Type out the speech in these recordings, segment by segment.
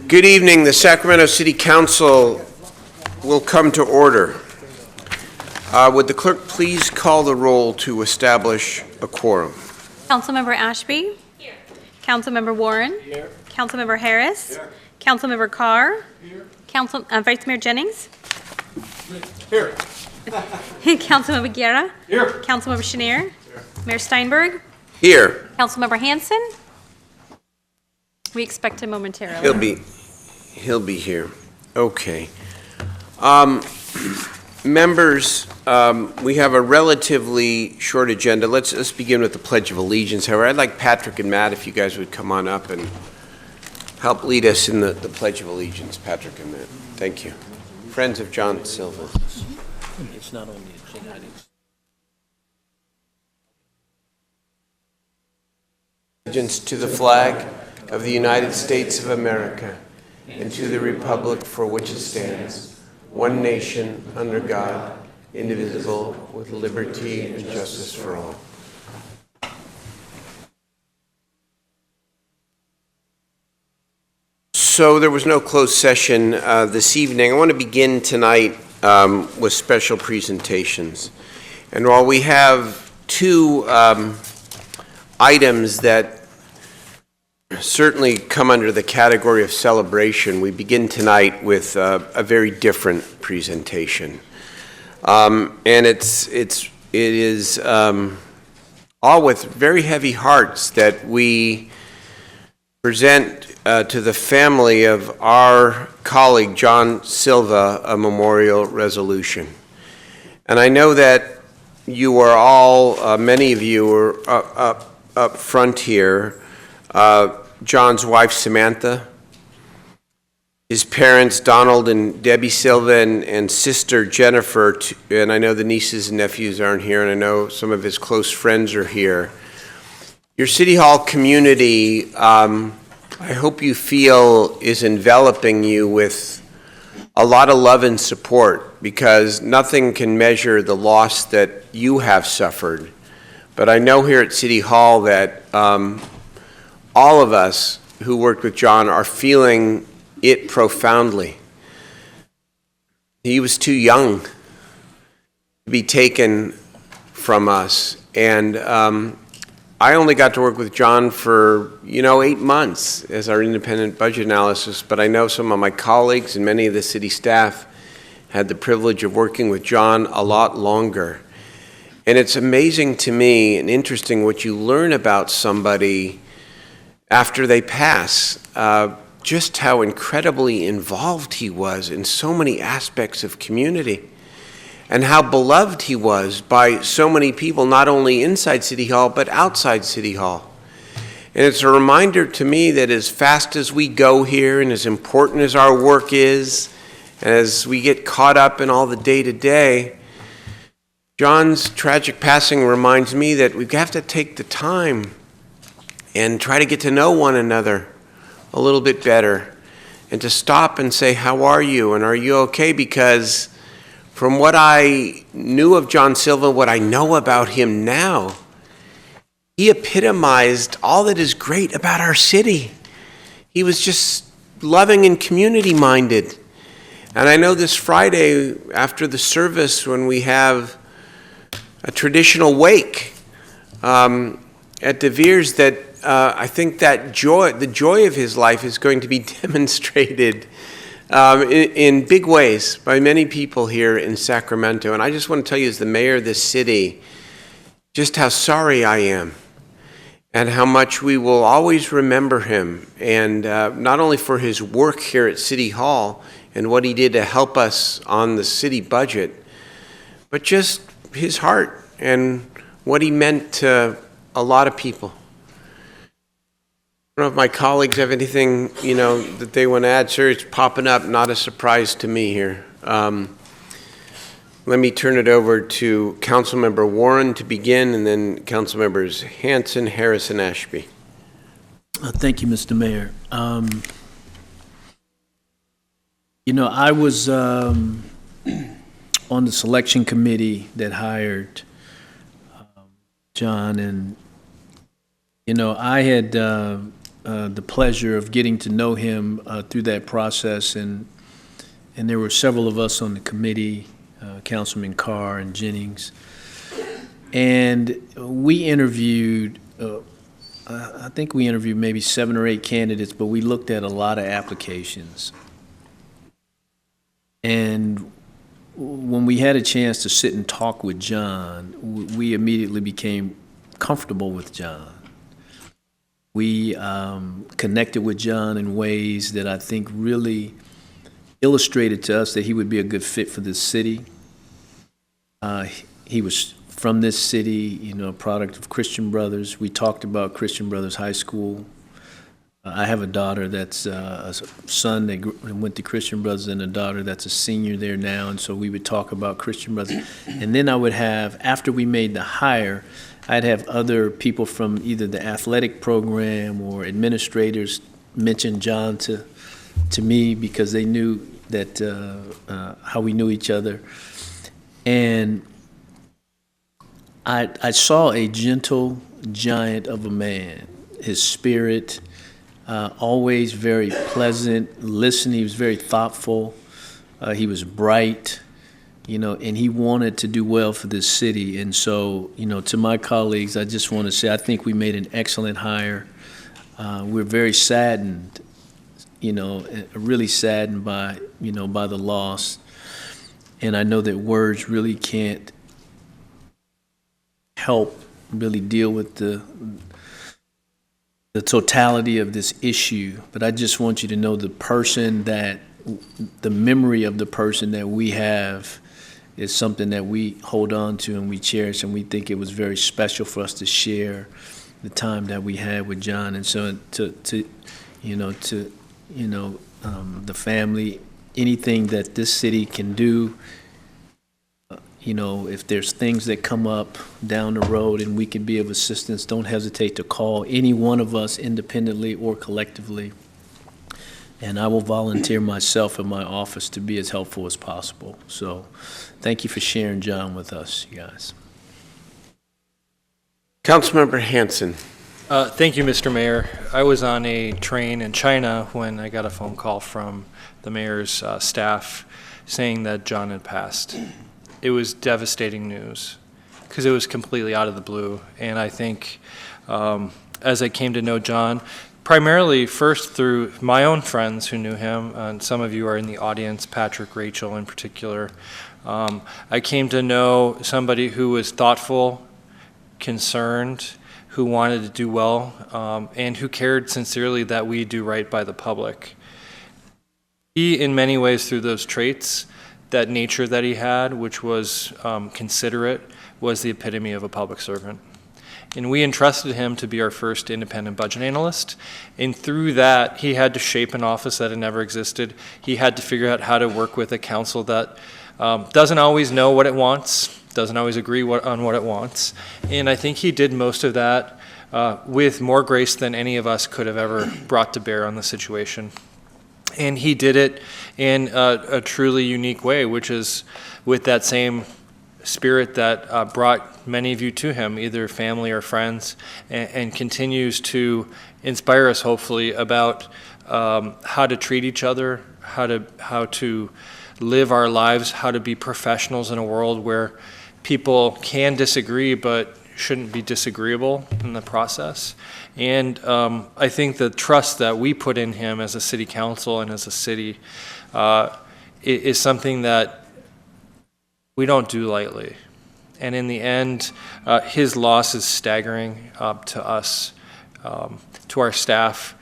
Good evening. The Sacramento City Council will come to order. Would the clerk please call the roll to establish a quorum? Councilmember Ashby? Here. Councilmember Warren? Here. Councilmember Harris? Here. Councilmember Carr? Here. Vice Mayor Jennings? Here. Councilmember Guerra? Here. Councilmember Chenier? Here. Mayor Steinberg? Here. Councilmember Hanson? We expect him momentarily. He'll be here. Okay. Members, we have a relatively short agenda. Let's begin with the Pledge of Allegiance. However, I'd like Patrick and Matt, if you guys would come on up and help lead us in the Pledge of Allegiance. Patrick and Matt. Thank you. Friends of John Silva. It's not on the agenda. Allegiance to the flag of the United States of America and to the republic for which it stands, one nation, under God, indivisible, with liberty and justice for all. So there was no closed session this evening. I want to begin tonight with special presentations. And while we have two items that certainly come under the category of celebration, we begin tonight with a very different presentation. And it is all with very heavy hearts that we present to the family of our colleague John Silva a memorial resolution. And I know that you are all, many of you are up front here. John's wife Samantha, his parents Donald and Debbie Silva, and sister Jennifer, and I know the nieces and nephews aren't here, and I know some of his close friends are here. Your City Hall community, I hope you feel, is enveloping you with a lot of love and support, because nothing can measure the loss that you have suffered. But I know here at City Hall that all of us who worked with John are feeling it profoundly. He was too young to be taken from us. And I only got to work with John for, 8 months as our independent budget analysis, but I know some of my colleagues and many of the city staff had the privilege of working with John a lot longer. And it's amazing to me and interesting what you learn about somebody after they pass, just how incredibly involved he was in so many aspects of community, and how beloved he was by so many people, not only inside City Hall, but outside City Hall. And it's a reminder to me that as fast as we go here, and as important as our work is, as we get caught up in all the day-to-day, John's tragic passing reminds me that we have to take the time and try to get to know one another a little bit better, and to stop and say, how are you, and are you okay? Because from what I knew of John Silva, what I know about him now, he epitomized all that is great about our city. He was just loving and community-minded. And I know this Friday, after the service, when we have a traditional wake at De Vere's, that I think that the joy of his life is going to be demonstrated in big ways by many people here in Sacramento. And I just want to tell you, as the mayor of this city, just how sorry I am and how much we will always remember him. And not only for his work here at City Hall and what he did to help us on the city budget, but just his heart and what he meant to a lot of people. I don't know if my colleagues have anything, that they want to add. Sir, it's popping up, not a surprise to me here. Let me turn it over to Councilmember Warren to begin, and then Councilmembers Hanson, Harris, and Ashby. Thank you, Mr. Mayor. I was on the selection committee that hired John, and I had the pleasure of getting to know him through that process, and there were several of us on the committee, Councilman Carr and Jennings, and we interviewed, I think we interviewed maybe 7 or 8 candidates, but we looked at a lot of applications. And when we had a chance to sit and talk with John, we immediately became comfortable with John. We connected with John in ways that I think really illustrated to us that he would be a good fit for this city. He was from this city, a product of Christian Brothers. We talked about Christian Brothers High School. I have a daughter that's a son that went to Christian Brothers and a daughter that's a senior there now, and so we would talk about Christian Brothers. And then I would have, after we made the hire, I'd have other people from either the athletic program or administrators mention John to me because they knew that how we knew each other. And I saw a gentle giant of a man. His spirit, always very pleasant, listening. He was very thoughtful. He was bright, and he wanted to do well for this city. And so, to my colleagues, I just want to say I think we made an excellent hire. We're very saddened, really saddened by, by the loss. And I know that words really can't help really deal with the totality of this issue, but I just want you to know the memory of the person that we have is something that we hold on to and we cherish, and we think it was very special for us to share the time that we had with John. And so the family, anything that this city can do, if there's things that come up down the road and we can be of assistance, don't hesitate to call any one of us independently or collectively. And I will volunteer myself in my office to be as helpful as possible. So thank you for sharing John with us, you guys. Councilmember Hanson. Thank you, Mr. Mayor. I was on a train in China when I got a phone call from the mayor's staff saying that John had passed. It was devastating news because it was completely out of the blue. And I think as I came to know John, primarily first through my own friends who knew him, and some of you are in the audience, Patrick, Rachel in particular, I came to know somebody who was thoughtful, concerned, who wanted to do well, and who cared sincerely that we do right by the public. He, in many ways, through those traits, that nature that he had, which was considerate, was the epitome of a public servant. And we entrusted him to be our first independent budget analyst. And through that, he had to shape an office that had never existed. He had to figure out how to work with a council that doesn't always know what it wants, doesn't always agree on what it wants. And I think he did most of that with more grace than any of us could have ever brought to bear on the situation. And he did it in a truly unique way, which is with that same spirit that brought many of you to him, either family or friends, and continues to inspire us, hopefully, about how to treat each other, how to live our lives, how to be professionals in a world where people can disagree but shouldn't be disagreeable in the process. And I think the trust that we put in him as a city council and as a city is something that we don't do lightly. And in the end, his loss is staggering to us, to our staff.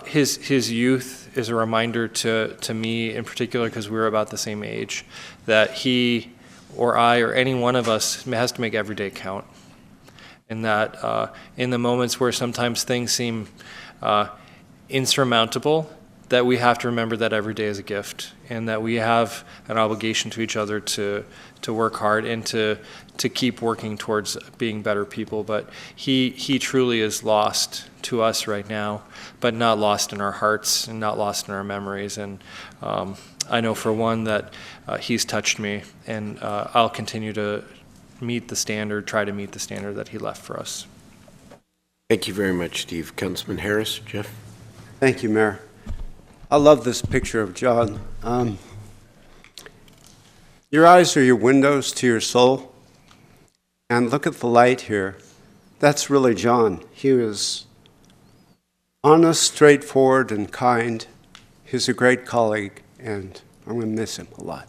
His youth is a reminder to me in particular, because we were about the same age, that he or I or any one of us has to make every day count. And that in the moments where sometimes things seem insurmountable, that we have to remember that every day is a gift, and that we have an obligation to each other to work hard and to keep working towards being better people. But he truly is lost to us right now, but not lost in our hearts and not lost in our memories. And I know for one that he's touched me, and I'll continue to try to meet the standard that he left for us. Thank you very much, Steve. Councilman Harris, Jeff? Thank you, Mayor. I love this picture of John. Your eyes are your windows to your soul. And look at the light here. That's really John. He was honest, straightforward, and kind. He's a great colleague, and I'm going to miss him a lot.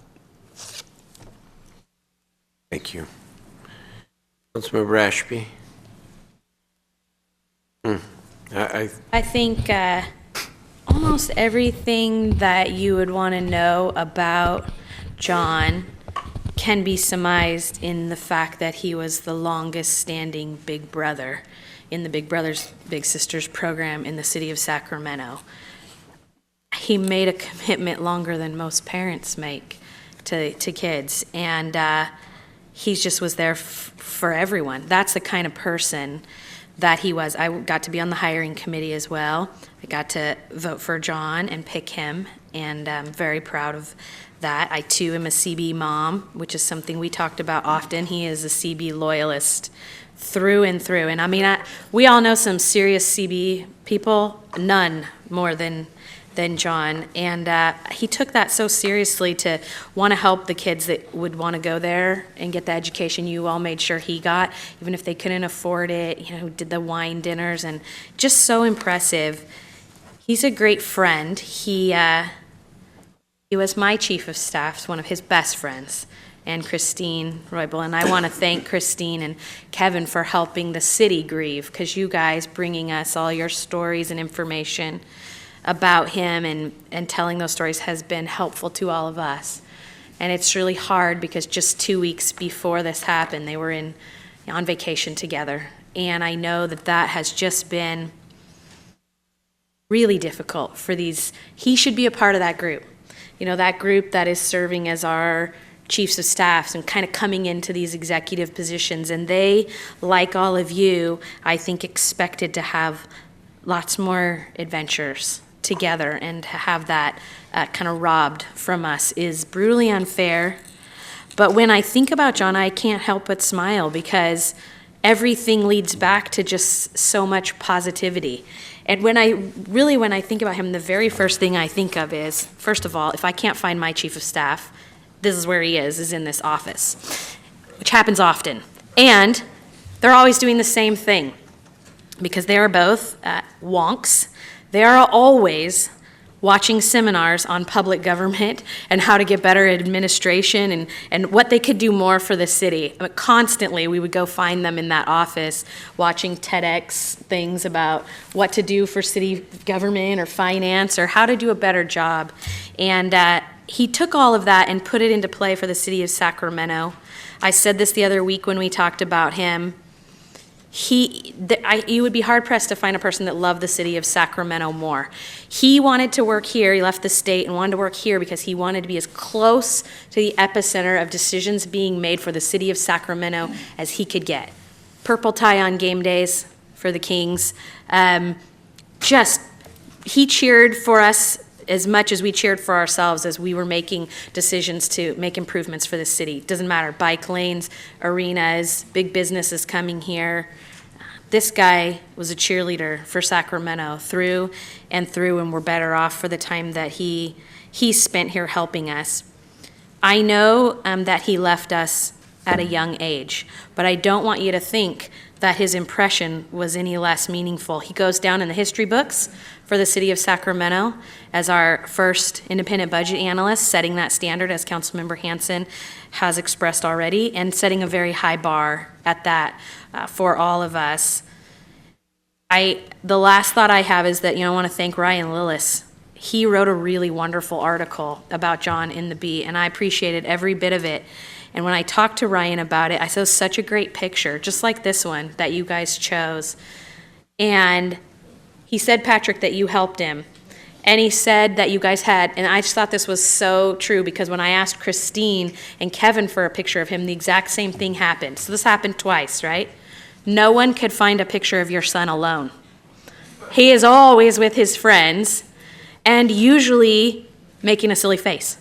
Thank you. Councilmember Ashby? I think almost everything that you would want to know about John can be surmised in the fact that he was the longest standing Big Brother in the Big Brothers Big Sisters program in the city of Sacramento. He made a commitment longer than most parents make to kids, and he just was there for everyone. That's the kind of person that he was. I got to be on the hiring committee as well. I got to vote for John and pick him, and I'm very proud of that. I too am a CB mom, which is something we talked about often. He is a CB loyalist through and through. And I mean, we all know some serious CB people, none more than John. And he took that so seriously to want to help the kids that would want to go there and get the education you all made sure he got, even if they couldn't afford it. You know, did the wine dinners, and just so impressive. He's a great friend. He was my chief of staff, one of his best friends, and Christine Roybal. And I want to thank Christine and Kevin for helping the city grieve, because you guys bringing us all your stories and information about him and telling those stories has been helpful to all of us. And it's really hard because just 2 weeks before this happened, they were on vacation together. And I know that has just been really difficult for these. He should be a part of that group. You know, that group that is serving as our chiefs of staffs and kind of coming into these executive positions. And they, like all of you, I think expected to have lots more adventures together, and to have that kind of robbed from us is brutally unfair. But when I think about John, I can't help but smile, because everything leads back to just so much positivity. And when I think about him, the very first thing I think of is, first of all, if I can't find my chief of staff, this is where he is in this office, which happens often. And they're always doing the same thing, because they are both wonks. They are always watching seminars on public government and how to get better at administration and what they could do more for the city. But constantly, we would go find them in that office watching TEDx things about what to do for city government or finance or how to do a better job. And he took all of that and put it into play for the city of Sacramento. I said this the other week when we talked about him. You would be hard-pressed to find a person that loved the city of Sacramento more. He wanted to work here. He left the state and wanted to work here because he wanted to be as close to the epicenter of decisions being made for the city of Sacramento as he could get. Purple tie on game days for the Kings. He cheered for us as much as we cheered for ourselves as we were making decisions to make improvements for the city. Doesn't matter, bike lanes, arenas, big businesses coming here. This guy was a cheerleader for Sacramento through and through, and we're better off for the time that he spent here helping us. I know that he left us at a young age, but I don't want you to think that his impression was any less meaningful. He goes down in the history books for the city of Sacramento as our first independent budget analyst, setting that standard, as Councilmember Hansen has expressed already, and setting a very high bar at that for all of us. The last thought I have is that, I want to thank Ryan Lillis. He wrote a really wonderful article about John in the Bee, and I appreciated every bit of it. And when I talked to Ryan about it, I saw such a great picture, just like this one that you guys chose. And he said, Patrick, that you helped him. And he said that you guys had, and I just thought this was so true, because when I asked Christine and Kevin for a picture of him, the exact same thing happened. So this happened twice, right? No one could find a picture of your son alone. He is always with his friends and usually making a silly face.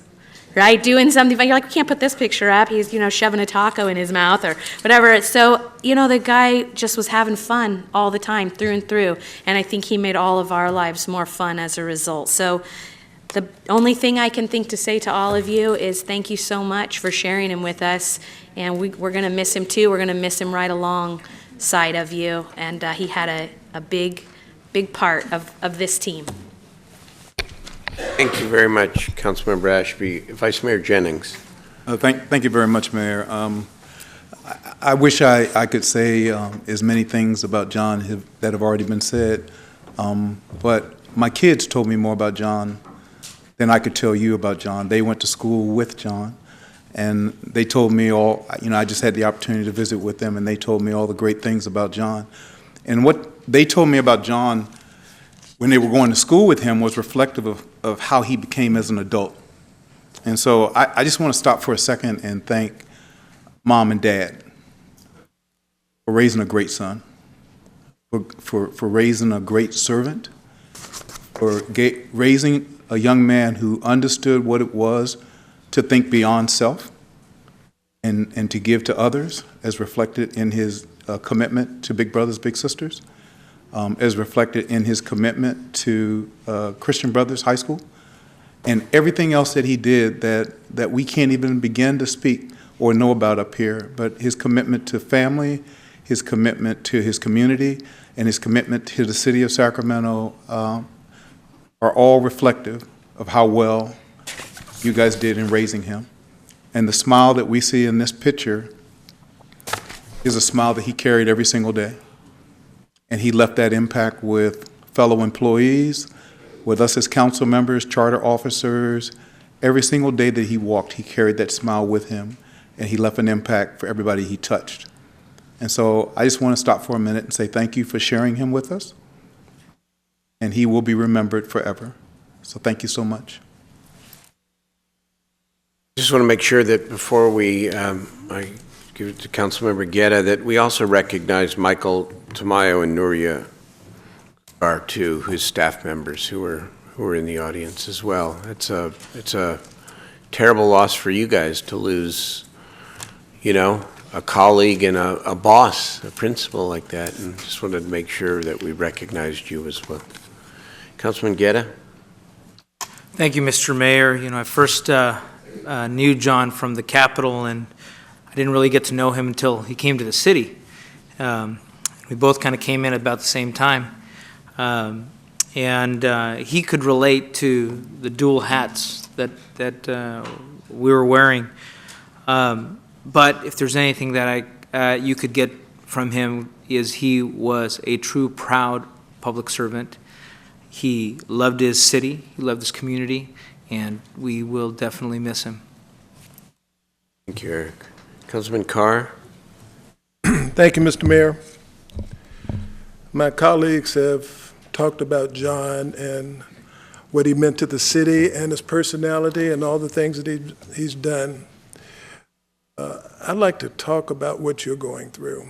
right? Doing something, but you're like, we can't put this picture up. He's, shoving a taco in his mouth or whatever. So, the guy just was having fun all the time, through and through. And I think he made all of our lives more fun as a result. So the only thing I can think to say to all of you is thank you so much for sharing him with us. And we're going to miss him too. We're going to miss him right alongside of you. And he had a big part of this team. Thank you very much, Councilmember Ashby. Vice Mayor Jennings. Thank you very much, Mayor. I wish I could say as many things about John that have already been said, but my kids told me more about John than I could tell you about John. They went to school with John, and they told me all, I just had the opportunity to visit with them, and they told me all the great things about John. And what they told me about John when they were going to school with him was reflective of how he became as an adult. And so I just want to stop for a second and thank Mom and Dad for raising a great son, for raising a great servant, for raising a young man who understood what it was to think beyond self and to give to others, as reflected in his commitment to Big Brothers Big Sisters, as reflected in his commitment to Christian Brothers High School, and everything else that he did that we can't even begin to speak or know about up here. But his commitment to family, his commitment to his community, and his commitment to the city of Sacramento are all reflective of how well you guys did in raising him. And the smile that we see in this picture is a smile that he carried every single day. And he left that impact with fellow employees, with us as council members, charter officers. Every single day that he walked, he carried that smile with him, and he left an impact for everybody he touched. And so I just want to stop for a minute and say thank you for sharing him with us, and he will be remembered forever. So thank you so much. Just want to make sure that before I give it to Councilmember Guerra, that we also recognize Michael Tamayo and Nuria are two, his staff members who are in the audience as well. It's a terrible loss for you guys to lose, a colleague and a boss, a principal like that, and just wanted to make sure that we recognized you as well. Councilman Guerra? Thank you, Mr. Mayor. I first knew John from the Capitol, and I didn't really get to know him until he came to the city. We both kind of came in about the same time. And he could relate to the dual hats that we were wearing. But if there's anything that you could get from him is he was a true proud public servant. He loved his city, he loved his community, and we will definitely miss him. Thank you, Eric. Councilman Carr? Thank you, Mr. Mayor. My colleagues have talked about John and what he meant to the city and his personality and all the things that he's done. I'd like to talk about what you're going through.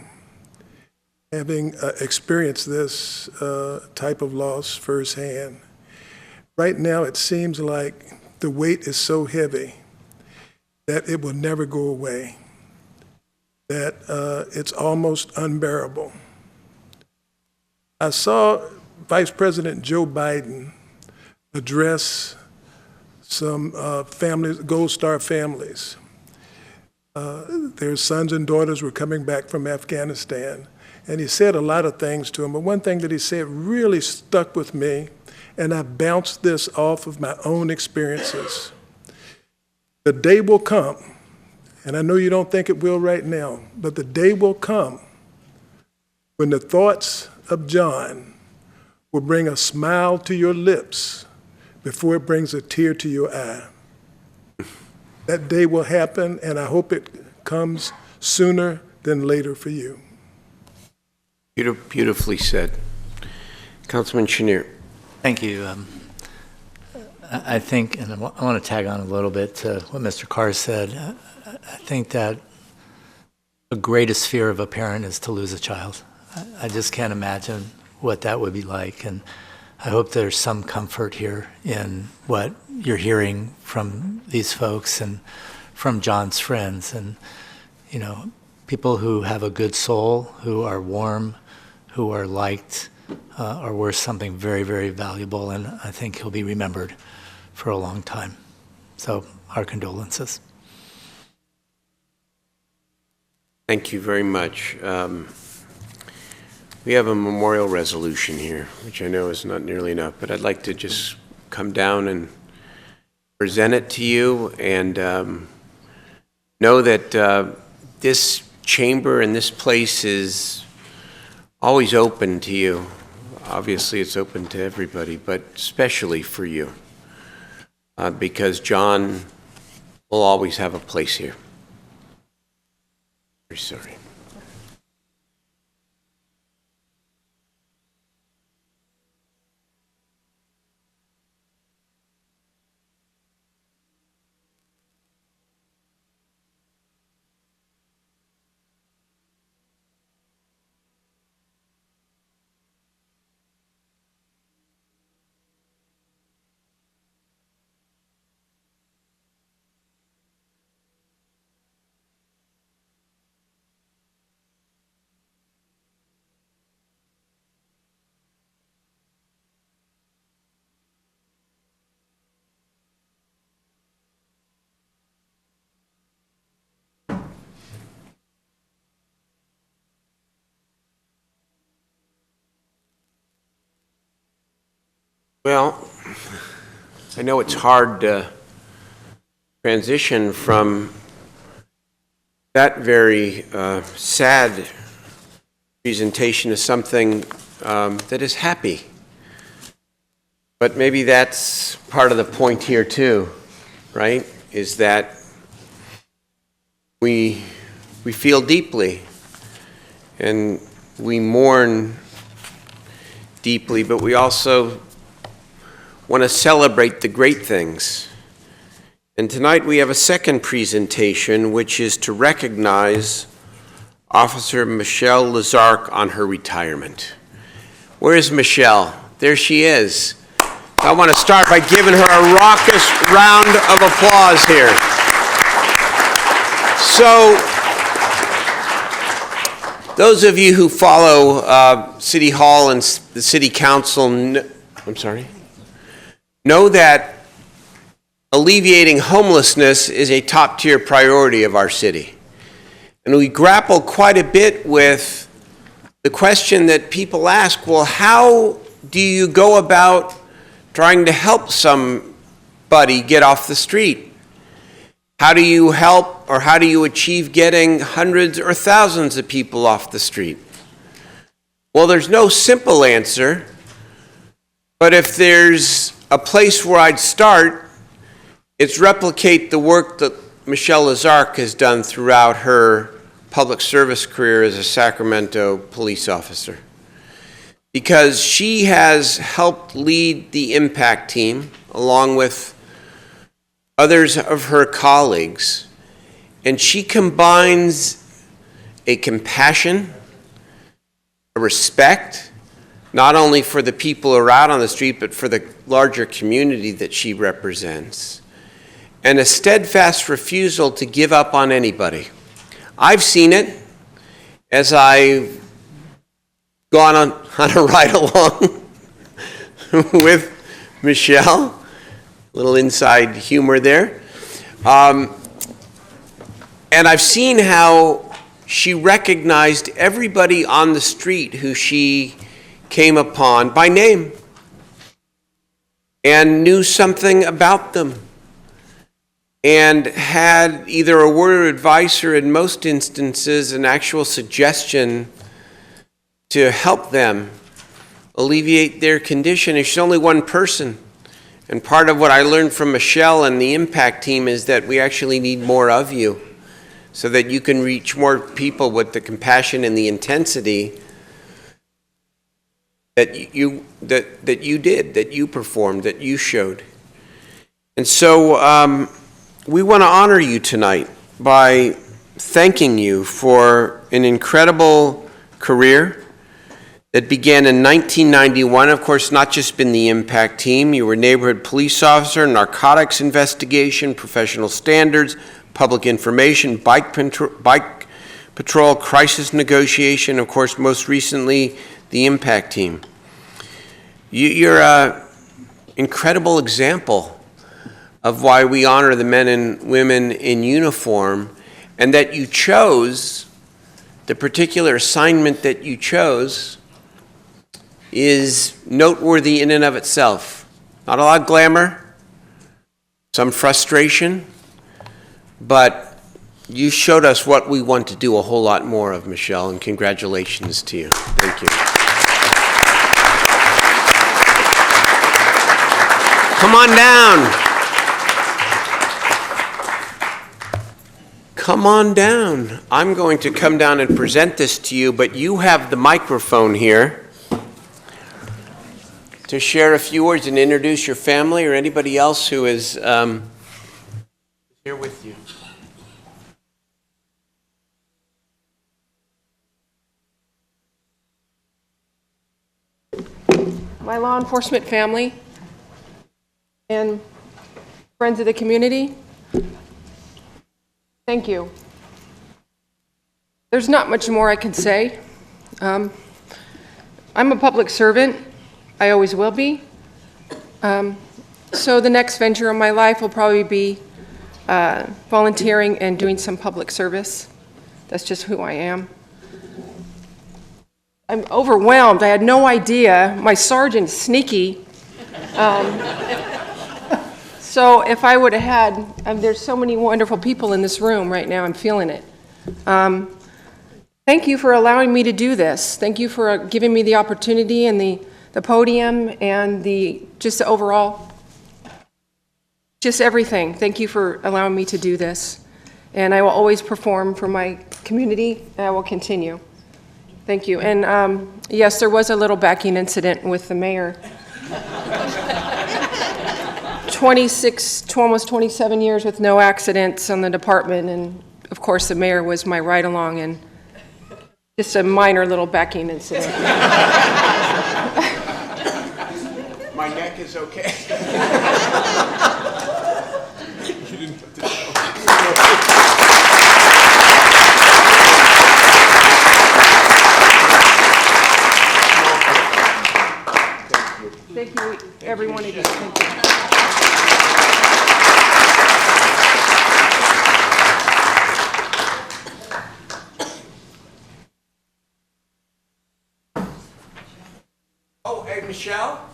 Having experienced this type of loss firsthand, right now it seems like the weight is so heavy that it will never go away, that it's almost unbearable. I saw Vice President Joe Biden address some families, Gold Star families. Their sons and daughters were coming back from Afghanistan, and he said a lot of things to them, but one thing that he said really stuck with me, and I bounced this off of my own experiences. The day will come, and I know you don't think it will right now, but the day will come when the thoughts of John will bring a smile to your lips before it brings a tear to your eye. That day will happen, and I hope it comes sooner than later for you. Beautifully said. Councilman Chenier. Thank you. I think, and I want to tag on a little bit to what Mr. Carr said. I think that the greatest fear of a parent is to lose a child. I just can't imagine what that would be like, and I hope there's some comfort here in what you're hearing from these folks and from John's friends. And, you know, people who have a good soul, who are warm, who are liked, are worth something very, very valuable. And I think he'll be remembered for a long time. So our condolences. Thank you very much. We have a memorial resolution here, which I know is not nearly enough, but I'd like to just come down and present it to you, and know that this chamber and this place is always open to you. Obviously, it's open to everybody, but especially for you, because John will always have a place here. Very sorry. Well, I know it's hard to transition from that very sad presentation to something that is happy. But maybe that's part of the point here too, right? Is that we feel deeply and we mourn deeply, but we also want to celebrate the great things. And tonight we have a second presentation, which is to recognize Officer Michelle Lazark on her retirement. Where is Michelle? There she is. I want to start by giving her a raucous round of applause here. So, those of you who follow City Hall and the City Council, know that alleviating homelessness is a top-tier priority of our city. And we grapple quite a bit with the question that people ask, well, how do you go about trying to help somebody get off the street? How do you help, or how do you achieve getting hundreds or thousands of people off the street? Well, there's no simple answer, but if there's a place where I'd start, it's replicate the work that Michelle Lazark has done throughout her public service career as a Sacramento police officer. Because she has helped lead the impact team, along with others of her colleagues, and she combines a compassion, a respect, not only for the who are out on the street, but for the larger community that she represents, and a steadfast refusal to give up on anybody. I've seen it as I've gone on a ride along with Michelle. A little inside humor there. And I've seen how she recognized everybody on the street who she came upon by name and knew something about them and had either a word of advice or, in most instances, an actual suggestion to help them alleviate their condition. And she's only one person. And part of what I learned from Michelle and the impact team is that we actually need more of you so that you can reach more people with the compassion and the intensity that you did, that you performed, that you showed. And so we want to honor you tonight by thanking you for an incredible career that began in 1991. Of course, not just been the impact team. You were neighborhood police officer, narcotics investigation, professional standards, public information, bike patrol, crisis negotiation, of course, most recently, the impact team. You're an incredible example of why we honor the men and women in uniform, and that you chose, the particular assignment that you chose is noteworthy in and of itself. Not a lot of glamour, some frustration, but you showed us what we want to do a whole lot more of, Michelle, and congratulations to you. Thank you. Come on down. Come on down. I'm going to come down and present this to you, but you have the microphone here to share a few words and introduce your family or anybody else who is here with you. My law enforcement family and friends of the community, thank you. There's not much more I can say. I'm a public servant. I always will be. So the next venture of my life will probably be volunteering and doing some public service. That's just who I am. I'm overwhelmed. I had no idea. My sergeant's sneaky. So if I would have had, there's so many wonderful people in this room right now, I'm feeling it. Thank you for allowing me to do this. Thank you for giving me the opportunity and the podium and just the overall, just everything. Thank you for allowing me to do this. And I will always perform for my community, and I will continue. Thank you. And yes, there was a little backing incident with the mayor. almost 27 years with no accidents on the department, and of course the mayor was my ride-along, and just a minor little backing incident. My neck is okay. Thank you, every one of you. Thank you. Oh, hey, Michelle,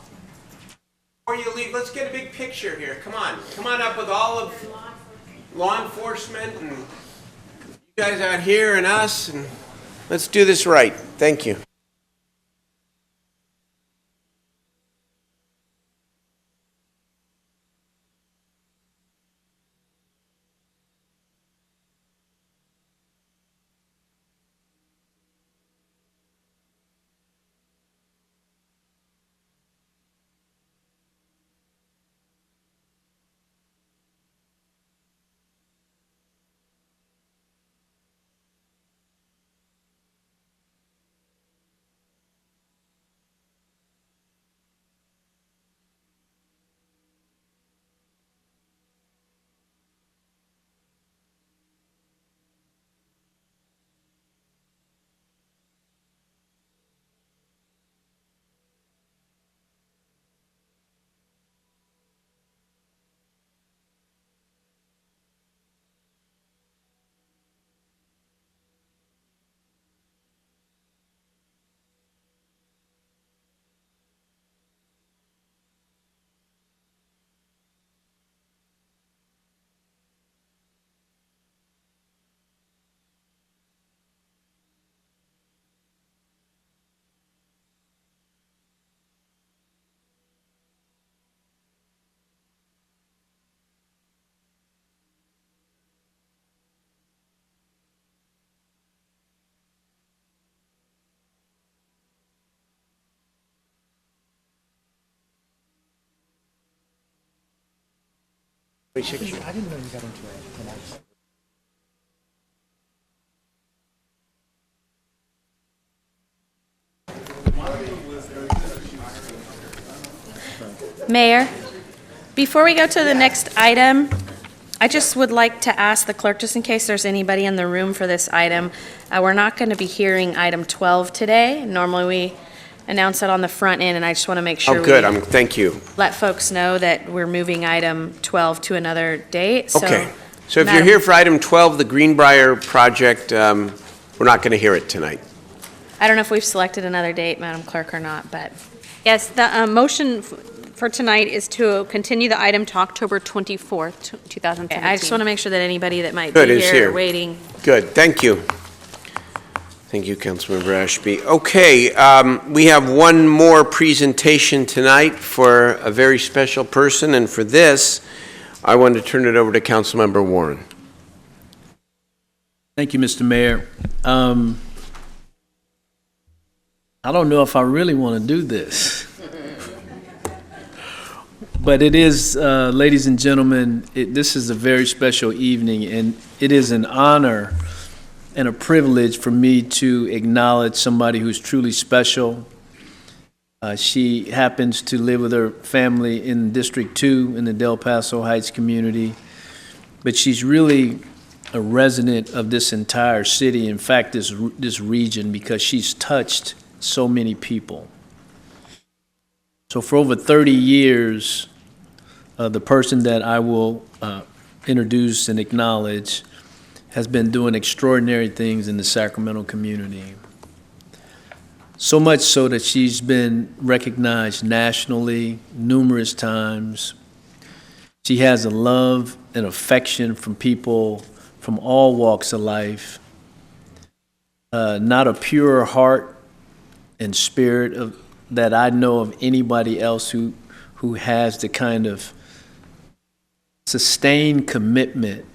before you leave, let's get a big picture here. Come on up with all of law enforcement and you guys out here and us, and let's do this right. Thank you. I didn't know you got into an accident. Mayor, before we go to the next item, I just would like to ask the clerk, just in case there's anybody in the room for this item, we're not going to be hearing item 12 today. Normally, we announce it on the front end, and I just want to make sure Oh, good, we thank you. let folks know that we're moving item 12 to another date. Okay, so if you're Madam- here for item 12, the Greenbrier project, we're not going to hear it tonight. I don't know if we've selected another date, Madam Clerk, or not, but yes, the motion for tonight is to continue the item to October 24th, 2017. I just want to make sure that anybody that might Good, be is here here. waiting. Good, thank you. Thank you, Councilmember Ashby. Okay, we have one more presentation tonight for a very special person, and for this, I want to turn it over to Councilmember Warren. Thank you, Mr. Mayor. I don't know if I really want to do this. But it is, ladies and gentlemen, this is a very special evening, and it is an honor and a privilege for me to acknowledge somebody who's truly special. She happens to live with her family in District 2 in the Del Paso Heights community, but she's really a resident of this entire city, in fact, this region, because she's touched so many people. So for over 30 years, the person that I will introduce and acknowledge has been doing extraordinary things in the Sacramento community. So much so that she's been recognized nationally numerous times. She has a love and affection from people from all walks of life. Not a purer heart and spirit that I know of anybody else who has the kind of sustained commitment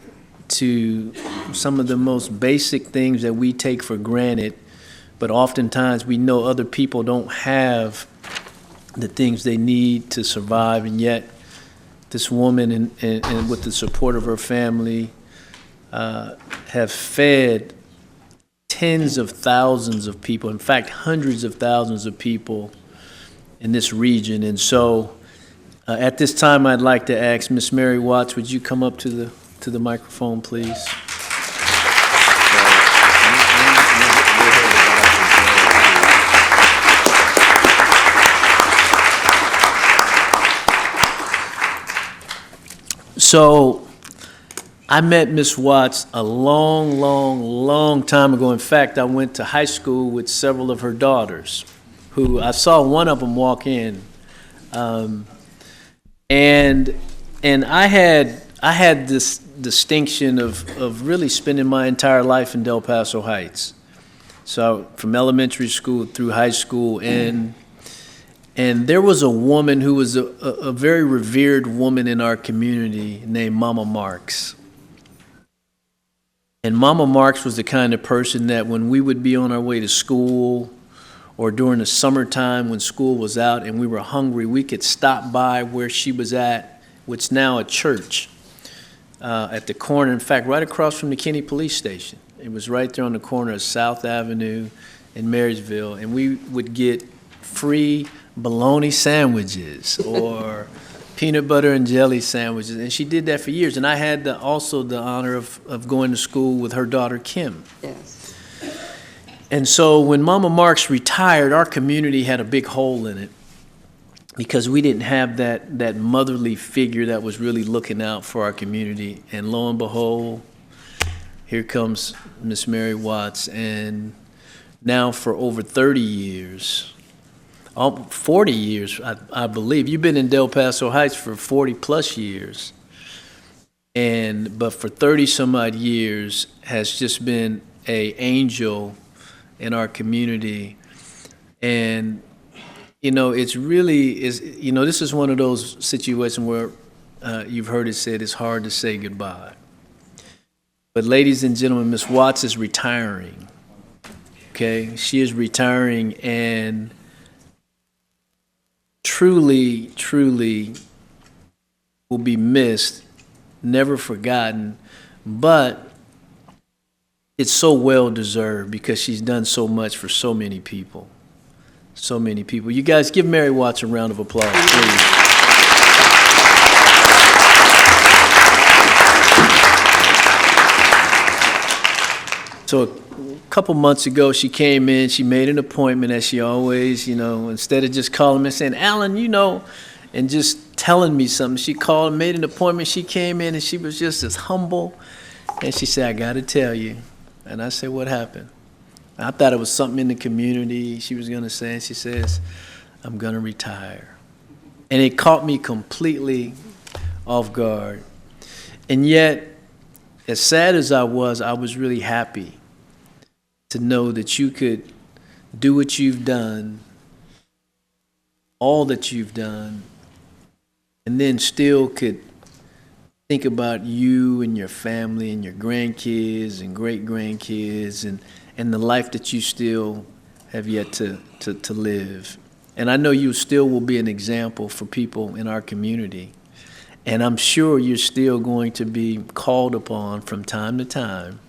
to some of the most basic things that we take for granted, but oftentimes we know other people don't have the things they need to survive, and yet this woman and with the support of her family have fed tens of thousands of people, in fact, hundreds of thousands of people in this region. And so at this time, I'd like to ask Miss Mary Watts, would you come up to the microphone, please? So I met Miss Watts a long time ago. In fact, I went to high school with several of her daughters, who I saw one of them walk in. And I had this distinction of really spending my entire life in Del Paso Heights. So from elementary school through high school, and there was a woman who was a very revered woman in our community named Mama Marks. And Mama Marks was the kind of person that when we would be on our way to school or during the summertime when school was out and we were hungry, we could stop by where she was at, what's now a church, at the corner, in fact, right across from the Kinney Police Station. It was right there on the corner of South Avenue and Marysville, and we would get free bologna sandwiches or peanut butter and jelly sandwiches, and she did that for years. And I had also the honor of going to school with her daughter, Kim. Yes. And so when Mama Marks retired, our community had a big hole in it because we didn't have that motherly figure that was really looking out for our community. And lo and behold, here comes Miss Mary Watts, and now for over 30 years, 40 years, I believe. You've been in Del Paso Heights for 40 plus years. But for 30 some odd years has just been an angel in our community. And, it's really, this is one of those situations where you've heard it said it's hard to say goodbye. But ladies and gentlemen, Miss Watts is retiring, okay? She is retiring, and truly will be missed, never forgotten, but it's so well deserved because she's done so much for so many people. So many people. You guys give Mary Watts a round of applause, please. So a couple months ago, she came in, she made an appointment as she always, instead of just calling me and saying, Alan, and just telling me something, she called, made an appointment, she came in and she was just as humble. And she said, I got to tell you. And I said, what happened? I thought it was something in the community she was going to say. And she says, I'm going to retire. And it caught me completely off guard. And yet, as sad as I was really happy to know that you could do what you've done, all that you've done, and then still could think about you and your family and your grandkids and great-grandkids and the life that you still have yet to live. And I know you still will be an example for people in our community. And I'm sure you're still going to be called upon from time to time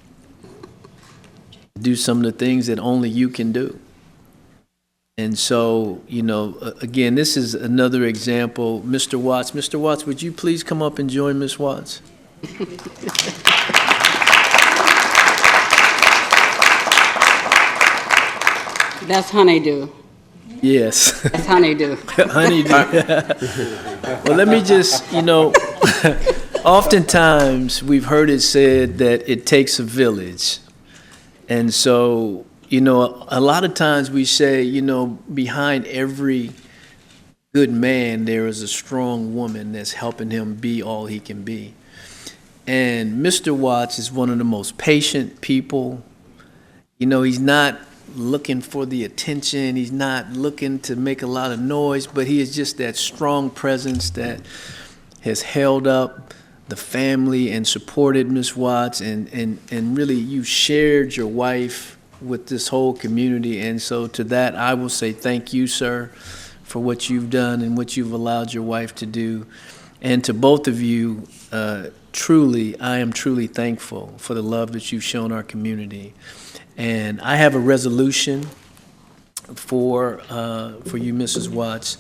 to do some of the things that only you can do. And so, again, this is another example. Mr. Watts, would you please come up and join Ms. Watts? That's honeydew. Yes. That's honeydew. Honeydew. Well, let me just, oftentimes we've heard it said that it takes a village. And so, a lot of times we say, behind every good man, there is a strong woman that's helping him be all he can be. And Mr. Watts is one of the most patient people. He's not looking for the attention. He's not looking to make a lot of noise, but he is just that strong presence that has held up the family and supported Ms. Watts. And really, you shared your wife with this whole community. And so to that, I will say thank you, sir, for what you've done and what you've allowed your wife to do. And to both of you, I am truly thankful for the love that you've shown our community. And I have a resolution for you, Mrs. Watts.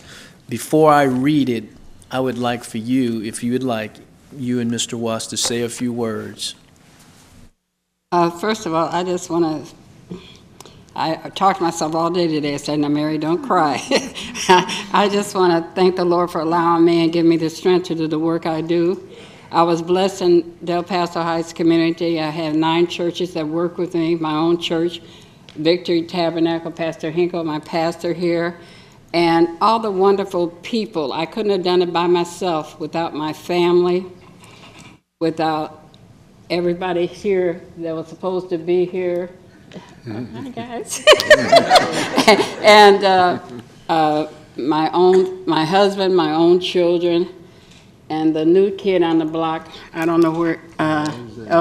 Before I read it, I would like for you, if you would like, you and Mr. Watts to say a few words. First of all, I just want to, I talked to myself all day today saying, now, Mary, don't cry. I just want to thank the Lord for allowing me and giving me the strength to do the work I do. I was blessed in Del Paso Heights community. I have 9 churches that work with me, my own church, Victory Tabernacle, Pastor Hinkle, my pastor here, and all the wonderful people. I couldn't have done it by myself without my family, without everybody here that was supposed to be here. Hi, guys. And my husband, my own children, and the new kid on the block, I don't know where,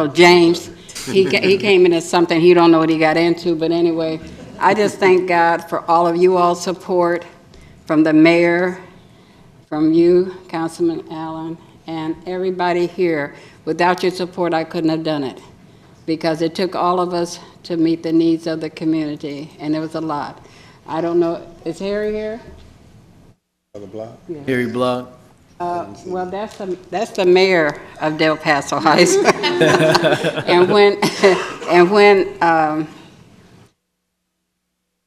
James. He came into something, he don't know what he got into, but anyway, I just thank God for all of you all's support, from the mayor, from you, Councilman Allen, and everybody here. Without your support, I couldn't have done it, because it took all of us to meet the needs of the community, and it was a lot. I don't know, is Harry here? Yeah. Harry Block. Well, that's the mayor of Del Paso Heights. and when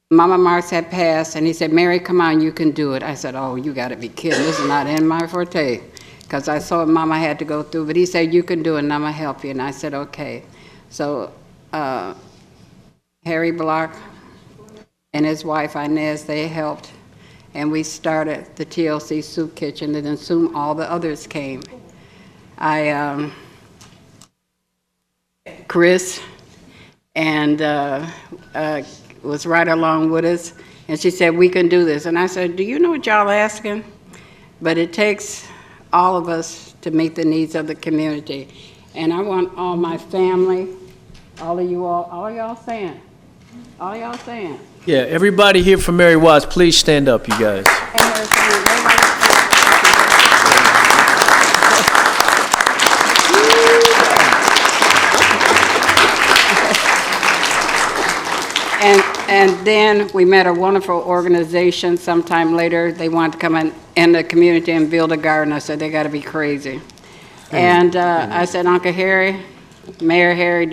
Mama Marks had passed, and he said, Mary, come on, you can do it. I said, oh, you got to be kidding. This is not in my forte, because I saw what Mama had to go through. But he said, you can do it, and I'm going to help you. And I said, okay. So Harry Block and his wife, Inez, they helped. And we started the TLC Soup Kitchen, and then soon all the others came. Chris and was right along with us, and she said, we can do this. And I said, do you know what y'all asking? But it takes all of us to meet the needs of the community. And I want all my family, all of y'all saying? Yeah, everybody here from Mary Watts, please stand up, you guys. And then we met a wonderful organization sometime later. They wanted to come in the community and build a garden. I said, they got to be crazy. And I said, Uncle Harry, Mayor Harry,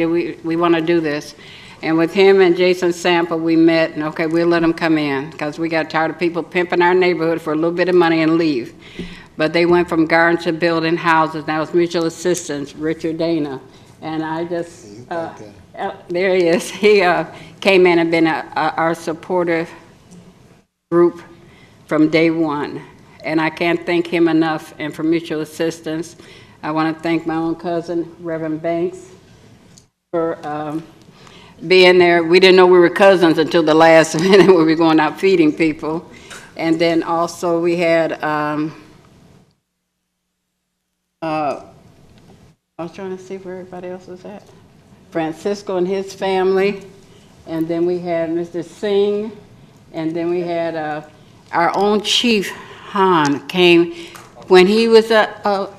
we want to do this. And with him and Jason Sample, we met, and okay, we'll let them come in, because we got tired of people pimping our neighborhood for a little bit of money and leave. But they went from gardens to building houses. That was mutual assistance, Richard Dana. And I just, there he is. He came in and been our supportive group from day one. And I can't thank him enough. And for mutual assistance, I want to thank my own cousin, Reverend Banks, for being there. We didn't know we were cousins until the last minute when we were going out feeding people. And then also we had, I was trying to see where everybody else was at. Francisco and his family. And then we had Mr. Singh. And then we had our own chief, Han, came when he was a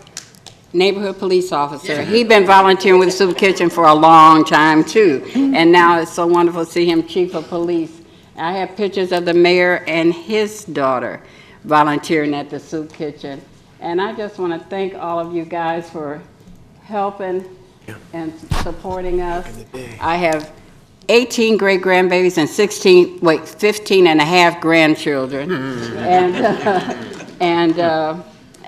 neighborhood police officer. He'd been volunteering with the soup kitchen for a long time too. And now it's so wonderful to see him chief of police. I have pictures of the mayor and his daughter volunteering at the soup kitchen. And I just want to thank all of you guys for helping and supporting us. I have 18 great-grandbabies and 15 and a half grandchildren. And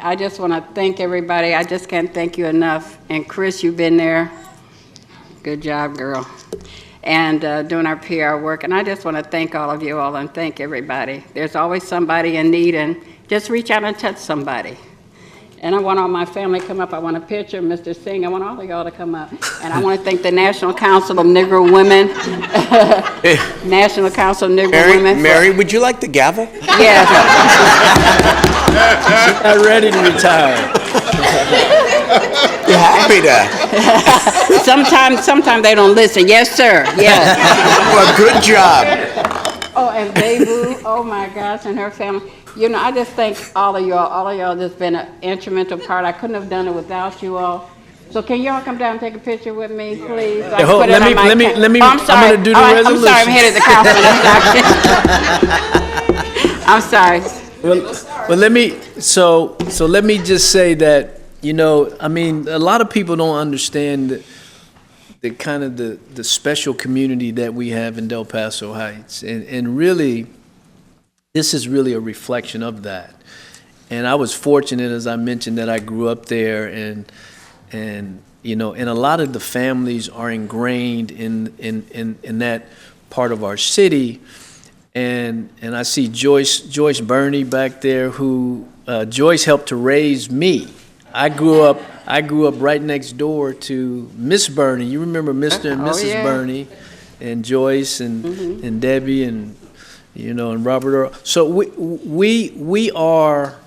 I just want to thank everybody. I just can't thank you enough. And Chris, you've been there. Good job, girl. And doing our PR work. And I just want to thank all of you all and thank everybody. There's always somebody in need, and just reach out and touch somebody. And I want all my family to come up. I want a picture of Mr. Singh. I want all of y'all to come up. And I want to thank the National Council of Negro Women. National Council of Negro Women. Mary, would you like the gavel? Yes. She's not ready to retire. You're happy to. Sometimes they don't listen. Yes, sir. Yes. Well, good job. Oh, and Babu, oh my gosh, and her family. You know, I just thank all of y'all. All of y'all just been an instrumental part. I couldn't have done it without you all. So can y'all come down and take a picture with me, please? Let me. I'm sorry. I'm going to do the resolution. I'm sorry, I'm headed to councilman. I'm sorry. Well, let me just say that, you know, I mean, a lot of people don't understand the kind of the special community that we have in Del Paso Heights, and really, this is really a reflection of that. And I was fortunate, as I mentioned, that I grew up there, and you know, and a lot of the families are ingrained in that part of our city. And I see Joyce Burney back there, who Joyce helped to raise me. I grew up right next door to Miss Burney. You remember Mr. and Mrs. Burney, and Joyce and Debbie and, you know, and Robert Earl. So we are,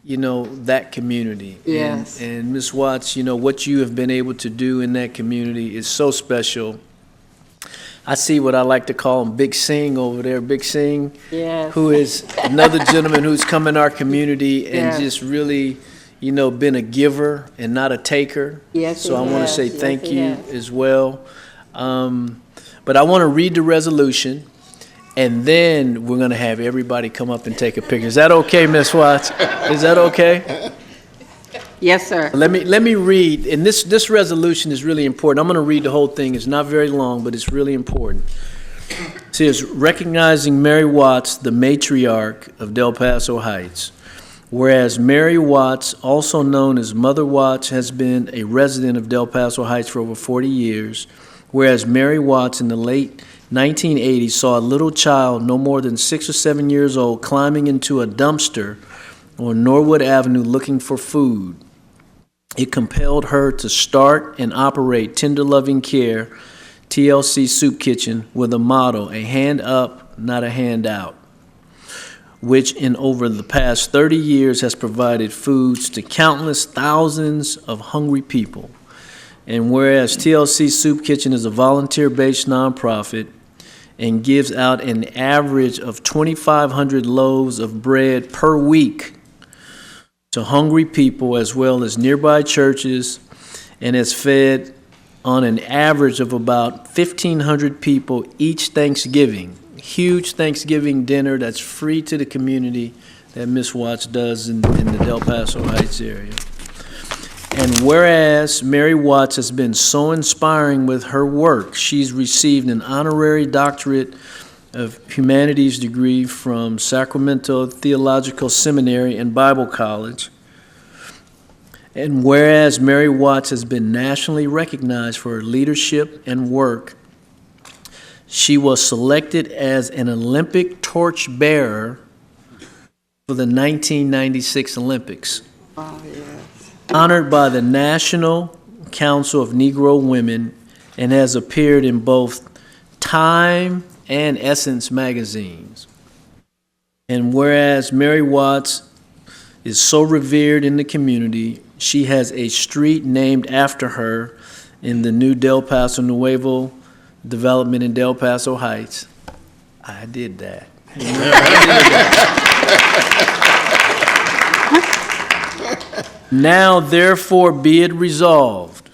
you know, that community. Yes. And Ms. Watts, you know, what you have been able to do in that community is so special. I see what I like to call him Big Sing over there, Big Sing, Yes. who is another gentleman who's come in our community and Yes. just really, you know, been a giver and not a taker. Yes, So I he want to has. say Yes, thank he you has. as well. But I want to read the resolution, and then we're going to have everybody come up and take a picture. Is that okay, Ms. Watts? Is that okay? Yes, sir. Let me read, and this resolution is really important. I'm going to read the whole thing. It's not very long, but it's really important. It says, recognizing Mary Watts, the matriarch of Del Paso Heights. Whereas Mary Watts, also known as Mother Watts, has been a resident of Del Paso Heights for over 40 years. Whereas Mary Watts in the late 1980s saw a little child no more than 6 or 7 years old climbing into a dumpster on Norwood Avenue looking for food. It compelled her to start and operate Tender Loving Care TLC Soup Kitchen with a motto, a hand up, not a handout, which in over the past 30 years has provided foods to countless thousands of hungry people. And whereas TLC Soup Kitchen is a volunteer-based nonprofit and gives out an average of 2,500 loaves of bread per week to hungry people as well as nearby churches, and has fed on an average of about 1,500 people each Thanksgiving. Huge Thanksgiving dinner that's free to the community that Ms. Watts does in the Del Paso Heights area. And whereas Mary Watts has been so inspiring with her work, she's received an honorary doctorate of humanities degree from Sacramento Theological Seminary and Bible College. And whereas Mary Watts has been nationally recognized for her leadership and work, she was selected as an Olympic torch bearer for the 1996 Olympics. Oh, yes. Honored by the National Council of Negro Women and has appeared in both Time and Essence magazines. And whereas Mary Watts is so revered in the community, she has a street named after her in the new Del Paso Nuevo development in Del Paso Heights. I did that. Now therefore be it resolved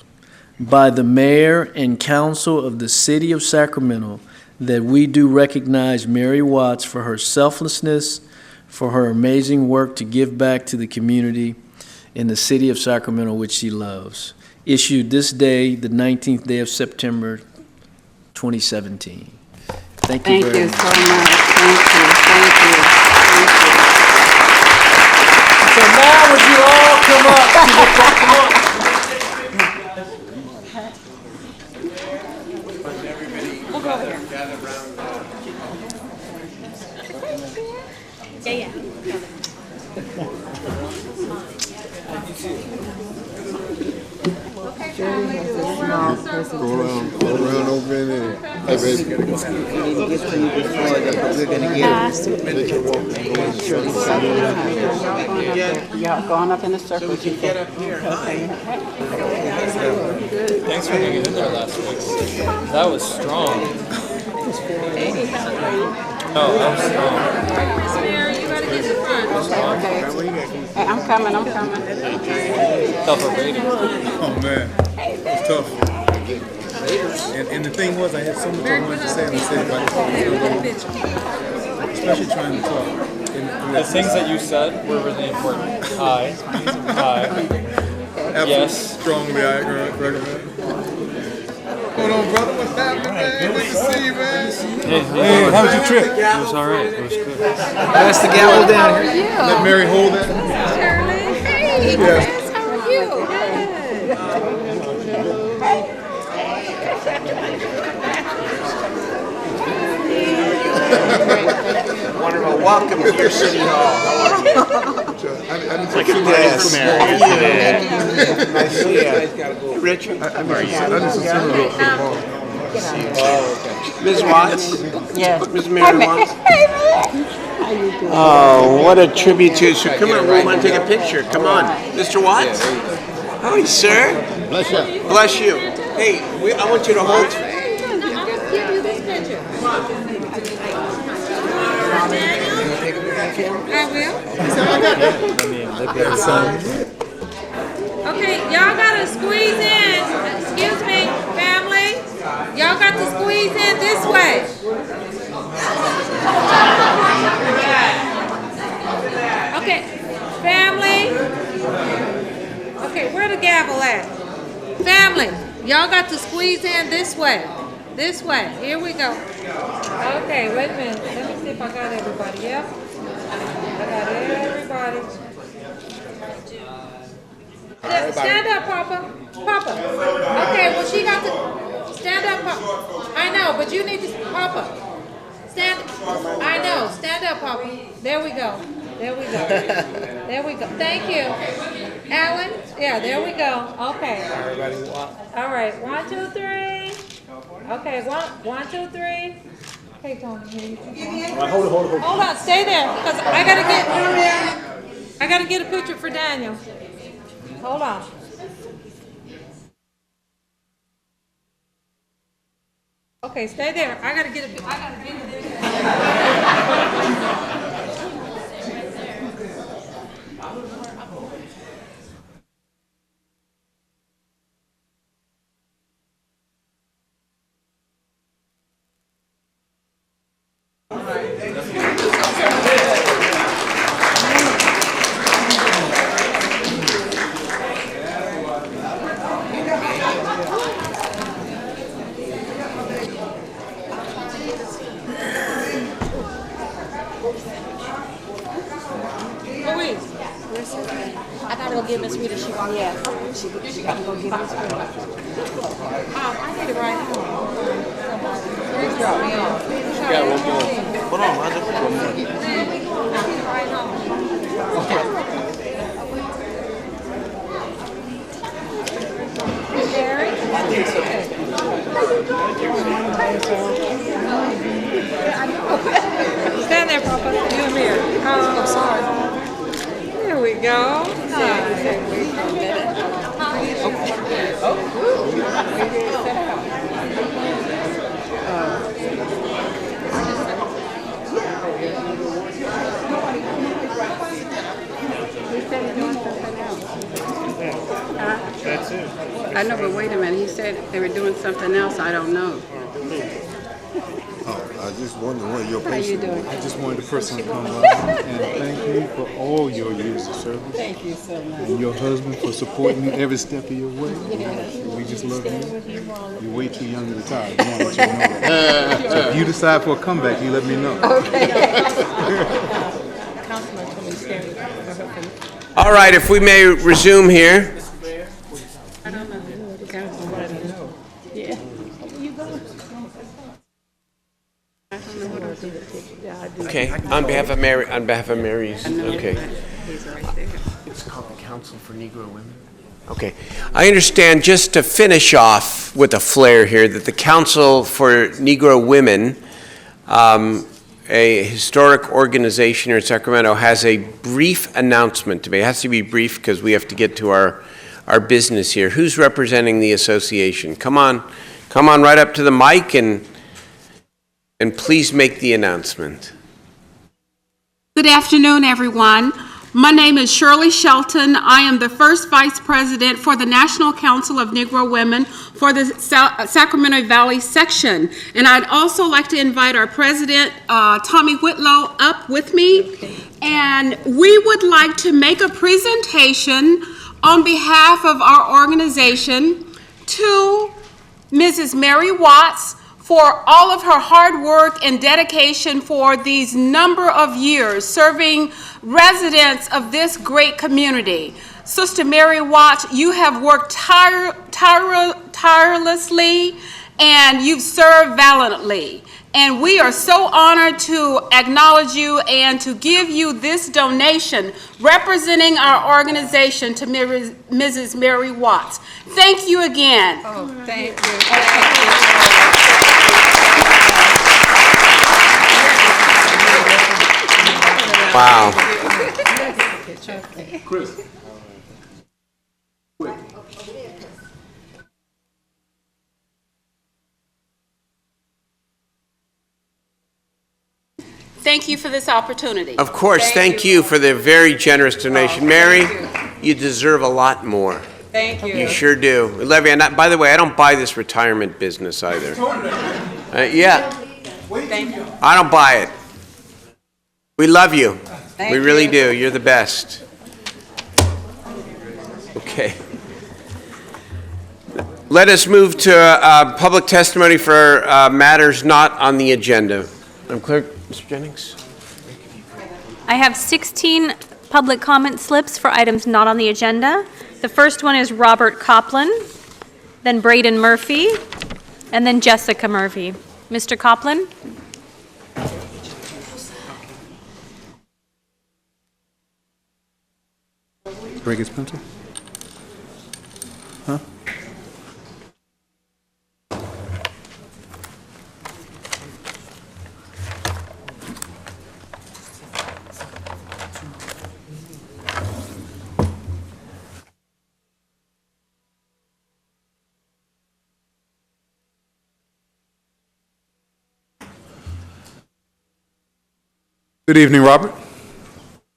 by the mayor and council of the city of Sacramento that we do recognize Mary Watts for her selflessness, for her amazing work to give back to the community in the city of Sacramento, which she loves. Issued this day, the 19th day of September, 2017. Thank you very much. Thank you so much. Thank you. Thank you. So now would you all come up to the come on. Yeah. Go around over in there. Hey, baby. Y'all going up in the circle. So we can get up here. Thanks for hanging in there last week. That was strong. No, that was strong. Okay. Hey, I'm coming. Tougher rating. Oh, man. It's tough. And the thing was, I had so much I wanted to say, and I said, especially trying to talk. The things that you said were really important. Hi. Yes. Strongly, I recommend. What's going on, brother? What's happening, man? Good to see you, man. Hey, how was your trip? It was all right. It was good. Pass the gavel down here. Let Mary hold that. Shirley. Hey, Chris, how are you? Wonderful. Welcome to your city hall. How are you? It's like a party for Mary. Nice to see you. Richard? How are you? Ms. Watts? Yes. Ms. Mary Watts? Oh, what a tribute to you. So come on, we want to take a picture. Come on. Mr. Watts? Hi, sir. Bless you. Bless you. Hey, I want you to hold. I will. Okay, y'all gotta squeeze in. Excuse me, family. Y'all got to squeeze in this way. Okay, family. Okay, where the gavel at? Family, y'all got to squeeze in this way. This way. Here we go. Okay, wait a minute. Let me see if I got everybody. Yep. I got everybody. Stand up, Papa. Papa. Okay, well, she got to stand up, Papa. I know, but you need to, Papa. Stand. I know. Stand up, Papa. There we go. There we go. There we go. Thank you. Alan? Yeah, there we go. Okay. All right. 1, 2, 3. Okay, 1, 2, 3. Hey, Tony, here you go. Hold on, stay there, because I gotta get a picture for Daniel. Hold on. Okay, stay there. I gotta get a picture. Stand there, Papa. You and Mary. I'm sorry. There we go. That's it. I know, but wait a minute. He said they were doing something else. I don't know. I just wonder what your How you doing? I just wanted to personally come by and thank you for all your years of service. Thank you so much. And your husband for supporting you every step of your way. We just love you. You're way too young to retire. I want to let you know that. So if you decide for a comeback, you let me know. All right, if we may resume here. I don't know. Yeah. I don't know what I'll do. Yeah, I do. Okay, on behalf of Mary's, okay. He's right there. It's called the Council for Negro Women. Okay, I understand, just to finish off with a flair here, that the Council for Negro Women, a historic organization here in Sacramento, has a brief announcement to make. It has to be brief because we have to get to our business here. Who's representing the association? Come on right up to the mic and please make the announcement. Good afternoon, everyone. My name is Shirley Shelton. I am the first vice president for the National Council of Negro Women for the Sacramento Valley section. And I'd also like to invite our president, Tommy Whitlow, up with me. And we would like to make a presentation on behalf of our organization to Mrs. Mary Watts for all of her hard work and dedication for these number of years serving residents of this great community. Sister Mary Watts, you have worked tirelessly and you've served valiantly. And we are so honored to acknowledge you and to give you this donation representing our organization to Mrs. Mary Watts. Thank you again. Oh, thank you. Wow. Chris. Thank you for this opportunity. Of course, thank you for the very generous donation. Mary, you deserve a lot more. Thank you. You sure do. We love you. And by the way, I don't buy this retirement business either. Yeah. Thank you. I don't buy it. We love you. Thank We really you. do. You're the best. Okay. Let us move to public testimony for matters not on the agenda. Madam Clerk, Mr. Jennings. I have 16 public comment slips for items not on the agenda. The first one is Robert Copland, then Braden Murphy, and then Jessica Murphy. Mr. Copland? Break his pencil? Huh? Good evening, Robert.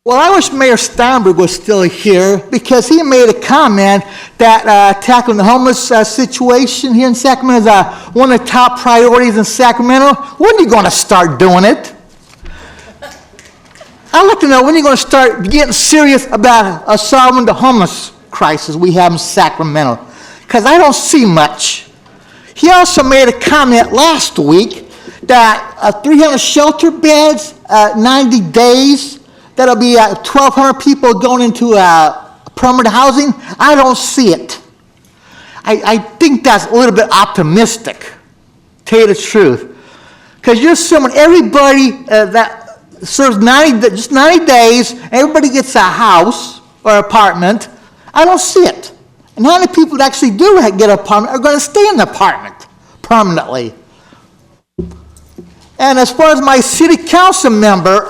Well, I wish Mayor Steinberg was still here because he made a comment that tackling the homeless situation here in Sacramento is one of the top priorities in Sacramento. When are you going to start doing it? I'd like to know when you're going to start getting serious about solving the homeless crisis we have in Sacramento, because I don't see much. He also made a comment last week that 300 shelter beds, 90 days, that'll be 1,200 people going into permanent housing, I don't see it. I think that's a little bit optimistic, to tell you the truth. Because you're assuming everybody that serves just 90 days, everybody gets a house or apartment. I don't see it. And how many people that actually do get an apartment are going to stay in the apartment permanently? And as far as my city council member,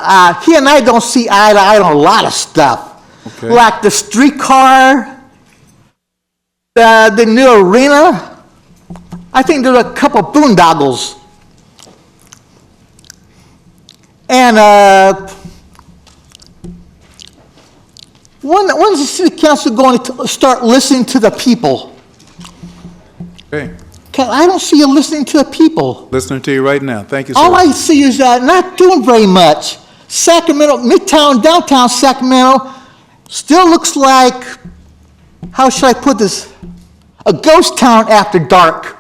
he and I don't see eye to eye on a lot of stuff. Okay. Like the streetcar, the new arena. I think there's a couple boondoggles. And when's the city council going to start listening to the people? Okay. I don't see you listening to the people. Listening to you right now. Thank you, sir. All I see is not doing very much. Sacramento, Midtown, downtown Sacramento, still looks like, how should I put this? A ghost town after dark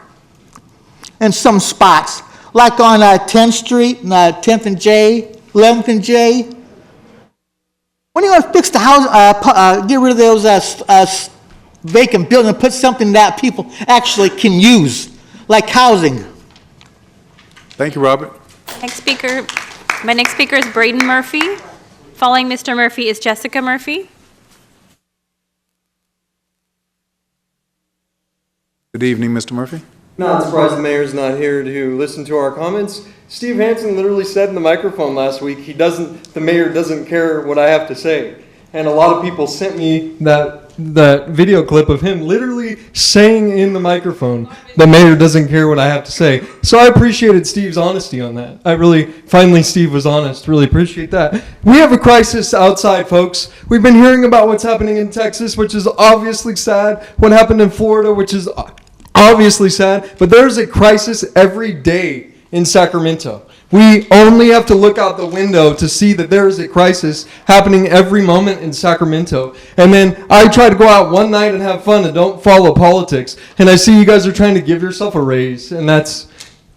in some spots. Like on 10th Street, 10th and J, 11th and J. When are you going to fix the house, get rid of those vacant buildings and put something that people actually can use, like housing? Thank you, Robert. My next speaker is Braden Murphy. Following Mr. Murphy is Jessica Murphy. Good evening, Mr. Murphy. Not surprised the mayor's not here to listen to our comments. Steve Hansen literally said in the microphone last week, the mayor doesn't care what I have to say. And a lot of people sent me that video clip of him literally saying in the microphone, the mayor doesn't care what I have to say. So I appreciated Steve's honesty on that. Finally Steve was honest. Really appreciate that. We have a crisis outside, folks. We've been hearing about what's happening in Texas, which is obviously sad. What happened in Florida, which is obviously sad. But there's a crisis every day in Sacramento. We only have to look out the window to see that there is a crisis happening every moment in Sacramento. And then I try to go out one night and have fun and don't follow politics. And I see you guys are trying to give yourself a raise. And that's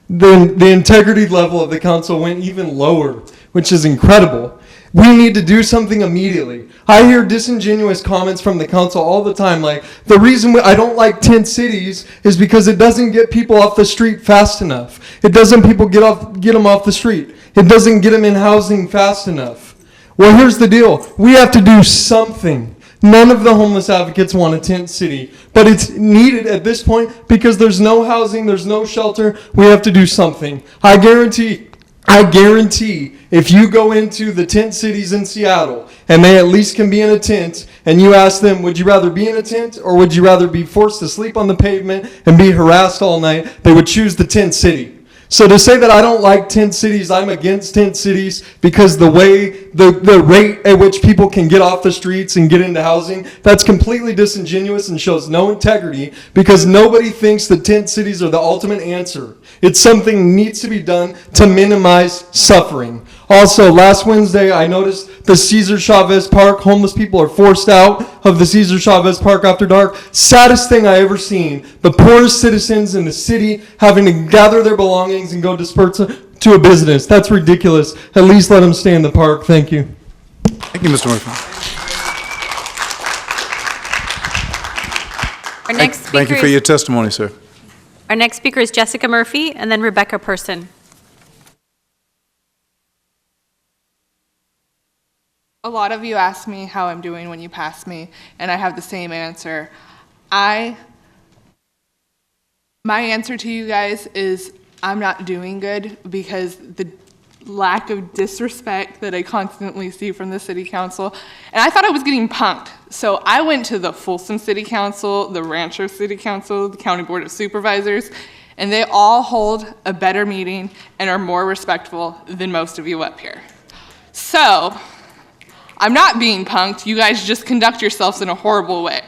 the integrity level of the council went even lower, which is incredible. We need to do something immediately. I hear disingenuous comments from the council all the time, like, the reason I don't like tent cities is because it doesn't get people off the street fast enough. It doesn't get them off the street. It doesn't get them in housing fast enough. Well, here's the deal. We have to do something. None of the homeless advocates want a tent city, but it's needed at this point because there's no housing, there's no shelter. We have to do something. I guarantee if you go into the tent cities in Seattle and they at least can be in a tent and you ask them, would you rather be in a tent or would you rather be forced to sleep on the pavement and be harassed all night, they would choose the tent city. So to say that I don't like tent cities, I'm against tent cities because the rate at which people can get off the streets and get into housing, that's completely disingenuous and shows no integrity because nobody thinks that tent cities are the ultimate answer. It's something that needs to be done to minimize suffering. Also, last Wednesday, I noticed the Cesar Chavez Park, homeless people are forced out of the Cesar Chavez Park after dark. Saddest thing I ever seen. The poorest citizens in the city having to gather their belongings and go disperse to a business. That's ridiculous. At least let them stay in the park. Thank you. Thank you, Mr. Murphy. Our next speaker Thank you for your testimony, sir. Our next speaker is Jessica Murphy, and then Rebecca Person. A lot of you ask me how I'm doing when you pass me, and I have the same answer. My answer to you guys is I'm not doing good because the lack of disrespect that I constantly see from the city council, and I thought I was getting punked. So I went to the Folsom City Council, the Rancho City Council, the County Board of Supervisors, and they all hold a better meeting and are more respectful than most of you up here. So I'm not being punked. You guys just conduct yourselves in a horrible way.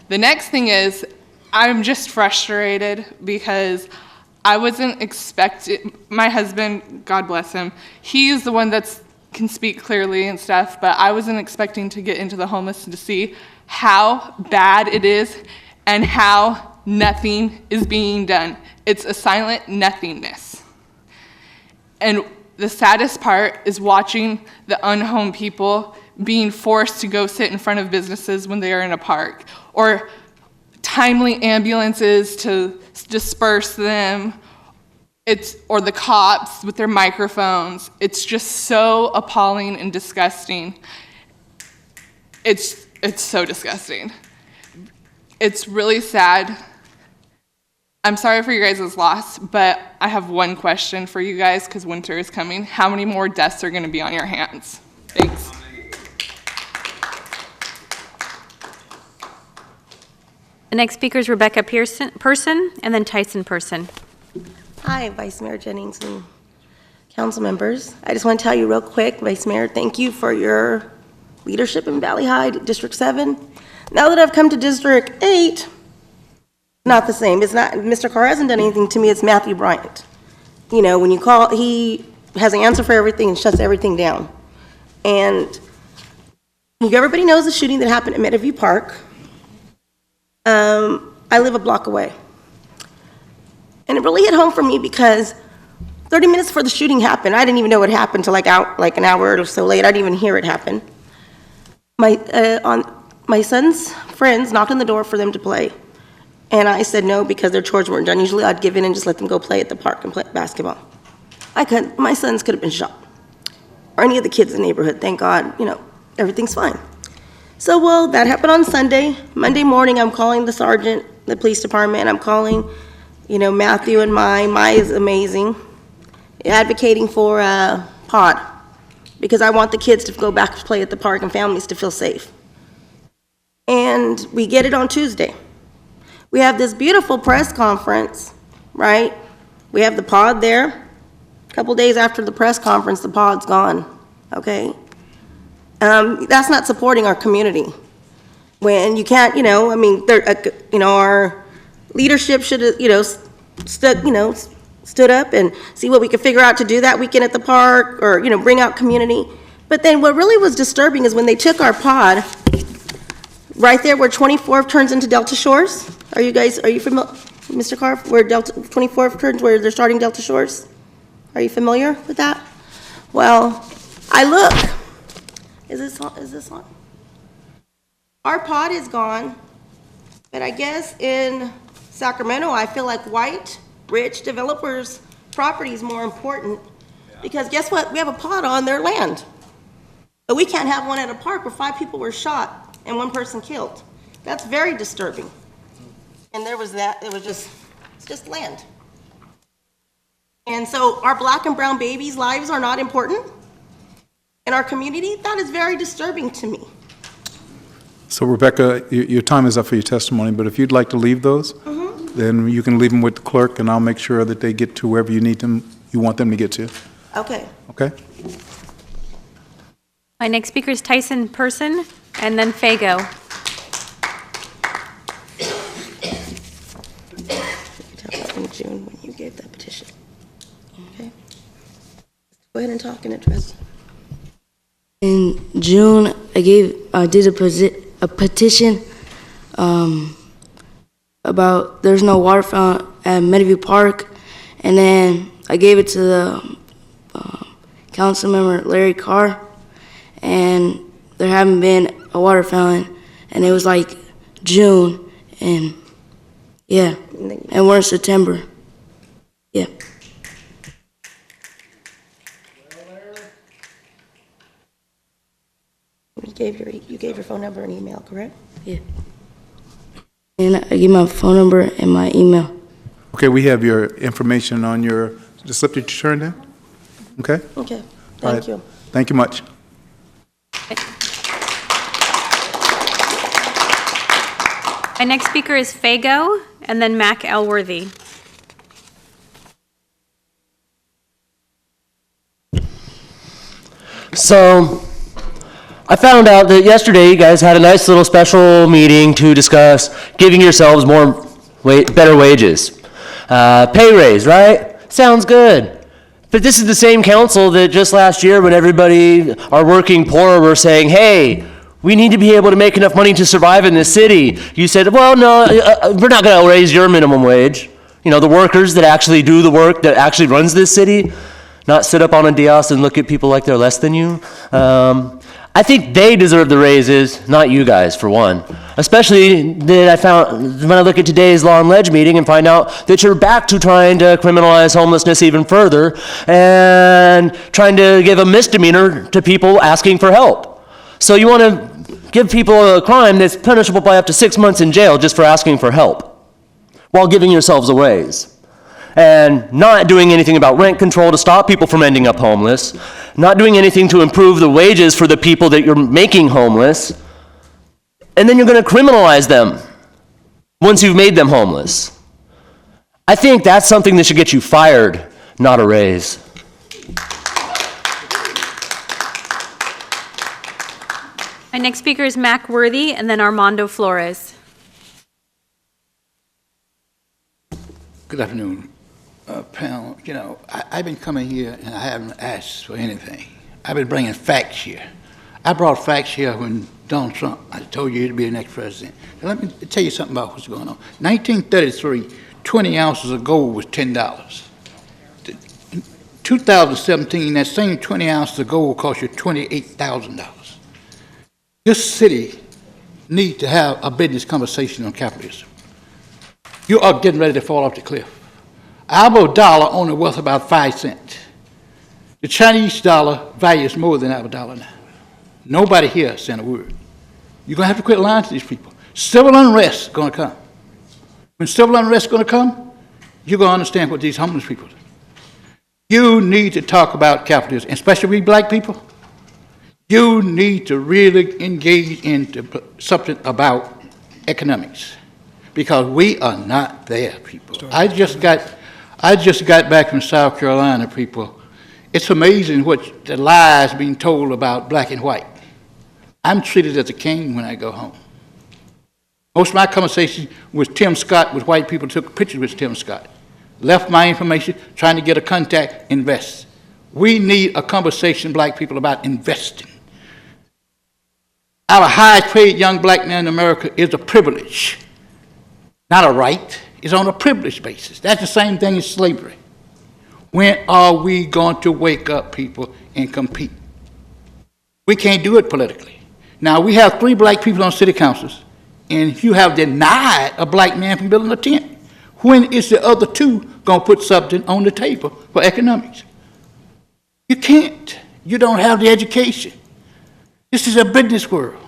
The next thing is I'm just frustrated because I wasn't expecting, my husband, God bless him, he is the one that can speak clearly and stuff, but I wasn't expecting to get into the homeless to see how bad it is and how nothing is being done. It's a silent nothingness. And the saddest part is watching the unhomed people being forced to go sit in front of businesses when they are in a park, or timely ambulances to disperse them, or the cops with their microphones. It's just so appalling and disgusting. It's so disgusting. It's really sad. I'm sorry for your guys' loss, but I have one question for you guys because winter is coming. How many more deaths are going to be on your hands? Thanks. The next speaker is Rebecca Person, and then Tyson Person. Hi, Vice Mayor Jennings and council members. I just want to tell you real quick, Vice Mayor, thank you for your leadership in Valley High, District 7. Now that I've come to District 8, not the same. It's not, Mr. Carr hasn't done anything to me, it's Matthew Bryant. You know, when you call, he has an answer for everything and shuts everything down. And everybody knows the shooting that happened at Meadowview Park. I live a block away. And it really hit home for me because 30 minutes before the shooting happened, I didn't even know what happened until like an hour or so late. I didn't even hear it happen. My son's friends knocked on the door for them to play. And I said no because their chores weren't done. Usually I'd give in and just let them go play at the park and play basketball. My sons could have been shot. Or any of the kids in the neighborhood. Thank God, you know, everything's fine. So, well, that happened on Sunday. Monday morning, I'm calling the sergeant, the police department. I'm calling, you know, Matthew and Mai is amazing. Advocating for a pod. Because I want the kids to go back to play at the park and families to feel safe. And we get it on Tuesday. We have this beautiful press conference, right? We have the pod there. A couple days after the press conference, the pod's gone, okay? That's not supporting our community. When you can't, you know, I mean, our leadership should have, you know, stood up and see what we could figure out to do that weekend at the park, or, you know, bring out community. But then what really was disturbing is when they took our pod, right there where 24th turns into Delta Shores. Are you familiar, Mr. Carr, where 24th turns, where they're starting Delta Shores? Are you familiar with that? Well, I look. Is this on? Our pod is gone, but I guess in Sacramento, I feel like white, rich developers' property is more important, because guess what? We have a pod on their land. But we can't have one at a park where 5 people were shot and 1 person killed. That's very disturbing. And there was that, it's just land. And so our black and brown babies' lives are not important in our community. That is very disturbing to me. So Rebecca, your time is up for your testimony, but if you'd like to leave those, then you can leave them with the clerk, and I'll make sure that they get to wherever you want them to get to. Okay. Okay? My next speaker is Tyson Person, and then Fago. In June when you gave that petition. Okay. Go ahead and talk and address. In June, I did a petition about there's no water fountain at Meadowview Park, and then I gave it to the council member Larry Carr, and there haven't been a water fountain, and it was like June, and yeah, and we're in September. Yeah. You gave your phone number and email, correct? Yeah. And I gave my phone number and my email. Okay, we have your information on the slip that you turned in? Okay? Okay, All right. thank you. Thank you much. My next speaker is Fago, and then Mac Elworthy. So, I found out that yesterday you guys had a nice little special meeting to discuss giving yourselves better wages. Pay raise, right? Sounds good. But this is the same council that just last year, when everybody, our working poor, were saying, hey, we need to be able to make enough money to survive in this city. You said, well, no, we're not going to raise your minimum wage. You know, the workers that actually do the work that actually runs this city, not sit up on a dais and look at people like they're less than you. I think they deserve the raises, not you guys, for one. Especially that I found when I look at today's Law and Ledge meeting and find out that you're back to trying to criminalize homelessness even further and trying to give a misdemeanor to people asking for help. So you want to give people a crime that's punishable by up to 6 months in jail just for asking for help, while giving yourselves a raise. And not doing anything about rent control to stop people from ending up homeless, not doing anything to improve the wages for the people that you're making homeless, and then you're going to criminalize them once you've made them homeless. I think that's something that should get you fired, not a raise. My next speaker is Mac Worthy, and then Armando Flores. Good afternoon, panel. You know, I've been coming here and I haven't asked for anything. I've been bringing facts here. I brought facts here when Donald Trump, I told you he'd be the next president. Now, let me tell you something about what's going on. 1933, 20 ounces of gold was $10. In 2017, that same 20 ounces of gold cost you $28,000. This city needs to have a business conversation on capitalism. You are getting ready to fall off the cliff. Our dollar only worth about 5 cents. The Chinese dollar values more than our dollar now. Nobody here saying a word. You're going to have to quit lying to these people. Civil unrest is going to come. When civil unrest is going to come, you're going to understand what these homeless people do. You need to talk about capitalism, especially we black people. You need to really engage into something about economics, because we are not there, people. I just got back from South Carolina, people. It's amazing what the lies being told about black and white. I'm treated as a king when I go home. Most of my conversations with Tim Scott, with white people, took pictures with Tim Scott. Left my information, trying to get a contact, invest. We need a conversation, black people, about investing. Our highest paid young black man in America is a privilege, not a right. It's on a privilege basis. That's the same thing as slavery. When are we going to wake up, people, and compete? We can't do it politically. Now, we have 3 black people on city councils, and you have denied a black man from building a tent. When is the other 2 going to put something on the table for economics? You can't. You don't have the education. This is a business world.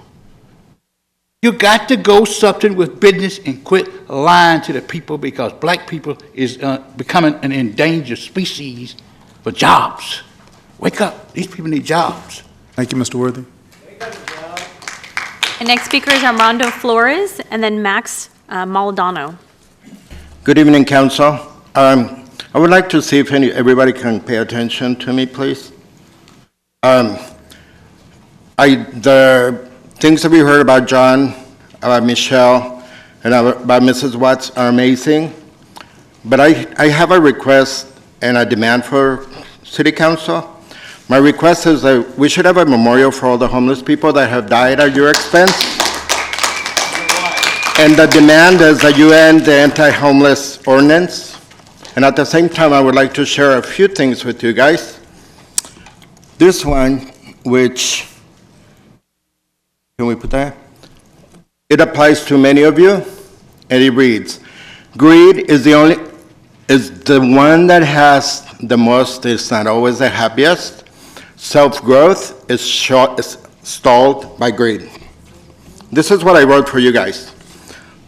You got to go something with business and quit lying to the people, because black people is becoming an endangered species for jobs. Wake up. These people need jobs. Thank you, Mr. Worthy. The next speaker is Armando Flores, and then Max Maldonado. Good evening, Council. I would like to see if everybody can pay attention to me, please. The things that we heard about John, about Michelle, and about Mrs. Watts are amazing, but I have a request and a demand for City Council. My request is that we should have a memorial for all the homeless people that have died at your expense. And the demand is that you end the anti-homeless ordinance. And at the same time, I would like to share a few things with you guys. This one, which, can we put that? It applies to many of you, and it reads, greed is the one that has the most, is not always the happiest. Self-growth is stalled by greed. This is what I wrote for you guys.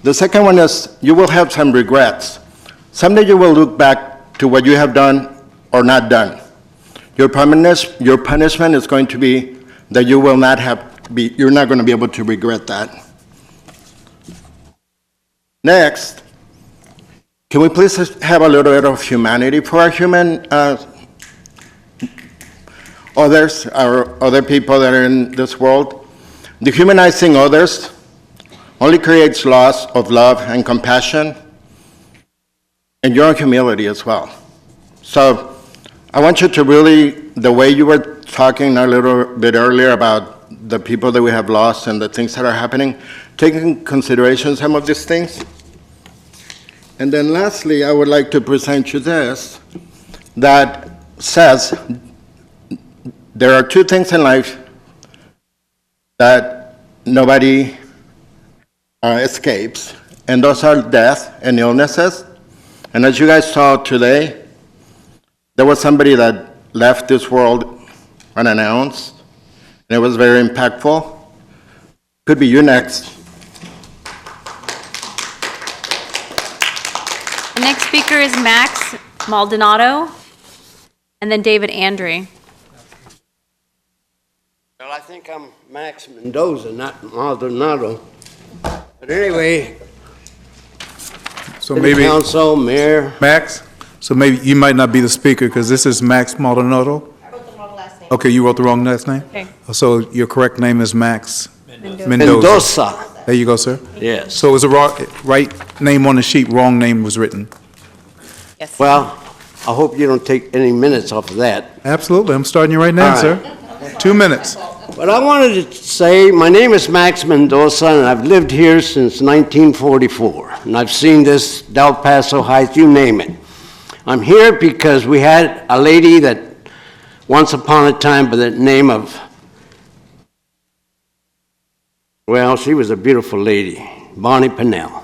The second one is, you will have some regrets. Someday you will look back to what you have done or not done. Your punishment is going to be that you will not you're not going to be able to regret that. Next, can we please have a little bit of humanity for our others, or other people that are in this world? Dehumanizing others only creates loss of love and compassion, and your humility as well. So I want you to really, the way you were talking a little bit earlier about the people that we have lost and the things that are happening, take in consideration some of these things. And then lastly, I would like to present you this that says there are 2 things in life that nobody escapes, and those are death and illnesses. And as you guys saw today, there was somebody that left this world unannounced, and it was very impactful. Could be you next. The next speaker is Max Maldonado, and then David Andre. Well, I think I'm Max Mendoza, not Maldonado. But anyway, So City maybe, Council, Mayor. Max, so maybe you might not be the speaker because this is Max Maldonado? I wrote the wrong last name. Okay, you wrote the wrong last name? Okay. So your correct name is Max Mendoza. Mendoza. There you go, sir. Yes. So it was the right name on the sheet, wrong name was written. Yes. Well, I hope you don't take any minutes off of that. Absolutely, I'm starting you right now, All sir. right. 2 minutes. But I wanted to say, my name is Max Mendoza, and I've lived here since 1944. And I've seen this Del Paso Heights, you name it. I'm here because we had a lady that once upon a time by the name of, well, she was a beautiful lady, Bonnie Pennell.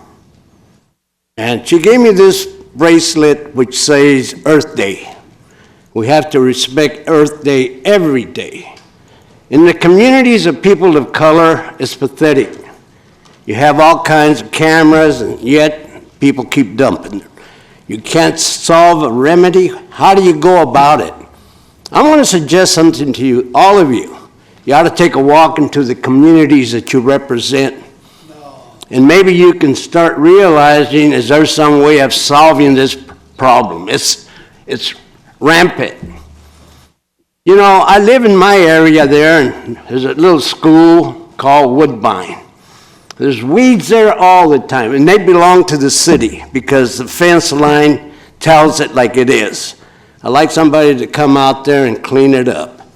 And she gave me this bracelet which says Earth Day. We have to respect Earth Day every day. In the communities of people of color, it's pathetic. You have all kinds of cameras, and yet people keep dumping. You can't solve a remedy. How do you go about it? I want to suggest something to you, all of you. You ought to take a walk into the communities that you represent. And maybe you can start realizing, is there some way of solving this problem? It's rampant. You know, I live in my area there, and there's a little school called Woodbine. There's weeds there all the time, and they belong to the city because the fence line tells it like it is. I'd like somebody to come out there and clean it up.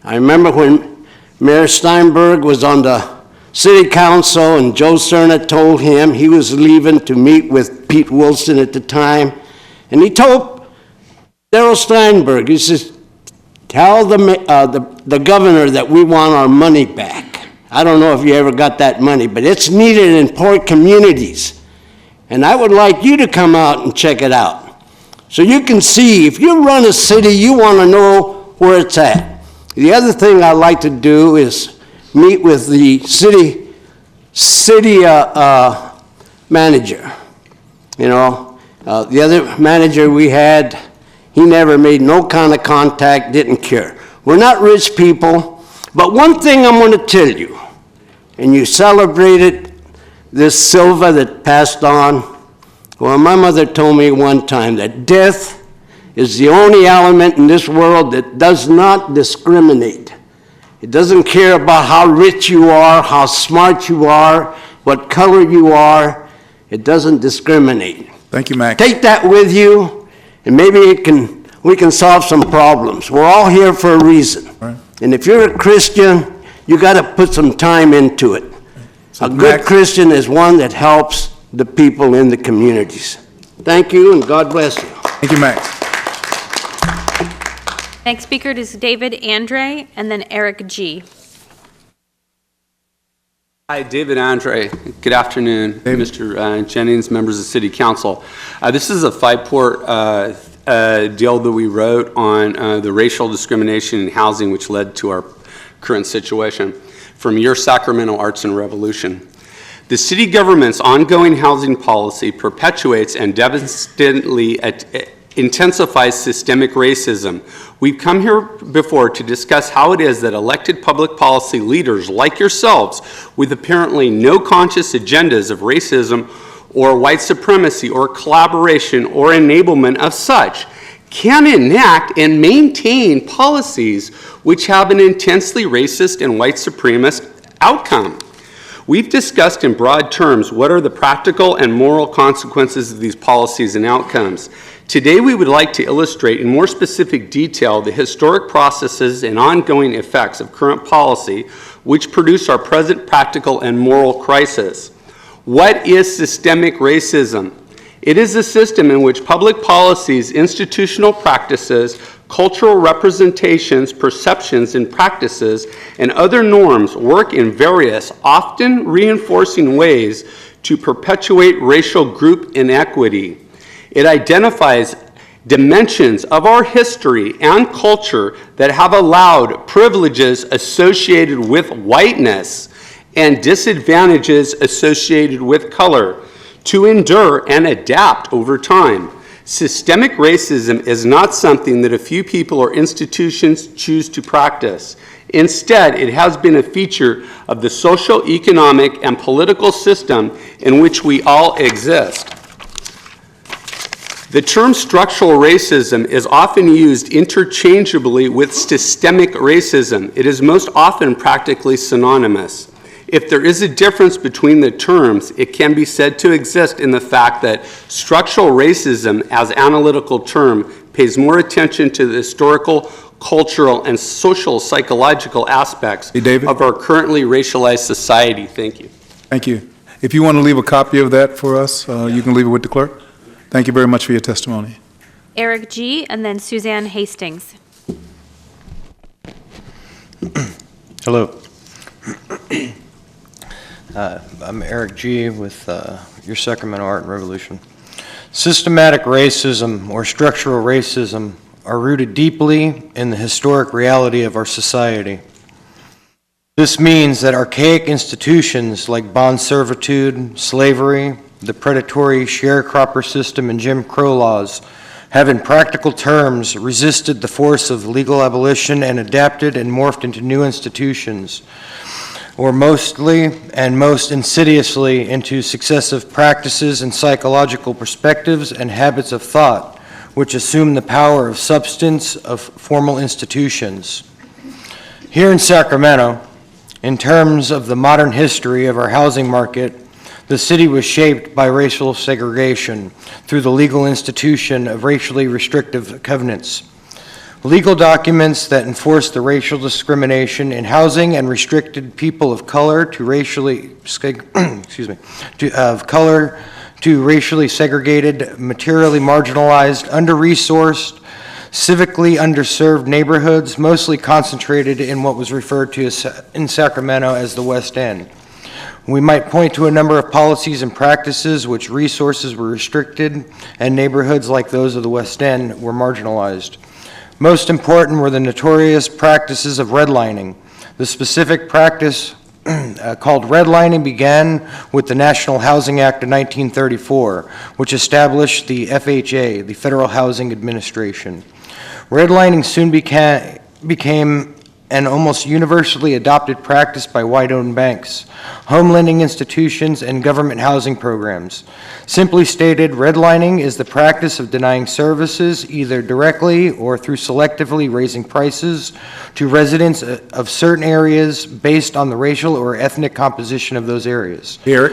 I remember when Mayor Steinberg was on the city council, and Joe Cerna told him he was leaving to meet with Pete Wilson at the time, and he told Darrell Steinberg, he says, tell the governor that we want our money back. I don't know if you ever got that money, but it's needed in poor communities. And I would like you to come out and check it out. So you can see, if you run a city, you want to know where it's at. The other thing I like to do is meet with the city manager. You know, the other manager we had, he never made no kind of contact, didn't care. We're not rich people, but one thing I'm going to tell you, and you celebrated this Silva that passed on. Well, my mother told me one time that death is the only element in this world that does not discriminate. It doesn't care about how rich you are, how smart you are, what color you are. It doesn't discriminate. Thank you, Max. Take that with you. And maybe we can solve some problems. We're all here for a reason. Right. And if you're a Christian, you got to put some time into it. So a good Max, Christian is one that helps the people in the communities. Thank you, and God bless you. Thank you, Max. Next speaker is David Andre, and then Eric G. Hi, David Andre. Good afternoon, Mr. Jennings, members of City Council. This is a five-part deal that we wrote on the racial discrimination in housing, which led to our current situation, from your Sacramento Arts and Revolution. The city government's ongoing housing policy perpetuates and devastatingly intensifies systemic racism. We've come here before to discuss how it is that elected public policy leaders like yourselves, with apparently no conscious agendas of racism or white supremacy or collaboration or enablement of such, can enact and maintain policies which have an intensely racist and white supremacist outcome. We've discussed in broad terms what are the practical and moral consequences of these policies and outcomes. Today, we would like to illustrate in more specific detail the historic processes and ongoing effects of current policy which produce our present practical and moral crisis. What is systemic racism? It is a system in which public policies, institutional practices, cultural representations, perceptions, and practices, and other norms work in various, often reinforcing ways to perpetuate racial group inequity. It identifies dimensions of our history and culture that have allowed privileges associated with whiteness and disadvantages associated with color to endure and adapt over time. Systemic racism is not something that a few people or institutions choose to practice. Instead, it has been a feature of the social, economic, and political system in which we all exist. The term structural racism is often used interchangeably with systemic racism. It is most often practically synonymous. If there is a difference between the terms, it can be said to exist in the fact that structural racism, as an analytical term, pays more attention to the historical, cultural, and social psychological aspects of our currently racialized society. Thank you. Thank you. If you want to leave a copy of that for us, you can leave it with the clerk. Thank you very much for your testimony. Eric G., and then Suzanne Hastings. Hello. I'm Eric G. with your Sacramento Art and Revolution. Systematic racism or structural racism are rooted deeply in the historic reality of our society. This means that archaic institutions like bond servitude, slavery, the predatory sharecropper system, and Jim Crow laws have in practical terms resisted the force of legal abolition and adapted and morphed into new institutions, or mostly and most insidiously into successive practices and psychological perspectives and habits of thought, which assume the power of substance of formal institutions. Here in Sacramento, in terms of the modern history of our housing market, the city was shaped by racial segregation through the legal institution of racially restrictive covenants. Legal documents that enforced the racial discrimination in housing and restricted people of color to racially racially segregated, materially marginalized, under-resourced, civically underserved neighborhoods, mostly concentrated in what was referred to in Sacramento as the West End. We might point to a number of policies and practices which resources were restricted and neighborhoods like those of the West End were marginalized. Most important were the notorious practices of redlining. The specific practice called redlining began with the National Housing Act of 1934, which established the FHA, the Federal Housing Administration. Redlining soon became an almost universally adopted practice by white-owned banks, home lending institutions, and government housing programs. Simply stated, redlining is the practice of denying services either directly or through selectively raising prices to residents of certain areas based on the racial or ethnic composition of those areas. Eric,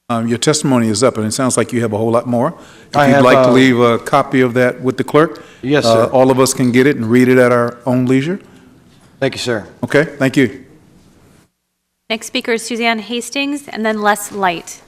your testimony is up, and it sounds like you have a whole lot more. If I you'd have, like to leave a copy of that with the clerk, Yes, sir. All of us can get it and read it at our own leisure. Thank you, sir. Okay, thank you. Next speaker is Suzanne Hastings, and then Les Light.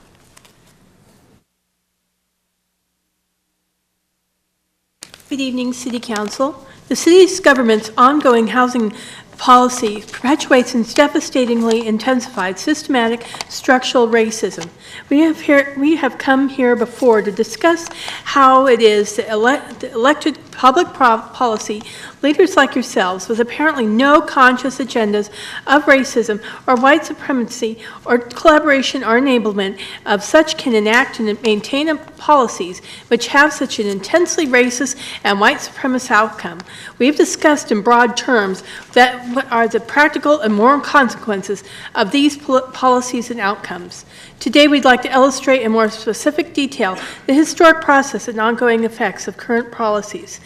Good evening, City Council. The city's government's ongoing housing policy perpetuates and devastatingly intensified systematic structural racism. We have come here before to discuss how it is that elected public policy leaders like yourselves, with apparently no conscious agendas of racism or white supremacy or collaboration or enablement of such, can enact and maintain policies which have such an intensely racist and white supremacist outcome. We've discussed in broad terms what are the practical and moral consequences of these policies and outcomes. Today, we'd like to illustrate in more specific detail the historic process and ongoing effects of current policies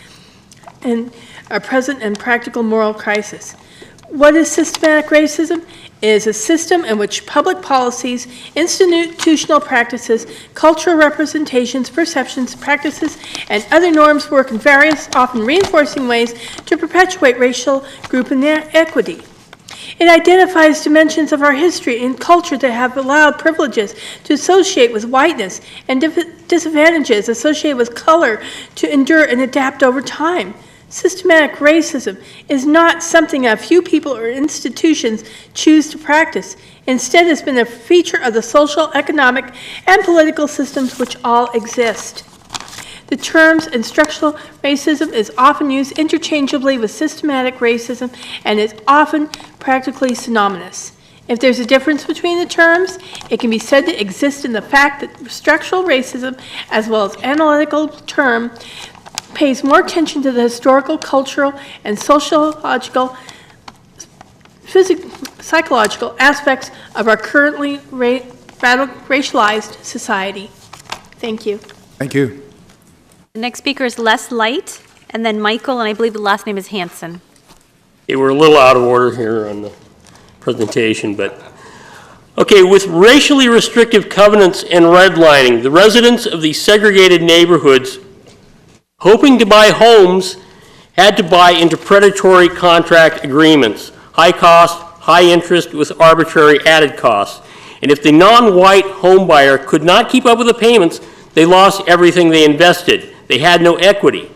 and our present and practical moral crisis. What is systematic racism? It is a system in which public policies, institutional practices, cultural representations, perceptions, practices, and other norms work in various, often reinforcing ways to perpetuate racial group inequity. It identifies dimensions of our history and culture that have allowed privileges to associate with whiteness and disadvantages associated with color to endure and adapt over time. Systematic racism is not something a few people or institutions choose to practice. Instead, it's been a feature of the social, economic, and political systems which all exist. The terms and structural racism is often used interchangeably with systematic racism and is often practically synonymous. If there's a difference between the terms, it can be said to exist in the fact that structural racism, as well as analytical term, pays more attention to the historical, cultural, and sociological, psychological aspects of our currently racialized society. Thank you. Thank you. The next speaker is Les Light, and then Michael, and I believe the last name is Hanson. Okay, we're a little out of order here on the presentation, but okay, with racially restrictive covenants and redlining, the residents of these segregated neighborhoods hoping to buy homes had to buy into predatory contract agreements, high cost, high interest with arbitrary added costs. And if the non-white home buyer could not keep up with the payments, they lost everything they invested. They had no equity.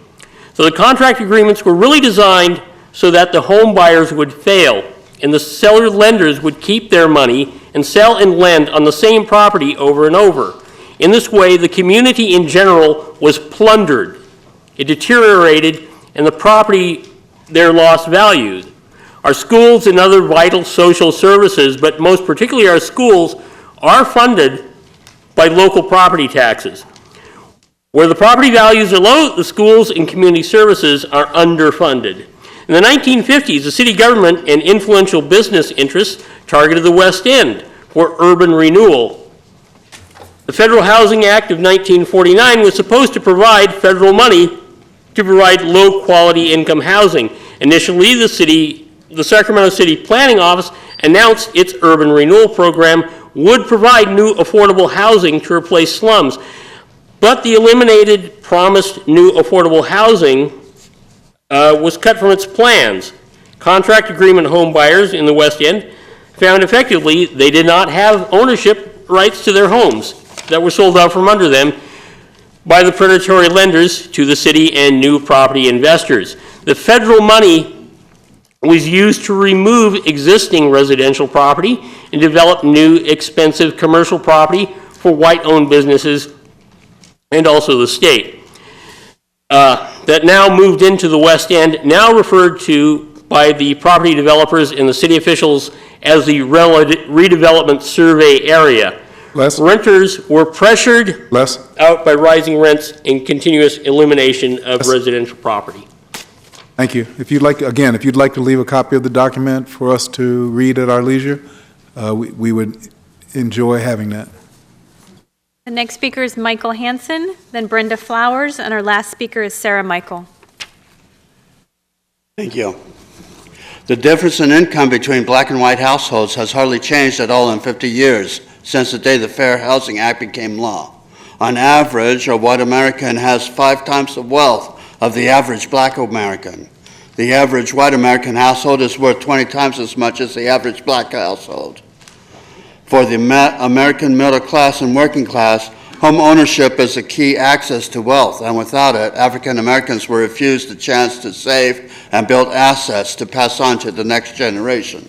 So the contract agreements were really designed so that the home buyers would fail and the seller lenders would keep their money and sell and lend on the same property over and over. In this way, the community in general was plundered. It deteriorated, and the property there lost value. Our schools and other vital social services, but most particularly our schools, are funded by local property taxes. Where the property values are low, the schools and community services are underfunded. In the 1950s, the city government and influential business interests targeted the West End for urban renewal. The Federal Housing Act of 1949 was supposed to provide federal money to provide low-quality income housing. Initially, the Sacramento City Planning Office announced its urban renewal program would provide new affordable housing to replace slums. But the eliminated promised new affordable housing was cut from its plans. Contract agreement home buyers in the West End found effectively they did not have ownership rights to their homes that were sold out from under them by the predatory lenders to the city and new property investors. The federal money was used to remove existing residential property and develop new expensive commercial property for white-owned businesses and also the state. That now moved into the West End, now referred to by the property developers and the city officials as the redevelopment survey area. Renters were pressured out by rising rents and continuous elimination of residential property. Thank you. If you'd like to leave a copy of the document for us to read at our leisure, we would enjoy having that. The next speaker is Michael Hanson, then Brenda Flowers, and our last speaker is Sarah Michael. Thank you. The difference in income between black and white households has hardly changed at all in 50 years since the day the Fair Housing Act became law. On average, a white American has 5 times the wealth of the average black American. The average white American household is worth 20 times as much as the average black household. For the American middle class and working class, home ownership is a key access to wealth, and without it, African Americans were refused the chance to save and build assets to pass on to the next generation.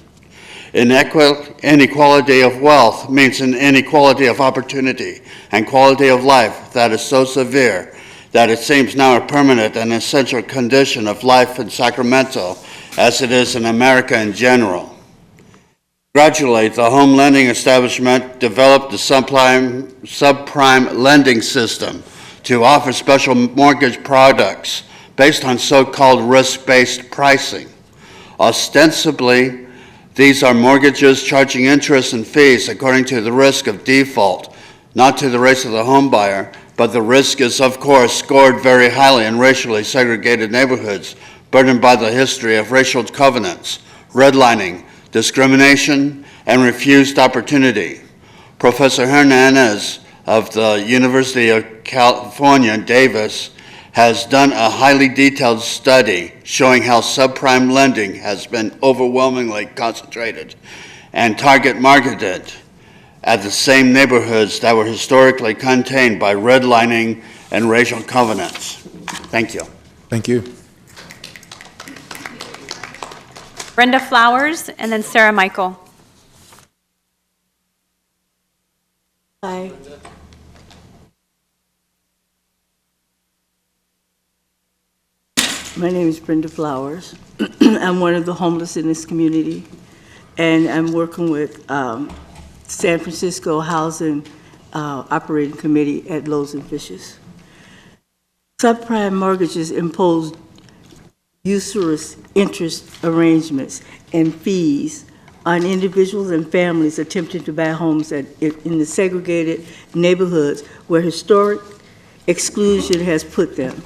Inequality of wealth means an inequality of opportunity and quality of life that is so severe that it seems now a permanent and essential condition of life in Sacramento as it is in America in general. Gradually, the home lending establishment developed the subprime lending system to offer special mortgage products based on so-called risk-based pricing. Ostensibly, these are mortgages charging interest and fees according to the risk of default, not to the race of the home buyer, but the risk is, of course, scored very highly in racially segregated neighborhoods, burdened by the history of racial covenants, redlining, discrimination, and refused opportunity. Professor Hernandez of the University of California, Davis, has done a highly detailed study showing how subprime lending has been overwhelmingly concentrated and target marketed at the same neighborhoods that were historically contained by redlining and racial covenants. Thank you. Thank you. Brenda Flowers, and then Sarah Michael. Hi. My name is Brenda Flowers. I'm one of the homeless in this community, and I'm working with San Francisco Housing Operating Committee at Loaves and Fishes. Subprime mortgages impose usurious interest arrangements and fees on individuals and families attempting to buy homes in the segregated neighborhoods where historic exclusion has put them.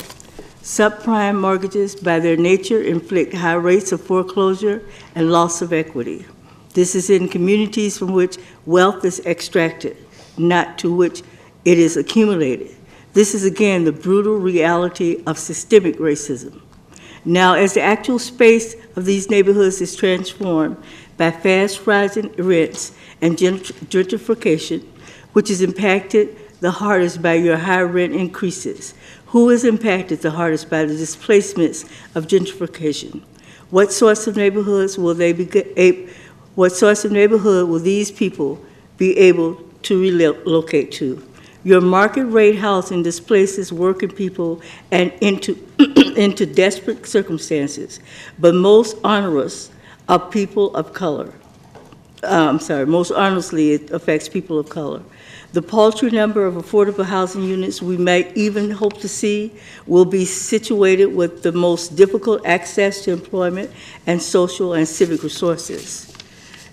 Subprime mortgages, by their nature, inflict high rates of foreclosure and loss of equity. This is in communities from which wealth is extracted, not to which it is accumulated. This is, again, the brutal reality of systemic racism. Now, as the actual space of these neighborhoods is transformed by fast rising rents and gentrification, which is impacted the hardest by your high rent increases. Who is impacted the hardest by the displacements of gentrification? What sorts of neighborhoods will what sorts of neighborhood will these people be able to relocate to? Your market rate housing displaces working people and into desperate circumstances, but most onerous of people of color. Most honestly, it affects people of color. The paltry number of affordable housing units we might even hope to see will be situated with the most difficult access to employment and social and civic resources.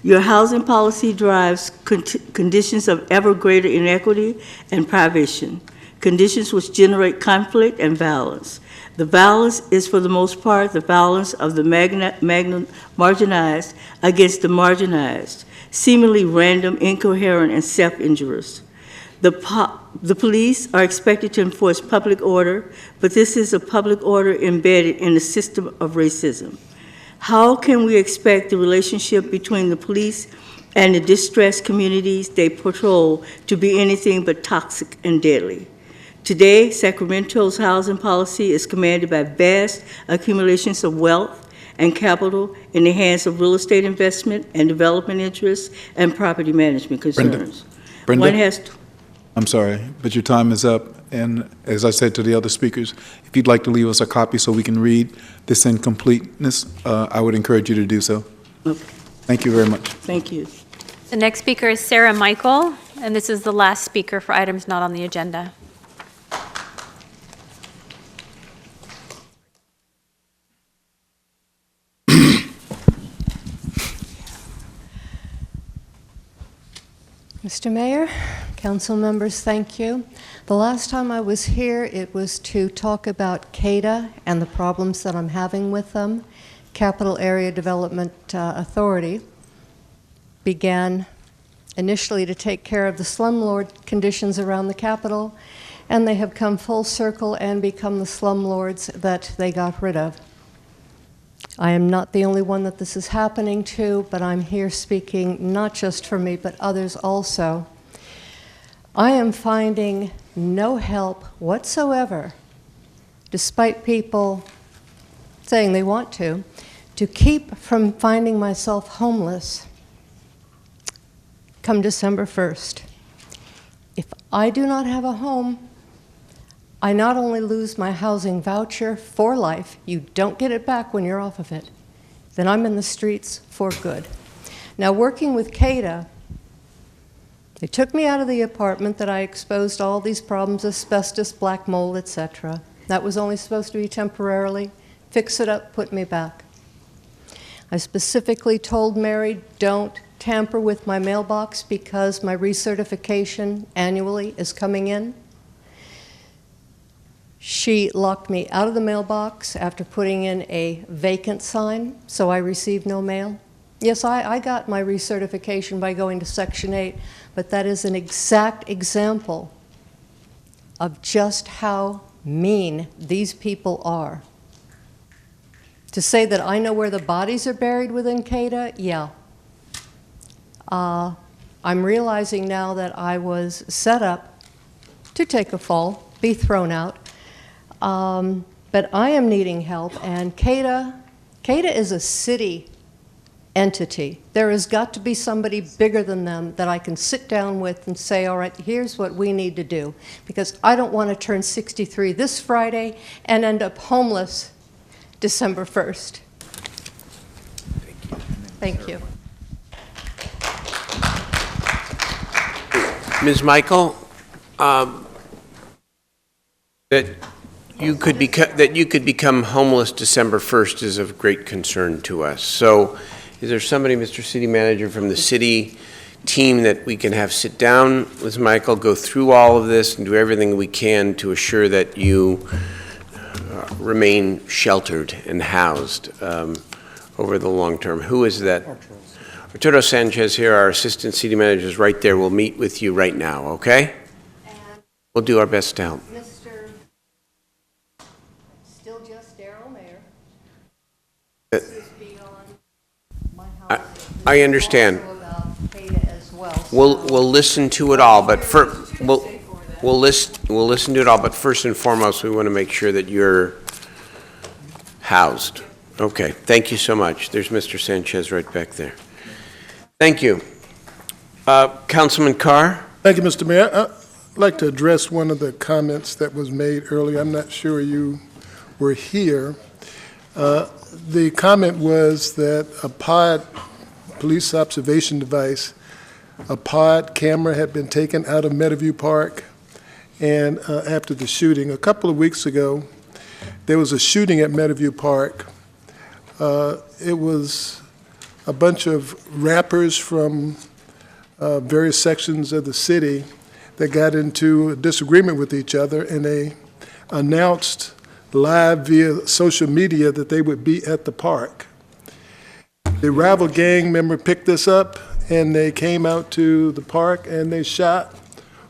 Your housing policy drives conditions of ever greater inequity and privation, conditions which generate conflict and violence. The violence is, for the most part, the violence of the marginalized against the marginalized, seemingly random, incoherent, and self-injurious. The police are expected to enforce public order, but this is a public order embedded in a system of racism. How can we expect the relationship between the police and the distressed communities they patrol to be anything but toxic and deadly? Today, Sacramento's housing policy is commanded by vast accumulations of wealth and capital in the hands of real estate investment and development interests and property management concerns. Brenda? I'm sorry, but your time is up. And as I said to the other speakers, if you'd like to leave us a copy so we can read this in completeness, I would encourage you to do so. Okay. Thank you very much. Thank you. The next speaker is Sarah Michael, and this is the last speaker for items not on the agenda. Mr. Mayor, council members, thank you. The last time I was here, it was to talk about CADA and the problems that I'm having with them. Capital Area Development Authority began initially to take care of the slumlord conditions around the Capitol, and they have come full circle and become the slumlords that they got rid of. I am not the only one that this is happening to, but I'm here speaking not just for me, but others also. I am finding no help whatsoever, despite people saying they want to keep from finding myself homeless come December 1st. If I do not have a home, I not only lose my housing voucher for life, you don't get it back when you're off of it, then I'm in the streets for good. Now, working with CADA, they took me out of the apartment that I exposed all these problems, asbestos, black mold, etc. That was only supposed to be temporarily. Fix it up, put me back. I specifically told Mary, don't tamper with my mailbox because my recertification annually is coming in. She locked me out of the mailbox after putting in a vacant sign, so I received no mail. Yes, I got my recertification by going to Section 8, but that is an exact example of just how mean these people are. To say that I know where the bodies are buried within CADA, yeah. I'm realizing now that I was set up to take a fall, be thrown out, but I am needing help, and CADA is a city entity. There has got to be somebody bigger than them that I can sit down with and say, all right, here's what we need to do, because I don't want to turn 63 this Friday and end up homeless December 1st. Thank you. Ms. Michael, that you could become homeless December 1st is of great concern to us. So is there somebody, Mr. City Manager, from the city team that we can have sit down with Michael, go through all of this, and do everything we can to assure that you remain sheltered and housed over the long term? Who is that? Arturo Sanchez here, our Assistant City Manager, is right there. We'll meet with you right now, okay? We'll do our best to help. Mr. Still just Darrell Mayor. Uh, This is beyond my house. I understand. Also about CADA as well. We'll listen to it all, but we'll listen to it all. But first and foremost, we want to make sure that you're housed. Okay. Thank you so much. There's Mr. Sanchez right back there. Thank you, Councilman Carr. Thank you, Mr. Mayor. I'd like to address one of the comments that was made earlier. I'm not sure you were here. The comment was that a pod police observation device, a pod camera had been taken out of Meadowview Park, and after the shooting, a couple of weeks ago, there was a shooting at Meadowview Park. It was a bunch of rappers from various sections of the city that got into a disagreement with each other, and they announced live via social media that they would be at the park. The rival gang member picked this up, and they came out to the park, and they shot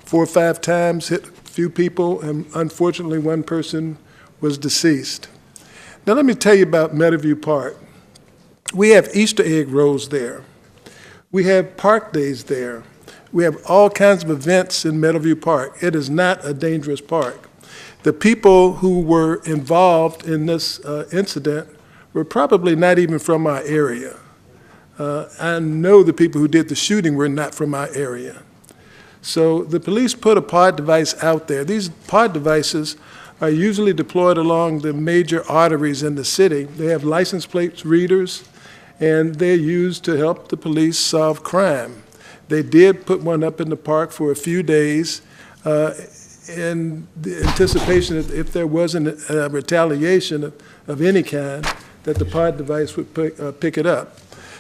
4 or 5 times, hit a few people, and unfortunately one person was deceased. Now let me tell you about Meadowview Park. We have Easter egg rolls there. We have park days there. We have all kinds of events in Meadowview Park. It is not a dangerous park. The people who were involved in this incident were probably not even from our area. I know the people who did the shooting were not from our area. So the police put a pod device out there. These pod devices are usually deployed along the major arteries in the city. They have license plate readers, and they're used to help the police solve crime. They did put one up in the park for a few days in the anticipation that if there wasn't a retaliation of any kind, that the pod device would pick it up.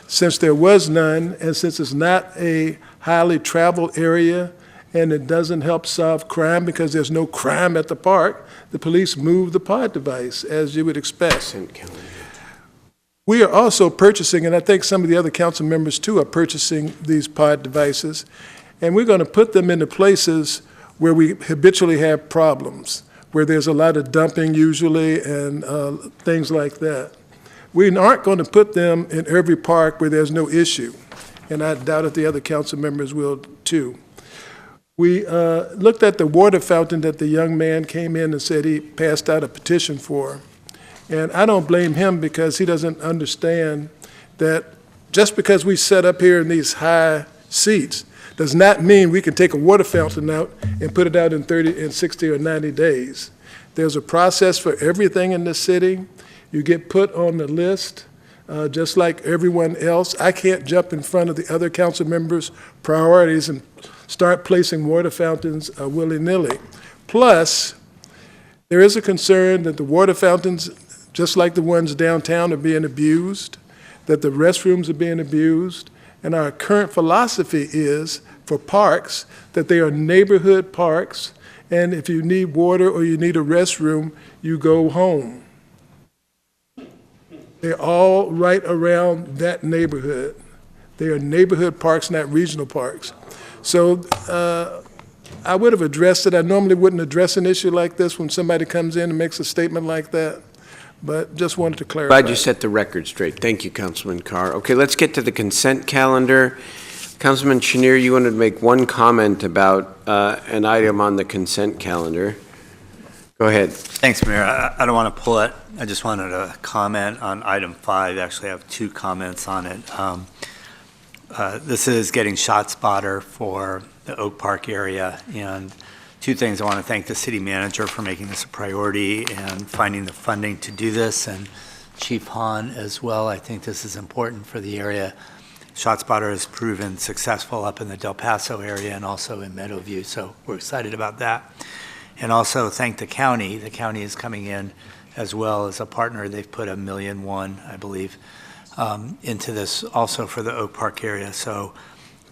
Since there was none, and since it's not a highly traveled area, and it doesn't help solve crime because there's no crime at the park, the police moved the pod device, as you would expect. We are also purchasing, and I think some of the other council members too are purchasing these pod devices, and we're going to put them into places where we habitually have problems, where there's a lot of dumping usually and things like that. We aren't going to put them in every park where there's no issue, and I doubt if the other council members will too. We looked at the water fountain that the young man came in and said he passed out a petition for. And I don't blame him because he doesn't understand that just because we set up here in these high seats does not mean we can take a water fountain out and put it out in 30 and 60 or 90 days. There's a process for everything in the city. You get put on the list just like everyone else. I can't jump in front of the other council members' priorities and start placing water fountains willy-nilly. Plus, there is a concern that the water fountains, just like the ones downtown, are being abused, that the restrooms are being abused, and our current philosophy is for parks that they are neighborhood parks, and if you need water or you need a restroom, you go home. They're all right around that neighborhood. They are neighborhood parks, not regional parks. So I would have addressed it. I normally wouldn't address an issue like this when somebody comes in and makes a statement like that, but just wanted to clarify. Glad you set the record straight. Thank you, Councilman Carr. Okay, let's get to the consent calendar. Councilman Chenier, you wanted to make one comment about an item on the consent calendar. Go ahead. Thanks, Mayor. I don't want to pull it. I just wanted to comment on item 5. Actually, I have 2 comments on it. This is getting shot spotter for the Oak Park area, and 2 things. I want to thank the city manager for making this a priority and finding the funding to do this, and Chief Hahn as well. I think this is important for the area. ShotSpotter has proven successful up in the Del Paso area and also in Meadowview, so we're excited about that. And also thank the county. The county is coming in as well as a partner. They've put $1.1 million, I believe, into this also for the Oak Park area. So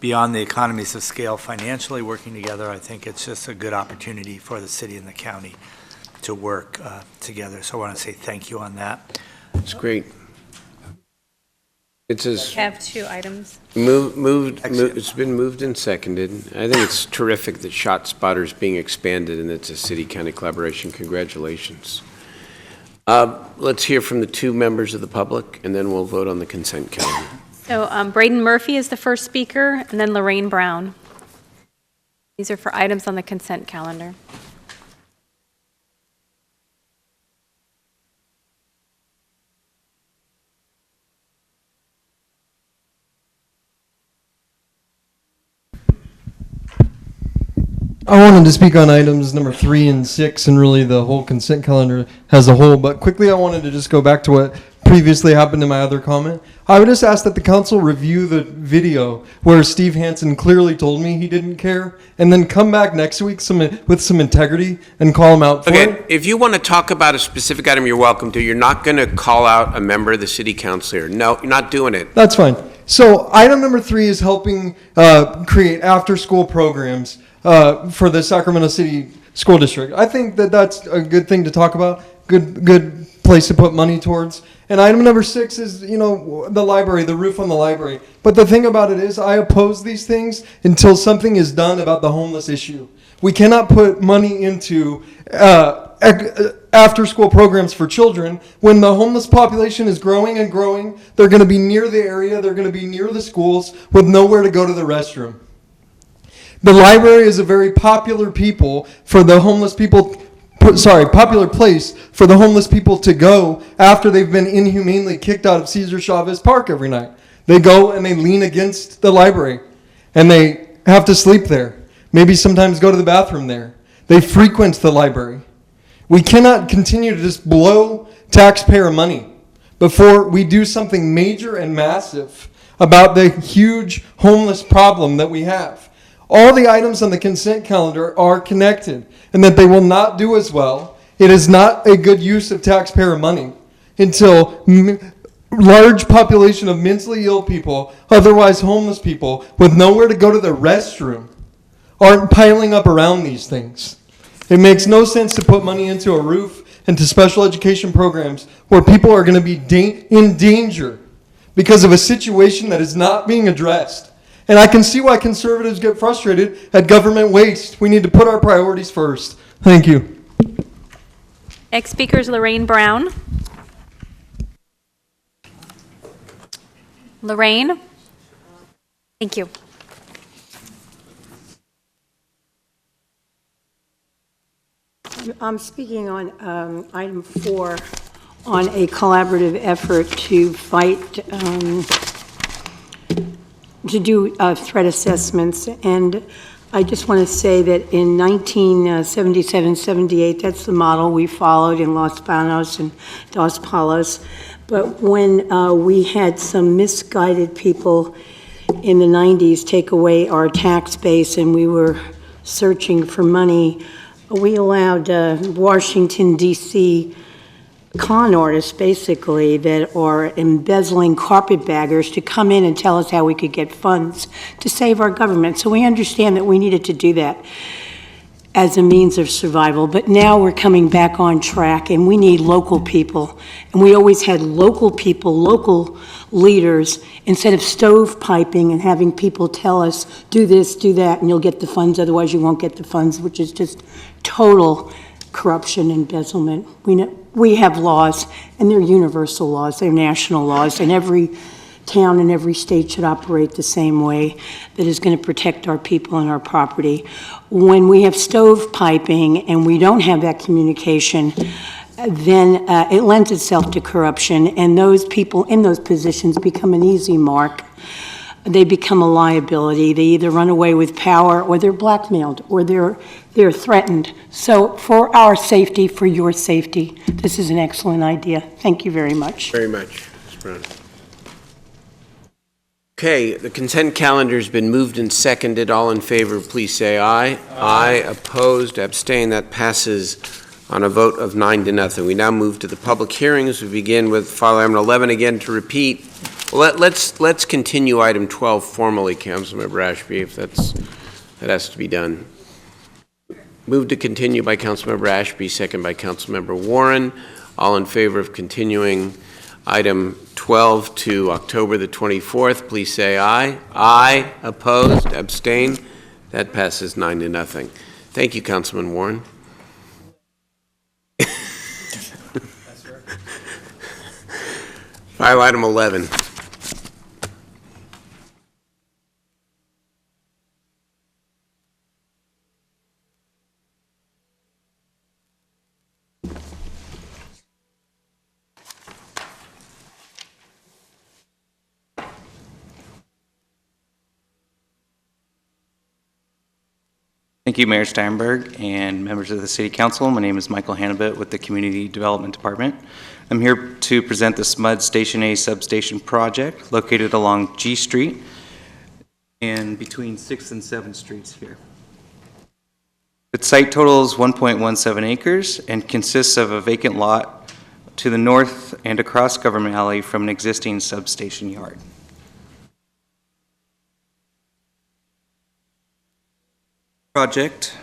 beyond the economies of scale financially working together, I think it's just a good opportunity for the city and the county to work together. So I want to say thank you on that. It's great. It says I have 2 items. it's been moved and seconded. I think it's terrific that ShotSpotter is being expanded and it's a city-county collaboration. Congratulations. Let's hear from the 2 members of the public, and then we'll vote on the consent calendar. So Braden Murphy is the first speaker, and then Lorraine Brown. These are for items on the consent calendar. I wanted to speak on items number 3 and 6 and really the whole consent calendar as a whole, but quickly I wanted to just go back to what previously happened in my other comment. I would just ask that the council review the video where Steve Hansen clearly told me he didn't care, and then come back next week with some integrity and call him out for it. Okay, if you want to talk about a specific item, you're welcome to. You're not going to call out a member of the city council here. No, you're not doing it. That's fine. So item number 3 is helping create after-school programs for the Sacramento City School District. I think that that's a good thing to talk about, good place to put money towards. And item number 6 is, the library, the roof on the library. But the thing about it is I oppose these things until something is done about the homeless issue. We cannot put money into after-school programs for children when the homeless population is growing and growing. They're going to be near the area. They're going to be near the schools with nowhere to go to the restroom. The library is a very popular popular place for the homeless people to go after they've been inhumanely kicked out of Cesar Chavez Park every night. They go and they lean against the library and they have to sleep there. Maybe sometimes go to the bathroom there. They frequent the library. We cannot continue to just blow taxpayer money before we do something major and massive about the huge homeless problem that we have. All the items on the consent calendar are connected, and that they will not do as well. It is not a good use of taxpayer money until large population of mentally ill people, otherwise homeless people, with nowhere to go to the restroom, aren't piling up around these things. It makes no sense to put money into a roof and to special education programs where people are going to be in danger because of a situation that is not being addressed. And I can see why conservatives get frustrated at government waste. We need to put our priorities first. Thank you. Next speaker is Lorraine Brown. Lorraine? Thank you. I'm speaking on item 4 on a collaborative effort to fight to do threat assessments, and I just want to say that in 1977-78, that's the model we followed in Los Banos and Dos Palos. But when we had some misguided people in the 90s take away our tax base and we were searching for money, we allowed Washington, D.C. con artists, basically, that are embezzling carpetbaggers to come in and tell us how we could get funds to save our government. So we understand that we needed to do that. as a means of survival, but now we're coming back on track, and we need local people. And we always had local people, local leaders, instead of stovepiping and having people tell us, do this, do that, and you'll get the funds, otherwise you won't get the funds, which is just total corruption and embezzlement. We have laws, and they're universal laws, they're national laws, and every town and every state should operate the same way, that is going to protect our people and our property. When we have stovepiping and we don't have that communication, then it lends itself to corruption, and those people in those positions become an easy mark. They become a liability. They either run away with power, or they're blackmailed, or they're threatened. So for our safety, for your safety, this is an excellent idea. Thank you very much. Very much, Ms. Brown. Okay, the consent calendar's been moved and seconded. All in favor, please say aye. Aye. Opposed, abstained. That passes on a vote of 9-0. We now move to the public hearings. We begin with file item 11 again to repeat. Let's continue item 12 formally, Councilmember Ashby, if that has to be done. Moved to continue by Councilmember Ashby, second by Councilmember Warren. All in favor of continuing item 12 to October the 24th, please say aye. Aye. Opposed? Abstained? That passes 9-0. Thank you, Councilman Warren. File item 11. Thank you, Mayor Steinberg and members of the City Council. My name is Michael Hannibit with the Community Development Department. I'm here to present the SMUD Station A substation project located along G Street and between 6th and 7th Streets here. Its site totals 1.17 acres and consists of a vacant lot to the north and across Government Alley from an existing substation yard. Project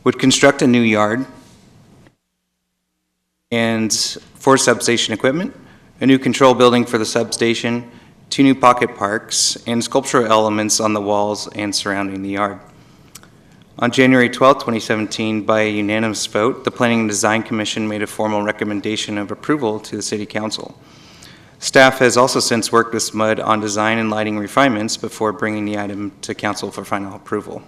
would construct a new yard and for substation equipment, a new control building for the substation, 2 new pocket parks, and sculptural elements on the walls and surrounding the yard. On January 12, 2017, by a unanimous vote, the Planning and Design Commission made a formal recommendation of approval to the City Council. Staff has also since worked with SMUD on design and lighting refinements before bringing the item to Council for final approval.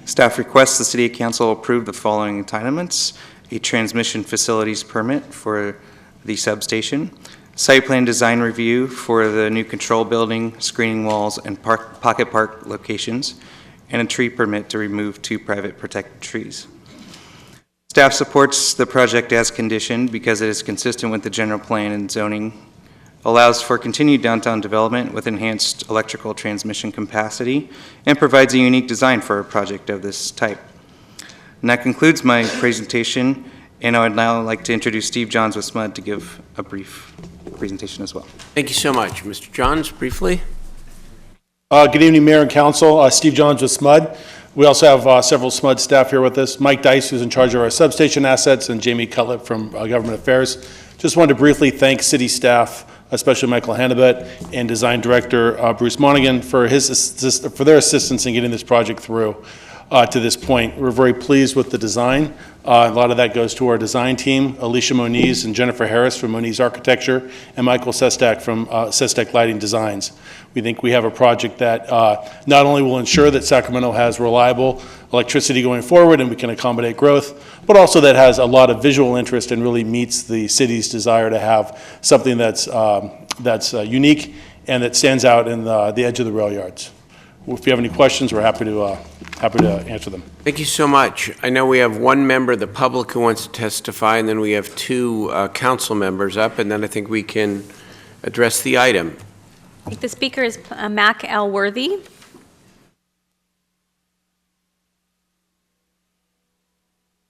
Staff requests the City Council approve the following entitlements: a transmission facilities permit for the substation, site plan design review for the new control building, screening walls, and pocket park locations, and a tree permit to remove 2 private protected trees. Staff supports the project as conditioned because it is consistent with the general plan and zoning, allows for continued downtown development with enhanced electrical transmission capacity, and provides a unique design for a project of this type. And that concludes my presentation, and I would now like to introduce Steve Johns with SMUD to give a brief presentation as well. Thank you so much. Mr. Johns, briefly. Good evening, Mayor and Council. Steve Johns with SMUD. We also have several SMUD staff here with us. Mike Dice, who's in charge of our substation assets, and Jamie Cutlip from Government Affairs. Just wanted to briefly thank city staff, especially Michael Hannibit and Design Director Bruce Monaghan for their assistance in getting this project through to this point. We're very pleased with the design. A lot of that goes to our design team, Alicia Moniz and Jennifer Harris from Moniz Architecture, and Michael Sestak from Sestak Lighting Designs. We think we have a project that not only will ensure that Sacramento has reliable electricity going forward and we can accommodate growth, but also that has a lot of visual interest and really meets the city's desire to have something that's unique and that stands out in the edge of the rail yards. If you have any questions, we're happy to answer them. Thank you so much. I know we have one member of the public who wants to testify, and then we have 2 council members up, and then I think we can address the item. The speaker is Mac Elworthy.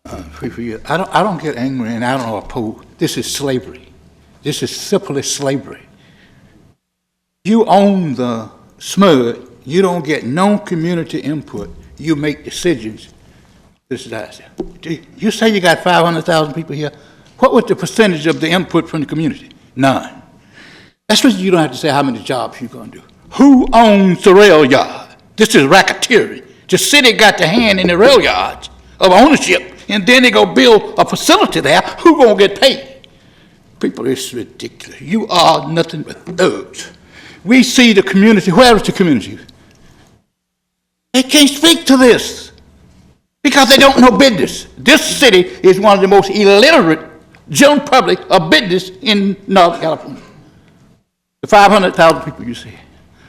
I don't get angry and I don't oppose. This is slavery. This is simply slavery. You own the SMUD. You don't get no community input. You make decisions. disaster. You say you got 500,000 people here. What was the percentage of the input from the community? None. That's what you don't have to say how many jobs you're going to do. Who owns the rail yard? This is racketeering. The city got the hand in the rail yards of ownership, and then they go build a facility there. Who going to get paid? People, it's ridiculous. You are nothing but thugs. We see the community. Where is the community? They can't speak to this because they don't know business. This city is one of the most illiterate general public of business in Northern California. The 500,000 people you see,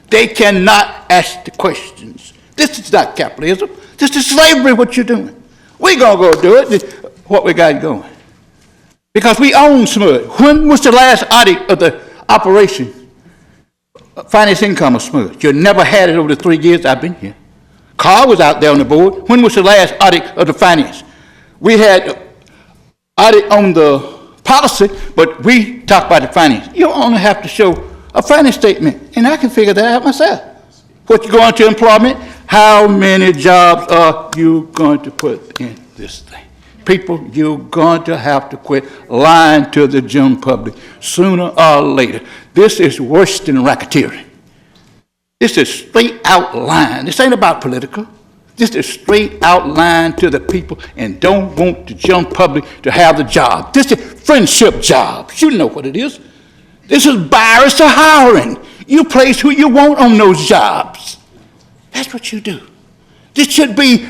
they cannot ask the questions. This is not capitalism. This is slavery, what you're doing. We're going to go do it, what we got going. Because we own SMUD. When was the last audit of the operation? Finance income of SMUD. You never had it over the 3 years I've been here. Carl was out there on the board. When was the last audit of the finance? We had audit on the policy, but we talk about the finance. You only have to show a finance statement, and I can figure that out myself. What you going to employment? How many jobs are you going to put in this thing? People, you're going to have to quit lying to the general public sooner or later. This is worse than racketeering. This is straight out lying. This ain't about political. This is straight out lying to the people and don't want the general public to have the job. This is friendship jobs. You know what it is. This is bias to hiring. You place who you want on those jobs. That's what you do. This should be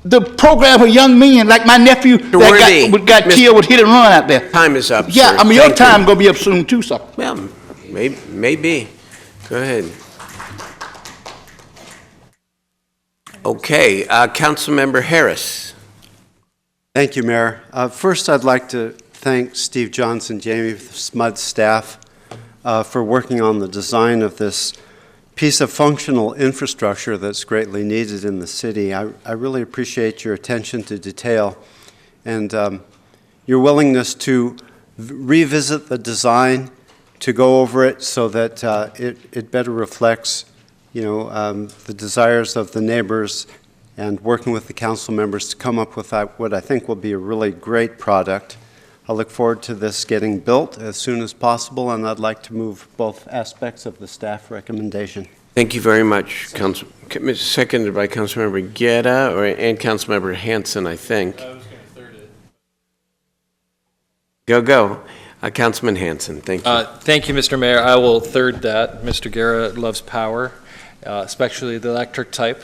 the program for young men like my nephew that got killed with hit and run out there. Time is up, Yeah, sir. I mean, your Thank you. time going to be up soon too, sucker. Well, maybe. Go ahead. Okay, Councilmember Harris. Thank you, Mayor. First, I'd like to thank Steve Johnson, Jamie, the SMUD staff for working on the design of this piece of functional infrastructure that's greatly needed in the city. I really appreciate your attention to detail and your willingness to revisit the design, to go over it so that it better reflects, the desires of the neighbors, and working with the council members to come up with what I think will be a really great product. I look forward to this getting built as soon as possible, and I'd like to move both aspects of the staff recommendation. Thank you very much, seconded by Councilmember Guerra and Councilmember Hanson, I think. I was going to third it. Go. Councilman Hanson, thank you. Thank you, Mr. Mayor. I will third that. Mr. Guerra loves power, especially the electric type.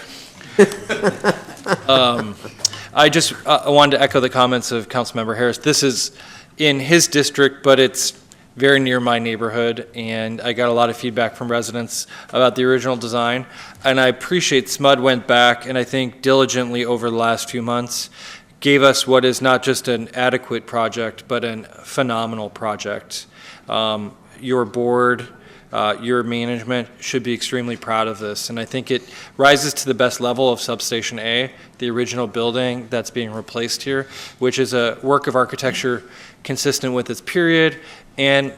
I just wanted to echo the comments of Councilmember Harris. This is in his district, but it's very near my neighborhood, and I got a lot of feedback from residents about the original design. And I appreciate SMUD went back, and I think diligently over the last few months, gave us what is not just an adequate project, but a phenomenal project. Your board, your management should be extremely proud of this, and I think it rises to the best level of Substation A, the original building that's being replaced here, which is a work of architecture consistent with its period and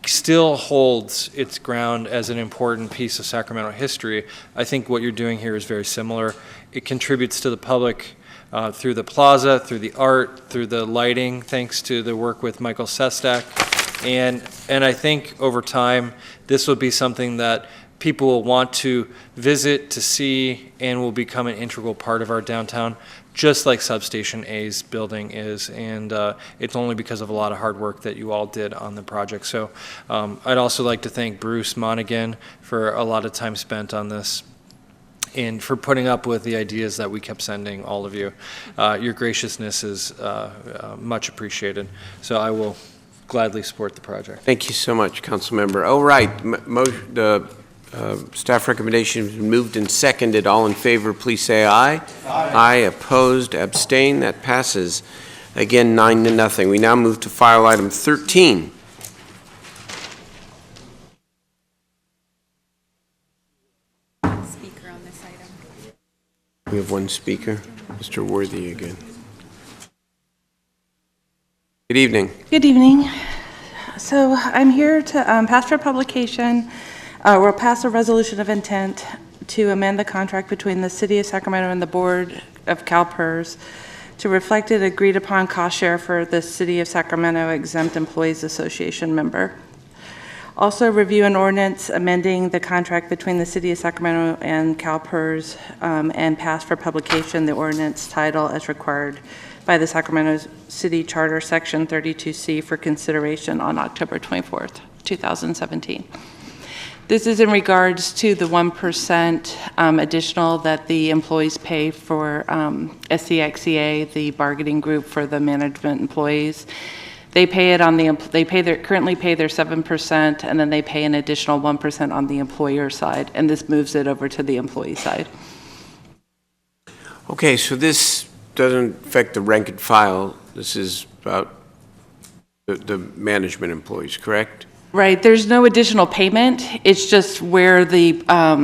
still holds its ground as an important piece of Sacramento history. I think what you're doing here is very similar. It contributes to the public through the plaza, through the art, through the lighting, thanks to the work with Michael Sestak. And I think over time, this will be something that people will want to visit, to see, and will become an integral part of our downtown, just like Substation A's building is. And it's only because of a lot of hard work that you all did on the project. So I'd also like to thank Bruce Monaghan for a lot of time spent on this and for putting up with the ideas that we kept sending all of you. Your graciousness is much appreciated. So I will gladly support the project. Thank you so much, Councilmember. Oh, right. The staff recommendation has been moved and seconded. All in favor, please say aye. Aye. Opposed, abstain. That passes. Again, 9-0. We now move to file item 13. Speaker on this item. We have one speaker, Mr. Worthy again. Good evening. Good evening. So I'm here to pass for publication. We'll pass a resolution of intent to amend the contract between the City of Sacramento and the Board of CalPERS to reflect an agreed-upon cost share for the City of Sacramento Exempt Employees Association member. Also, review an ordinance amending the contract between the City of Sacramento and CalPERS and pass for publication the ordinance title as required by the Sacramento City Charter, Section 32C, for consideration on October 24th, 2017. This is in regards to the 1% additional that the employees pay for SCXCA, the bargaining group for the management employees. They pay it on the, currently pay their 7%, and then they pay an additional 1% on the employer side, and this moves it over to the employee side. Okay, so this doesn't affect the rank and file. This is about the management employees, correct? Right, there's no additional payment. It's just where the,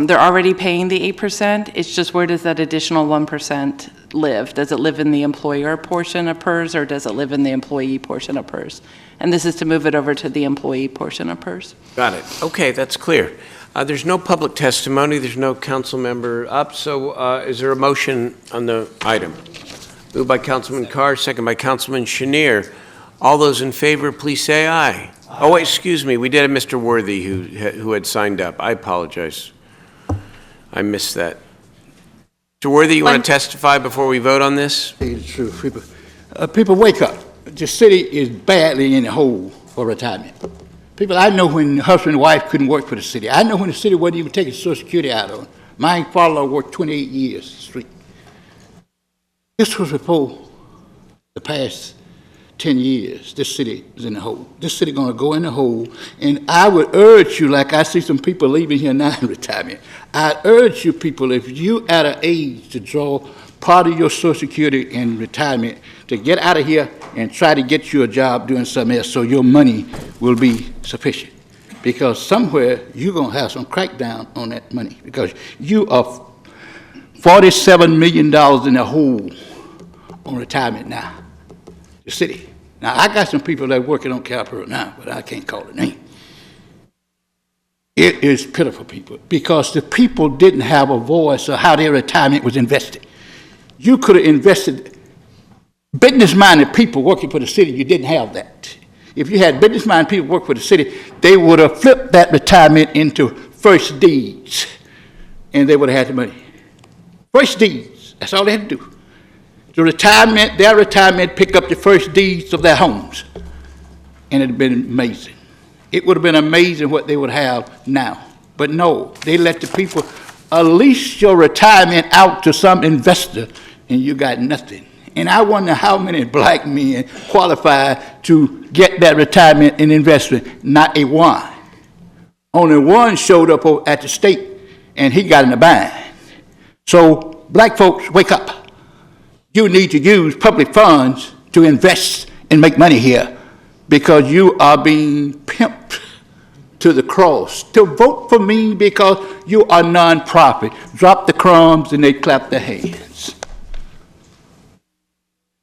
they're already paying the 8%. It's just where does that additional 1% live? Does it live in the employer portion of PERS, or does it live in the employee portion of PERS? And this is to move it over to the employee portion of PERS. Got it. Okay, that's clear. There's no public testimony. There's no council member up. So is there a motion on the item? Moved by Councilman Carr, second by Councilman Chenier. All those in favor, please say aye. Oh, wait, excuse me. We did have Mr. Worthy who had signed up. I apologize. I missed that. Mr. Worthy, you want to testify before we vote on this? It's true. People wake up. The city is badly in the hole for retirement. People, I know when husband and wife couldn't work for the city. I know when the city wasn't even taking Social Security out of them. My father-in-law worked 28 years straight. This was before the past 10 years, this city is in the hole. This city going to go in the hole, and I would urge you, like I see some people leaving here now in retirement, I urge you people, if you at an age to draw part of your Social Security in retirement, to get out of here and try to get you a job doing something else so your money will be sufficient. Because somewhere you're going to have some crackdown on that money, because you are $47 million in the hole on retirement now. The city. Now, I got some people that are working on CalPERS now, but I can't call it name. It is pitiful, people, because the people didn't have a voice of how their retirement was invested. You could have invested, business-minded people working for the city, you didn't have that. If you had business-minded people work for the city, they would have flipped that retirement into first deeds, and they would have had the money. First deeds, that's all they had to do. The retirement, their retirement, pick up the first deeds of their homes. And it would have been amazing. It would have been amazing what they would have now. But no, they let the people lease your retirement out to some investor, and you got nothing. And I wonder how many black men qualify to get that retirement and investment. Not a one. Only one showed up at the state, and he got in a bind. So black folks, wake up. You need to use public funds to invest and make money here, because you are being pimped to the cross. To vote for me because you are non-profit. Drop the crumbs and they clap their hands.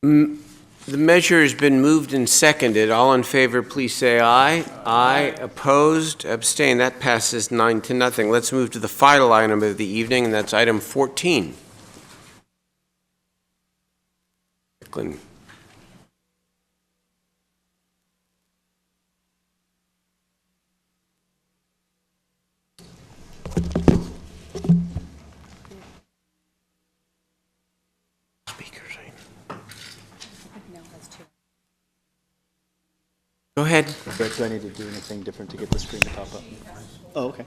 The measure has been moved and seconded. All in favor, please say aye. Aye. Opposed? Abstained? That passes 9-0. Let's move to the final item of the evening, and that's item 14. Go ahead. Do I need to do anything different to get the screen to pop up? Oh, okay.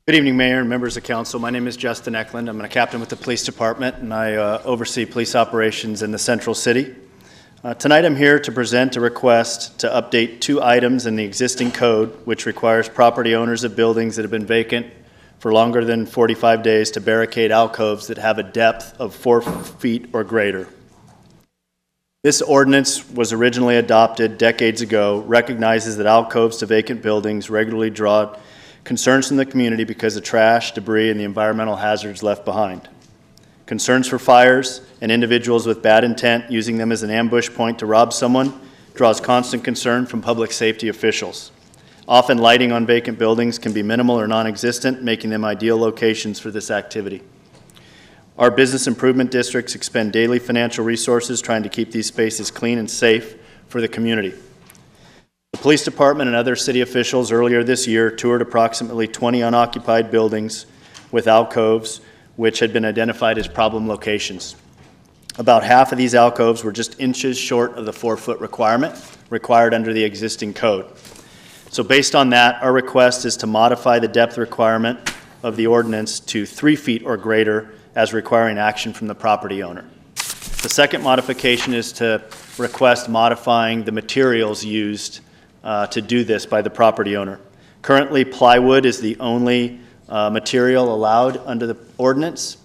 Good evening, Mayor and members of council. My name is Justin Eklund. I'm a captain with the police department, and I oversee police operations in the central city. Tonight I'm here to present a request to update 2 items in the existing code, which requires property owners of buildings that have been vacant for longer than 45 days to barricade alcoves that have a depth of 4 feet or greater. This ordinance was originally adopted decades ago, recognizes that alcoves to vacant buildings regularly draw concerns from the community because of trash, debris, and the environmental hazards left behind. Concerns for fires and individuals with bad intent using them as an ambush point to rob someone draws constant concern from public safety officials. Often lighting on vacant buildings can be minimal or non-existent, making them ideal locations for this activity. Our business improvement districts expend daily financial resources trying to keep these spaces clean and safe for the community. The police department and other city officials earlier this year toured approximately 20 unoccupied buildings with alcoves, which had been identified as problem locations. About half of these alcoves were just inches short of the 4-foot requirement required under the existing code. So based on that, our request is to modify the depth requirement of the ordinance to 3 feet or greater as requiring action from the property owner. The second modification is to request modifying the materials used to do this by the property owner. Currently, plywood is the only material allowed under the ordinance,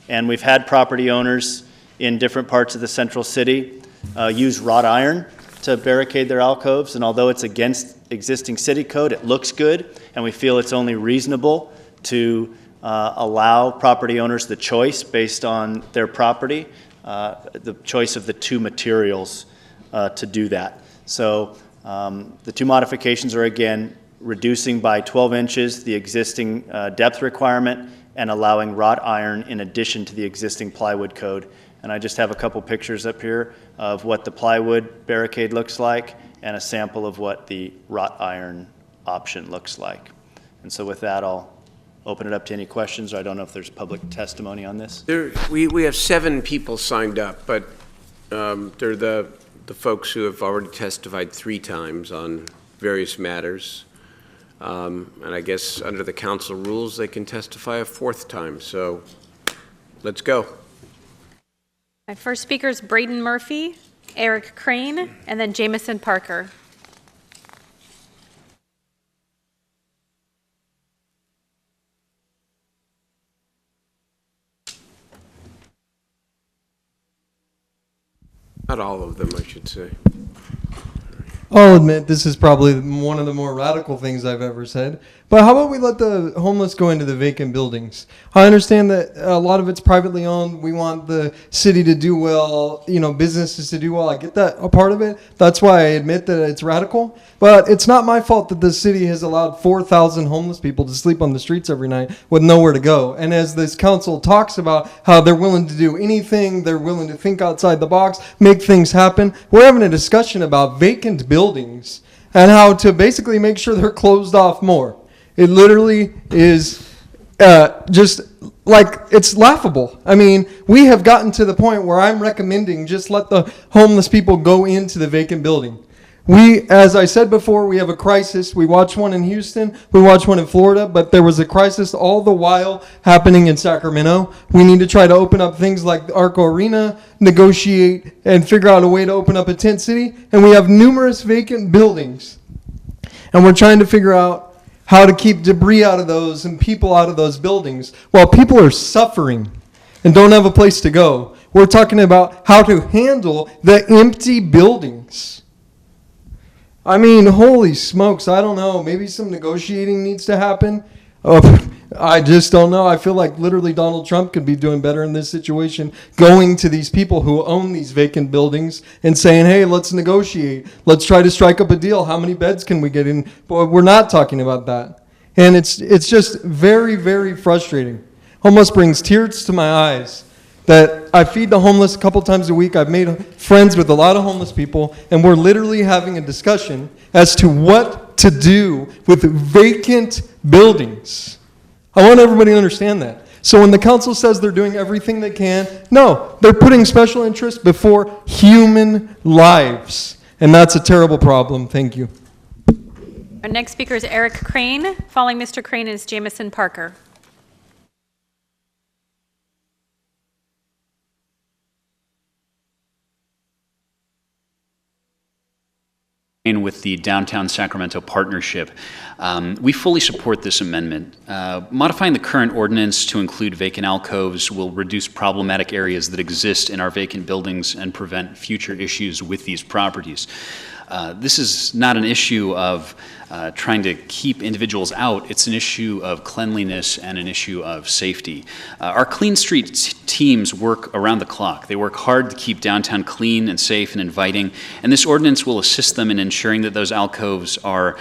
and we've had property owners in different parts of the central city use wrought iron to barricade their alcoves, and although it's against existing city code, it looks good, and we feel it's only reasonable to allow property owners the choice based on their property, the choice of the 2 materials to do that. So the 2 modifications are, again, reducing by 12 inches the existing depth requirement and allowing wrought iron in addition to the existing plywood code. And I just have a couple pictures up here of what the plywood barricade looks like and a sample of what the wrought iron option looks like. And so with that, I'll open it up to any questions. I don't know if there's public testimony on this. We have 7 people signed up, but they're the folks who have already testified 3 times on various matters. And I guess under the council rules, they can testify a 4th time. So let's go. My first speaker is Braden Murphy, Eric Crane, and then Jamison Parker. Not all of them, I should say. I'll admit this is probably one of the more radical things I've ever said. But how about we let the homeless go into the vacant buildings? I understand that a lot of it's privately owned. We want the city to do well, businesses to do well. I get that a part of it. That's why I admit that it's radical. But it's not my fault that the city has allowed 4,000 homeless people to sleep on the streets every night with nowhere to go. And as this council talks about how they're willing to do anything, they're willing to think outside the box, make things happen, we're having a discussion about vacant buildings and how to basically make sure they're closed off more. It literally is just like, it's laughable. I mean, we have gotten to the point where I'm recommending just let the homeless people go into the vacant building. We, as I said before, we have a crisis. We watched one in Houston, we watched one in Florida, but there was a crisis all the while happening in Sacramento. We need to try to open up things like the Arco Arena, negotiate, and figure out a way to open up a tent city. And we have numerous vacant buildings. And we're trying to figure out how to keep debris out of those and people out of those buildings while people are suffering and don't have a place to go. We're talking about how to handle the empty buildings. I mean, holy smokes, I don't know. Maybe some negotiating needs to happen. I just don't know. I feel like literally Donald Trump could be doing better in this situation, going to these people who own these vacant buildings and saying, hey, let's negotiate. Let's try to strike up a deal. How many beds can we get in? But we're not talking about that. And it's just very, very frustrating. Almost brings tears to my eyes that I feed the homeless a couple times a week. I've made friends with a lot of homeless people, and we're literally having a discussion as to what to do with vacant buildings. I want everybody to understand that. So when the council says they're doing everything they can, no, they're putting special interests before human lives. And that's a terrible problem. Thank you. Our next speaker is Eric Crane. Following Mr. Crane is Jamison Parker. With the Downtown Sacramento Partnership. We fully support this amendment. Modifying the current ordinance to include vacant alcoves will reduce problematic areas that exist in our vacant buildings and prevent future issues with these properties. This is not an issue of trying to keep individuals out. It's an issue of cleanliness and an issue of safety. Our Clean Streets teams work around the clock. They work hard to keep downtown clean and safe and inviting, and this ordinance will assist them in ensuring that those alcoves are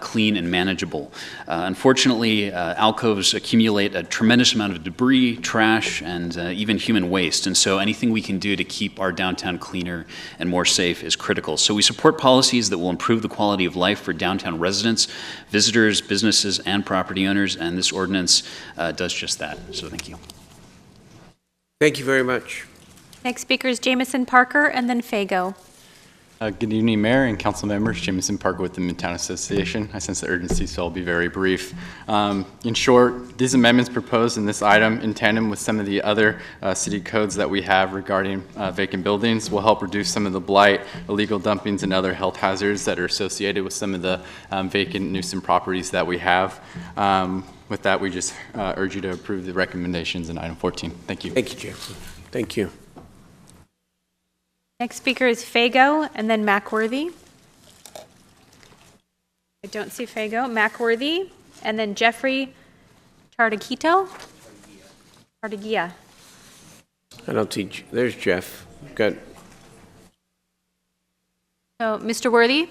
clean and manageable. Unfortunately, alcoves accumulate a tremendous amount of debris, trash, and even human waste, and so anything we can do to keep our downtown cleaner and more safe is critical. So we support policies that will improve the quality of life for downtown residents, visitors, businesses, and property owners, and this ordinance does just that. So thank you. Thank you very much. Next speaker is Jamison Parker, and then Fago. Good evening, Mayor and council members. Jamison Parker with the Midtown Association. I sense the urgency, so I'll be very brief. In short, these amendments proposed in this item, in tandem with some of the other city codes that we have regarding vacant buildings, will help reduce some of the blight, illegal dumpings, and other health hazards that are associated with some of the vacant nuisance properties that we have. With that, we just urge you to approve the recommendations in item 14. Thank you. Thank you, Jason. Thank you. Next speaker is Fago, and then Mackworthy. I don't see Fago. Mackworthy, and then Jeffrey Tartaguia. I don't see, there's Jeff. Got. So Mr. Worthy,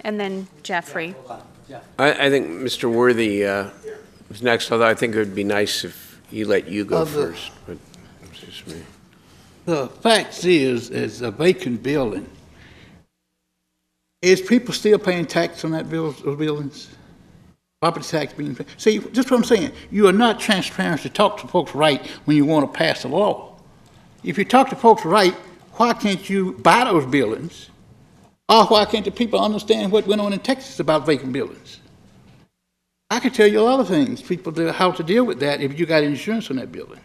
and then Jeffrey. I think Mr. Worthy was next, although I think it would be nice if he let you go first, but it's just me. The fact is a vacant building. Is people still paying tax on those buildings? Property tax being paid? See, just what I'm saying. You are not transparent to talk to folks right when you want to pass a law. If you talk to folks right, why can't you buy those buildings? Or why can't the people understand what went on in Texas about vacant buildings? I can tell you a lot of things, how to deal with that if you got insurance on that building.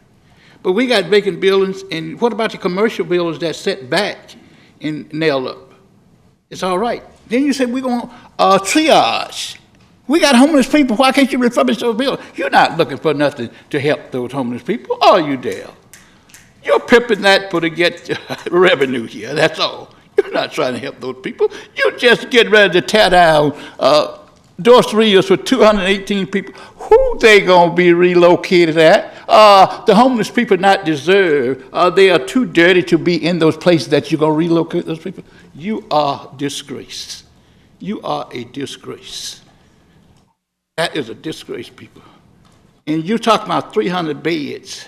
But we got vacant buildings, and what about the commercial buildings that set back and nailed up? It's all right. Then you say we're going to triage. We got homeless people. Why can't you refurbish those buildings? You're not looking for nothing to help those homeless people, are you, Dale? You're pimping that to get revenue here, that's all. You're not trying to help those people. You're just getting ready to tear down Dorserillas with 218 people. Who they going to be relocated at? The homeless people not deserve. They are too dirty to be in those places that you're going to relocate those people. You are disgrace. You are a disgrace. That is a disgrace, people. And you're talking about 300 beds,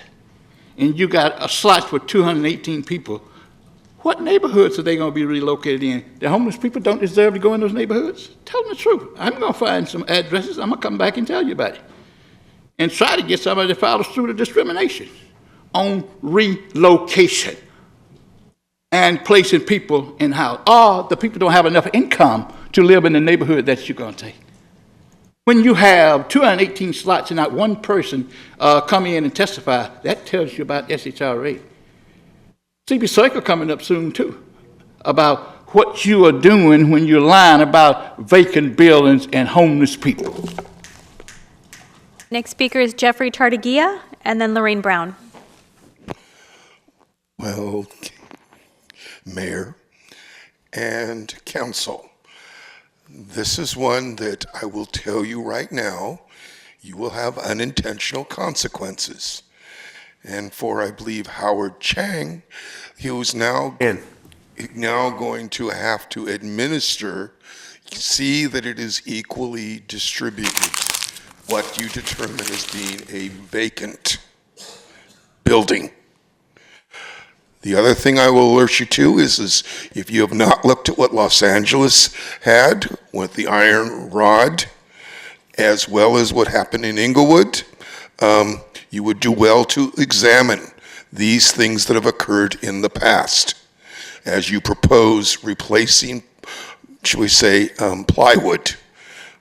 and you got a slot for 218 people. What neighborhoods are they going to be relocated in? The homeless people don't deserve to go in those neighborhoods? Tell them the truth. I'm going to find some addresses. I'm going to come back and tell you about it. And try to get somebody to follow through the discrimination on relocation and placing people in house. Or the people don't have enough income to live in the neighborhood that you're going to take. When you have 218 slots and not one person come in and testify, that tells you about SHRA. CB Cycle coming up soon, too, about what you are doing when you're lying about vacant buildings and homeless people. Next speaker is Jeffrey Tartaguia, and then Lorraine Brown. Well, Mayor and Council, this is one that I will tell you right now, you will have unintentional consequences. And for, I believe, Howard Chang, he was now going to have to administer, see that it is equally distributed, what you determine as being a vacant building. The other thing I will alert you to is if you have not looked at what Los Angeles had with the iron rod, as well as what happened in Inglewood, you would do well to examine these things that have occurred in the past as you propose replacing, shall we say, plywood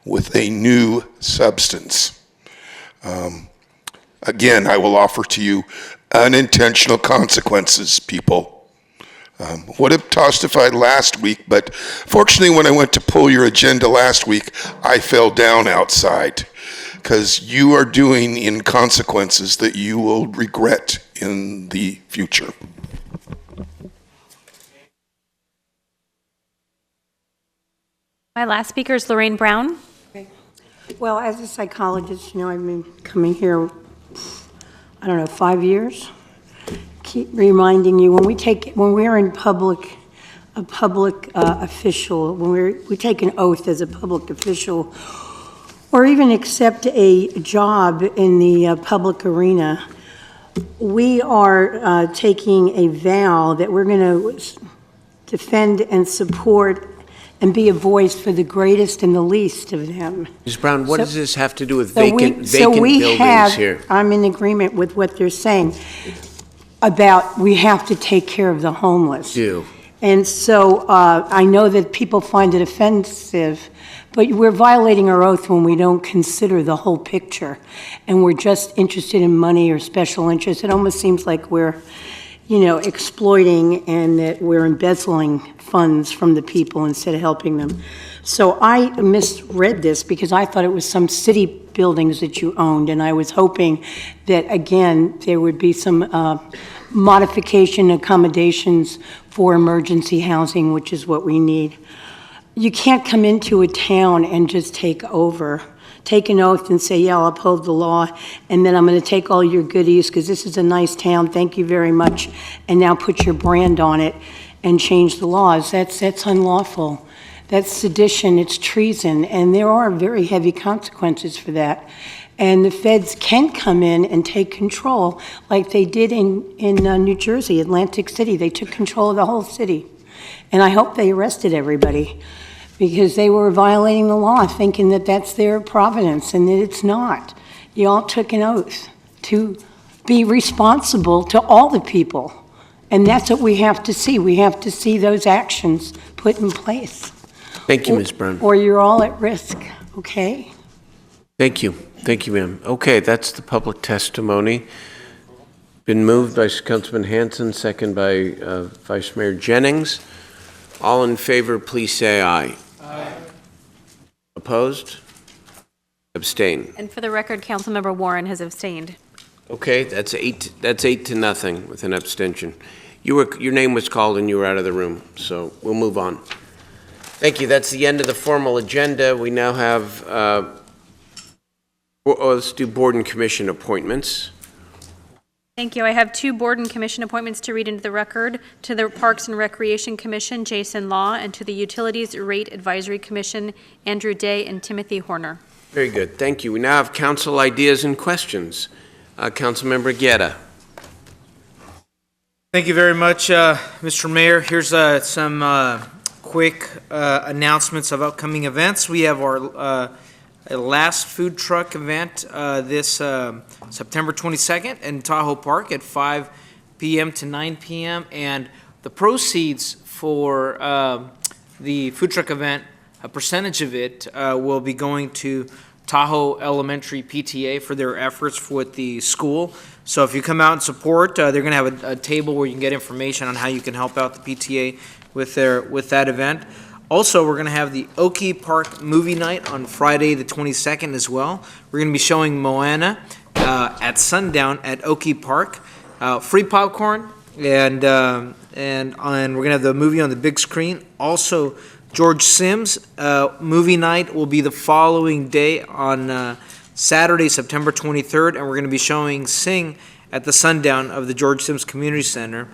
with a new substance. Again, I will offer to you unintentional consequences, people. Would have testified last week, but fortunately when I went to pull your agenda last week, I fell down outside, because you are doing in consequences that you will regret in the future. My last speaker is Lorraine Brown. Well, as a psychologist, I've been coming here, 5 years. Keep reminding you, when we're in public a public official, when we take an oath as a public official, or even accept a job in the public arena, we are taking a vow that we're going to defend and support and be a voice for the greatest and the least of them. Ms. Brown, what So- does this have to do with So vacant we buildings have, here? I'm in agreement with what they're saying about we have to take care of the homeless. Do. And so I know that people find it offensive, but we're violating our oath when we don't consider the whole picture. And we're just interested in money or special interest. It almost seems like we're, exploiting and that we're embezzling funds from the people instead of helping them. So I misread this because I thought it was some city buildings that you owned, and I was hoping that, again, there would be some modification accommodations for emergency housing, which is what we need. You can't come into a town and just take over, take an oath and say, yeah, I'll uphold the law, and then I'm going to take all your goodies because this is a nice town, thank you very much, and now put your brand on it and change the laws. That's unlawful. That's sedition, it's treason, and there are very heavy consequences for that. And the feds can come in and take control like they did in New Jersey, Atlantic City. They took control of the whole city. And I hope they arrested everybody because they were violating the law, thinking that that's their providence, and that it's not. You all took an oath to be responsible to all the people. And that's what we have to see. We have to see those actions put in place. Thank you, Ms. Brown. Or you're all at risk, okay? Thank you. Thank you, ma'am. Okay, that's the public testimony. Been moved by Councilman Hanson, second by Vice Mayor Jennings. All in favor, please say aye. Aye. Opposed? Abstain. And for the record, Councilmember Warren has abstained. Okay, that's 8-0 with an abstention. Your name was called and you were out of the room, so we'll move on. Thank you. That's the end of the formal agenda. We now have, let's do board and commission appointments. Thank you. I have 2 board and commission appointments to read into the record. To the Parks and Recreation Commission, Jason Law, and to the Utilities Rate Advisory Commission, Andrew Day and Timothy Horner. Very good. Thank you. We now have council ideas and questions. Councilmember Guerra. Thank you very much, Mr. Mayor. Here's some quick announcements of upcoming events. We have our last food truck event this September 22nd in Tahoe Park at 5 p.m. to 9 p.m. And the proceeds for the food truck event, a percentage of it will be going to Tahoe Elementary PTA for their efforts with the school. So if you come out and support, they're going to have a table where you can get information on how you can help out the PTA with that event. Also, we're going to have the Oakey Park Movie Night on Friday the 22nd as well. We're going to be showing Moana at sundown at Oakey Park. Free popcorn, and we're going to have the movie on the big screen. Also, George Sims movie night will be the following day on Saturday, September 23rd, and we're going to be showing Sing at the sundown of the George Sims Community Center.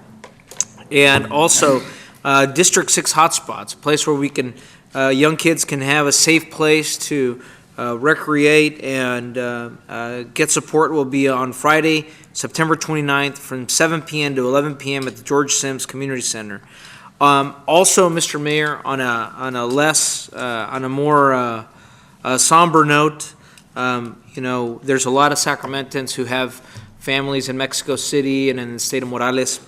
And also, District 6 Hotspots, a place where we can, young kids can have a safe place to recreate and get support, will be on Friday, September 29th from 7 p.m. to 11 p.m. at the George Sims Community Center. Also, Mr. Mayor, on a more somber note, there's a lot of Sacramentans who have families in Mexico City and in the state of Morales,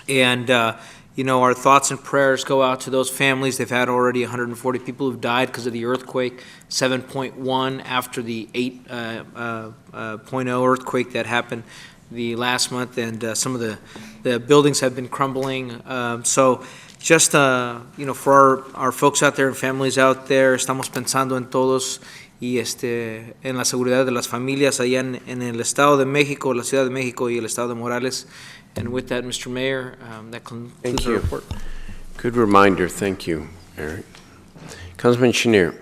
and our thoughts and prayers go out to those families. They've had already 140 people who've died because of the earthquake, 7.1 after the 8.0 earthquake that happened the last month, and some of the buildings have been crumbling. So just, for our folks out there and families out there, estamos pensando en todos y en la seguridad de las familias allá en el Estado de México, la Ciudad de México y el Estado de Morales. And with that, Mr. Mayor, that concludes our report. Good reminder. Thank you, Eric. Councilman Chenier.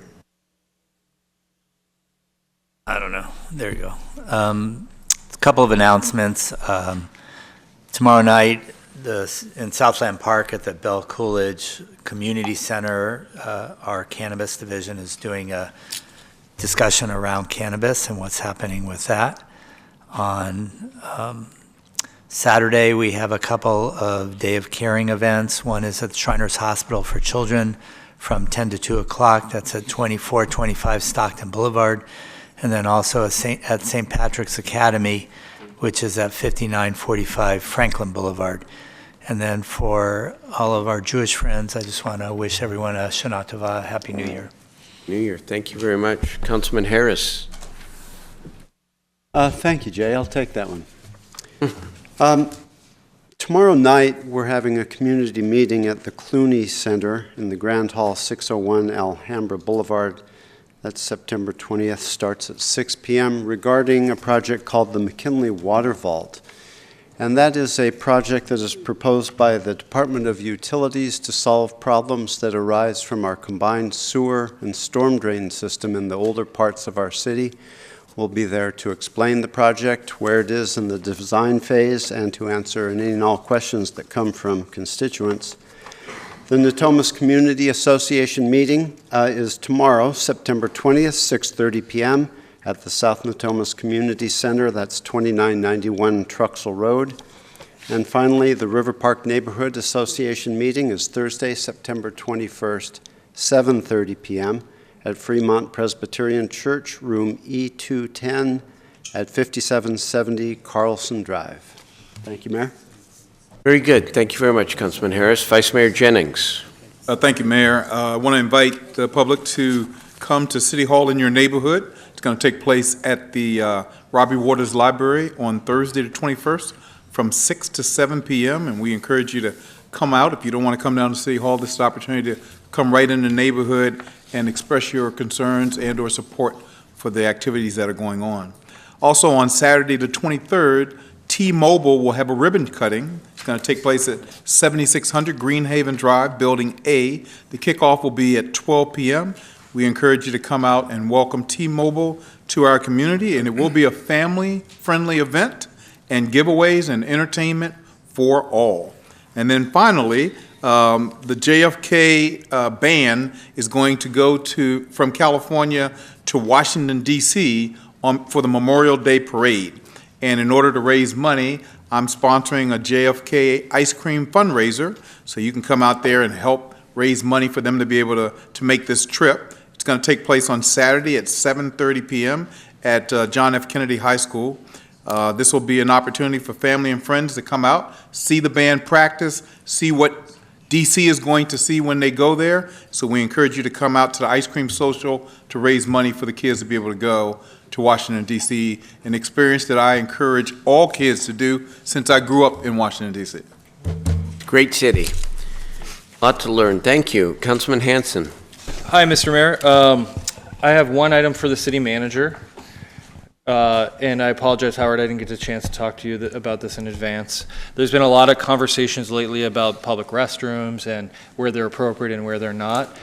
I don't know. There you go. A couple of announcements. Tomorrow night, in Southland Park at the Bell Coolidge Community Center, our cannabis division is doing a discussion around cannabis and what's happening with that. On Saturday, we have a couple of Day of Caring events. One is at the Shriners Hospital for Children from 10 to 2 o'clock. That's at 2425 Stockton Boulevard. And then also at St. Patrick's Academy, which is at 5945 Franklin Boulevard. And then for all of our Jewish friends, I just want to wish everyone a Shana Tova, Happy New Year. New Year. Thank you very much. Councilman Harris. Thank you, Jay. I'll take that one. Tomorrow night, we're having a community meeting at the Clooney Center in the Grand Hall, 601 Alhambra Boulevard. That's September 20th, starts at 6 p.m., regarding a project called the McKinley Water Vault. And that is a project that is proposed by the Department of Utilities to solve problems that arise from our combined sewer and storm drain system in the older parts of our city. We'll be there to explain the project, where it is in the design phase, and to answer any and all questions that come from constituents. The Natomas Community Association meeting is tomorrow, September 20th, 6:30 p.m. at the South Natomas Community Center. That's 2991 Truxell Road. And finally, the River Park Neighborhood Association meeting is Thursday, September 21st, 7:30 p.m. at Fremont Presbyterian Church, room E210 at 5770 Carlson Drive. Thank you, Mayor. Very good. Thank you very much, Councilman Harris. Vice Mayor Jennings. Thank you, Mayor. I want to invite the public to come to City Hall in your neighborhood. It's going to take place at the Robbie Waters Library on Thursday the 21st from 6 to 7 p.m. And we encourage you to come out. If you don't want to come down to City Hall, this is the opportunity to come right in the neighborhood and express your concerns and or support for the activities that are going on. Also on Saturday the 23rd, T-Mobile will have a ribbon cutting. It's going to take place at 7600 Greenhaven Drive, Building A. The kickoff will be at 12 p.m. We encourage you to come out and welcome T-Mobile to our community, and it will be a family-friendly event and giveaways and entertainment for all. And then finally, the JFK band is going to go from California to Washington, D.C. For the Memorial Day Parade. And in order to raise money, I'm sponsoring a JFK ice cream fundraiser, so you can come out there and help raise money for them to be able to make this trip. It's going to take place on Saturday at 7:30 p.m. at John F. Kennedy High School. This will be an opportunity for family and friends to come out, see the band practice, see what DC is going to see when they go there. So we encourage you to come out to the ice cream social to raise money for the kids to be able to go to Washington, D.C., an experience that I encourage all kids to do since I grew up in Washington, D.C. Great city. A lot to learn. Thank you. Councilman Hanson. Hi, Mr. Mayor. I have one item for the city manager. And I apologize, Howard, I didn't get a chance to talk to you about this in advance. There's been a lot of conversations lately about public restrooms and where they're appropriate and where they're not.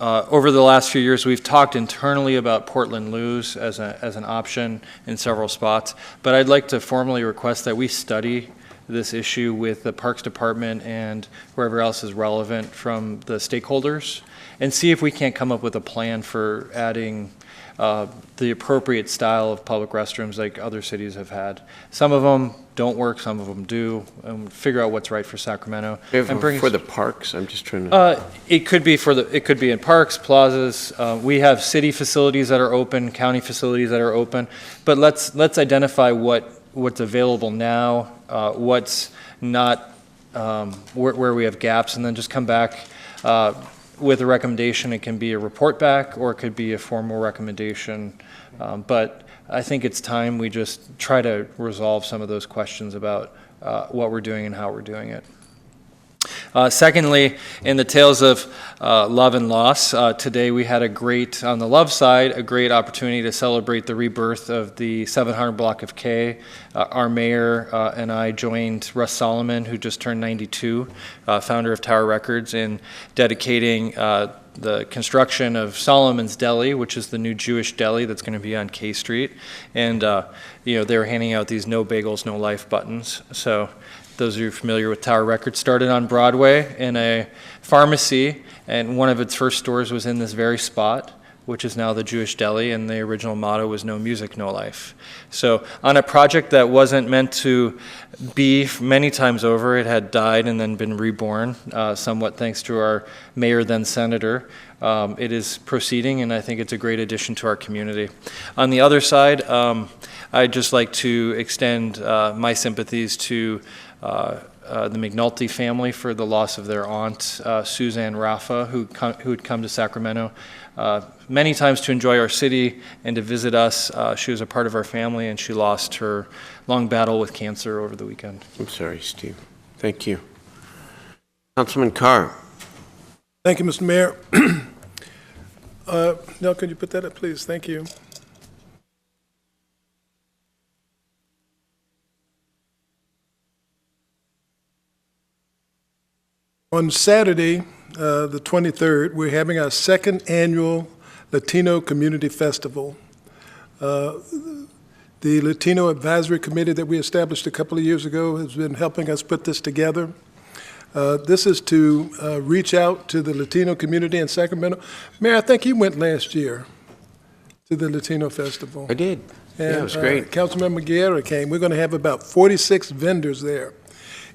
Over the last few years, we've talked internally about Portland Loos as an option in several spots, but I'd like to formally request that we study this issue with the Parks Department and wherever else is relevant from the stakeholders and see if we can't come up with a plan for adding the appropriate style of public restrooms like other cities have had. Some of them don't work, some of them do, and figure out what's right for Sacramento. For the parks, I'm just trying to... It could be in parks, plazas. We have city facilities that are open, county facilities that are open, but let's identify what's available now, what's not, where we have gaps, and then just come back with a recommendation. It can be a report back, or it could be a formal recommendation. But I think it's time we just try to resolve some of those questions about what we're doing and how we're doing it. Secondly, in the tales of love and loss, today we had on the love side, a great opportunity to celebrate the rebirth of the 700 block of K. Our mayor and I joined Russ Solomon, who just turned 92, founder of Tower Records, in dedicating the construction of Solomon's Deli, which is the new Jewish deli that's going to be on K Street. And, they were handing out these no bagels, no life buttons. So those of you familiar with Tower Records, started on Broadway in a pharmacy, and one of its first stores was in this very spot, which is now the Jewish Deli, and the original motto was "No Music, No Life." So on a project that wasn't meant to be many times over, it had died and then been reborn, somewhat thanks to our mayor, then senator. It is proceeding, and I think it's a great addition to our community. On the other side, I'd just like to extend my sympathies to the McNulty family for the loss of their aunt, Suzanne Raffa, who had come to Sacramento many times to enjoy our city and to visit us. She was a part of our family, and she lost her long battle with cancer over the weekend. I'm sorry, Steve. Thank you. Councilman Carr. Thank you, Mr. Mayor. Nell, could you put that up, please? Thank you. On Saturday, the 23rd, we're having our second annual Latino Community Festival. The Latino Advisory Committee that we established a couple of years ago has been helping us put this together. This is to reach out to the Latino community in Sacramento. Mayor, I think you went last year to the Latino Festival. I did. And, yeah, it was great. Councilmember Guerra came. We're going to have about 46 vendors there.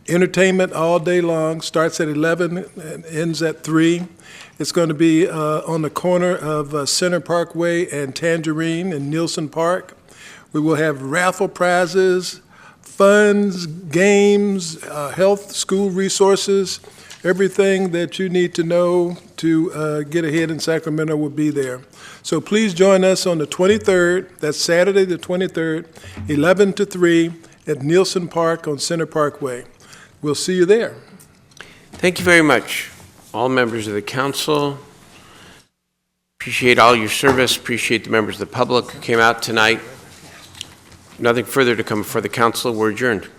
Entertainment all day long, starts at 11 and ends at 3. It's going to be on the corner of Center Parkway and Tangerine in Nielsen Park. We will have raffle prizes, funds, games, health, school resources, everything that you need to know to get ahead in Sacramento will be there. So please join us on the 23rd, that's Saturday the 23rd, 11 to 3 at Nielsen Park on Center Parkway. We'll see you there. Thank you very much, all members of the council. Appreciate all your service, appreciate the members of the public who came out tonight. Nothing further to come before the council. We're adjourned.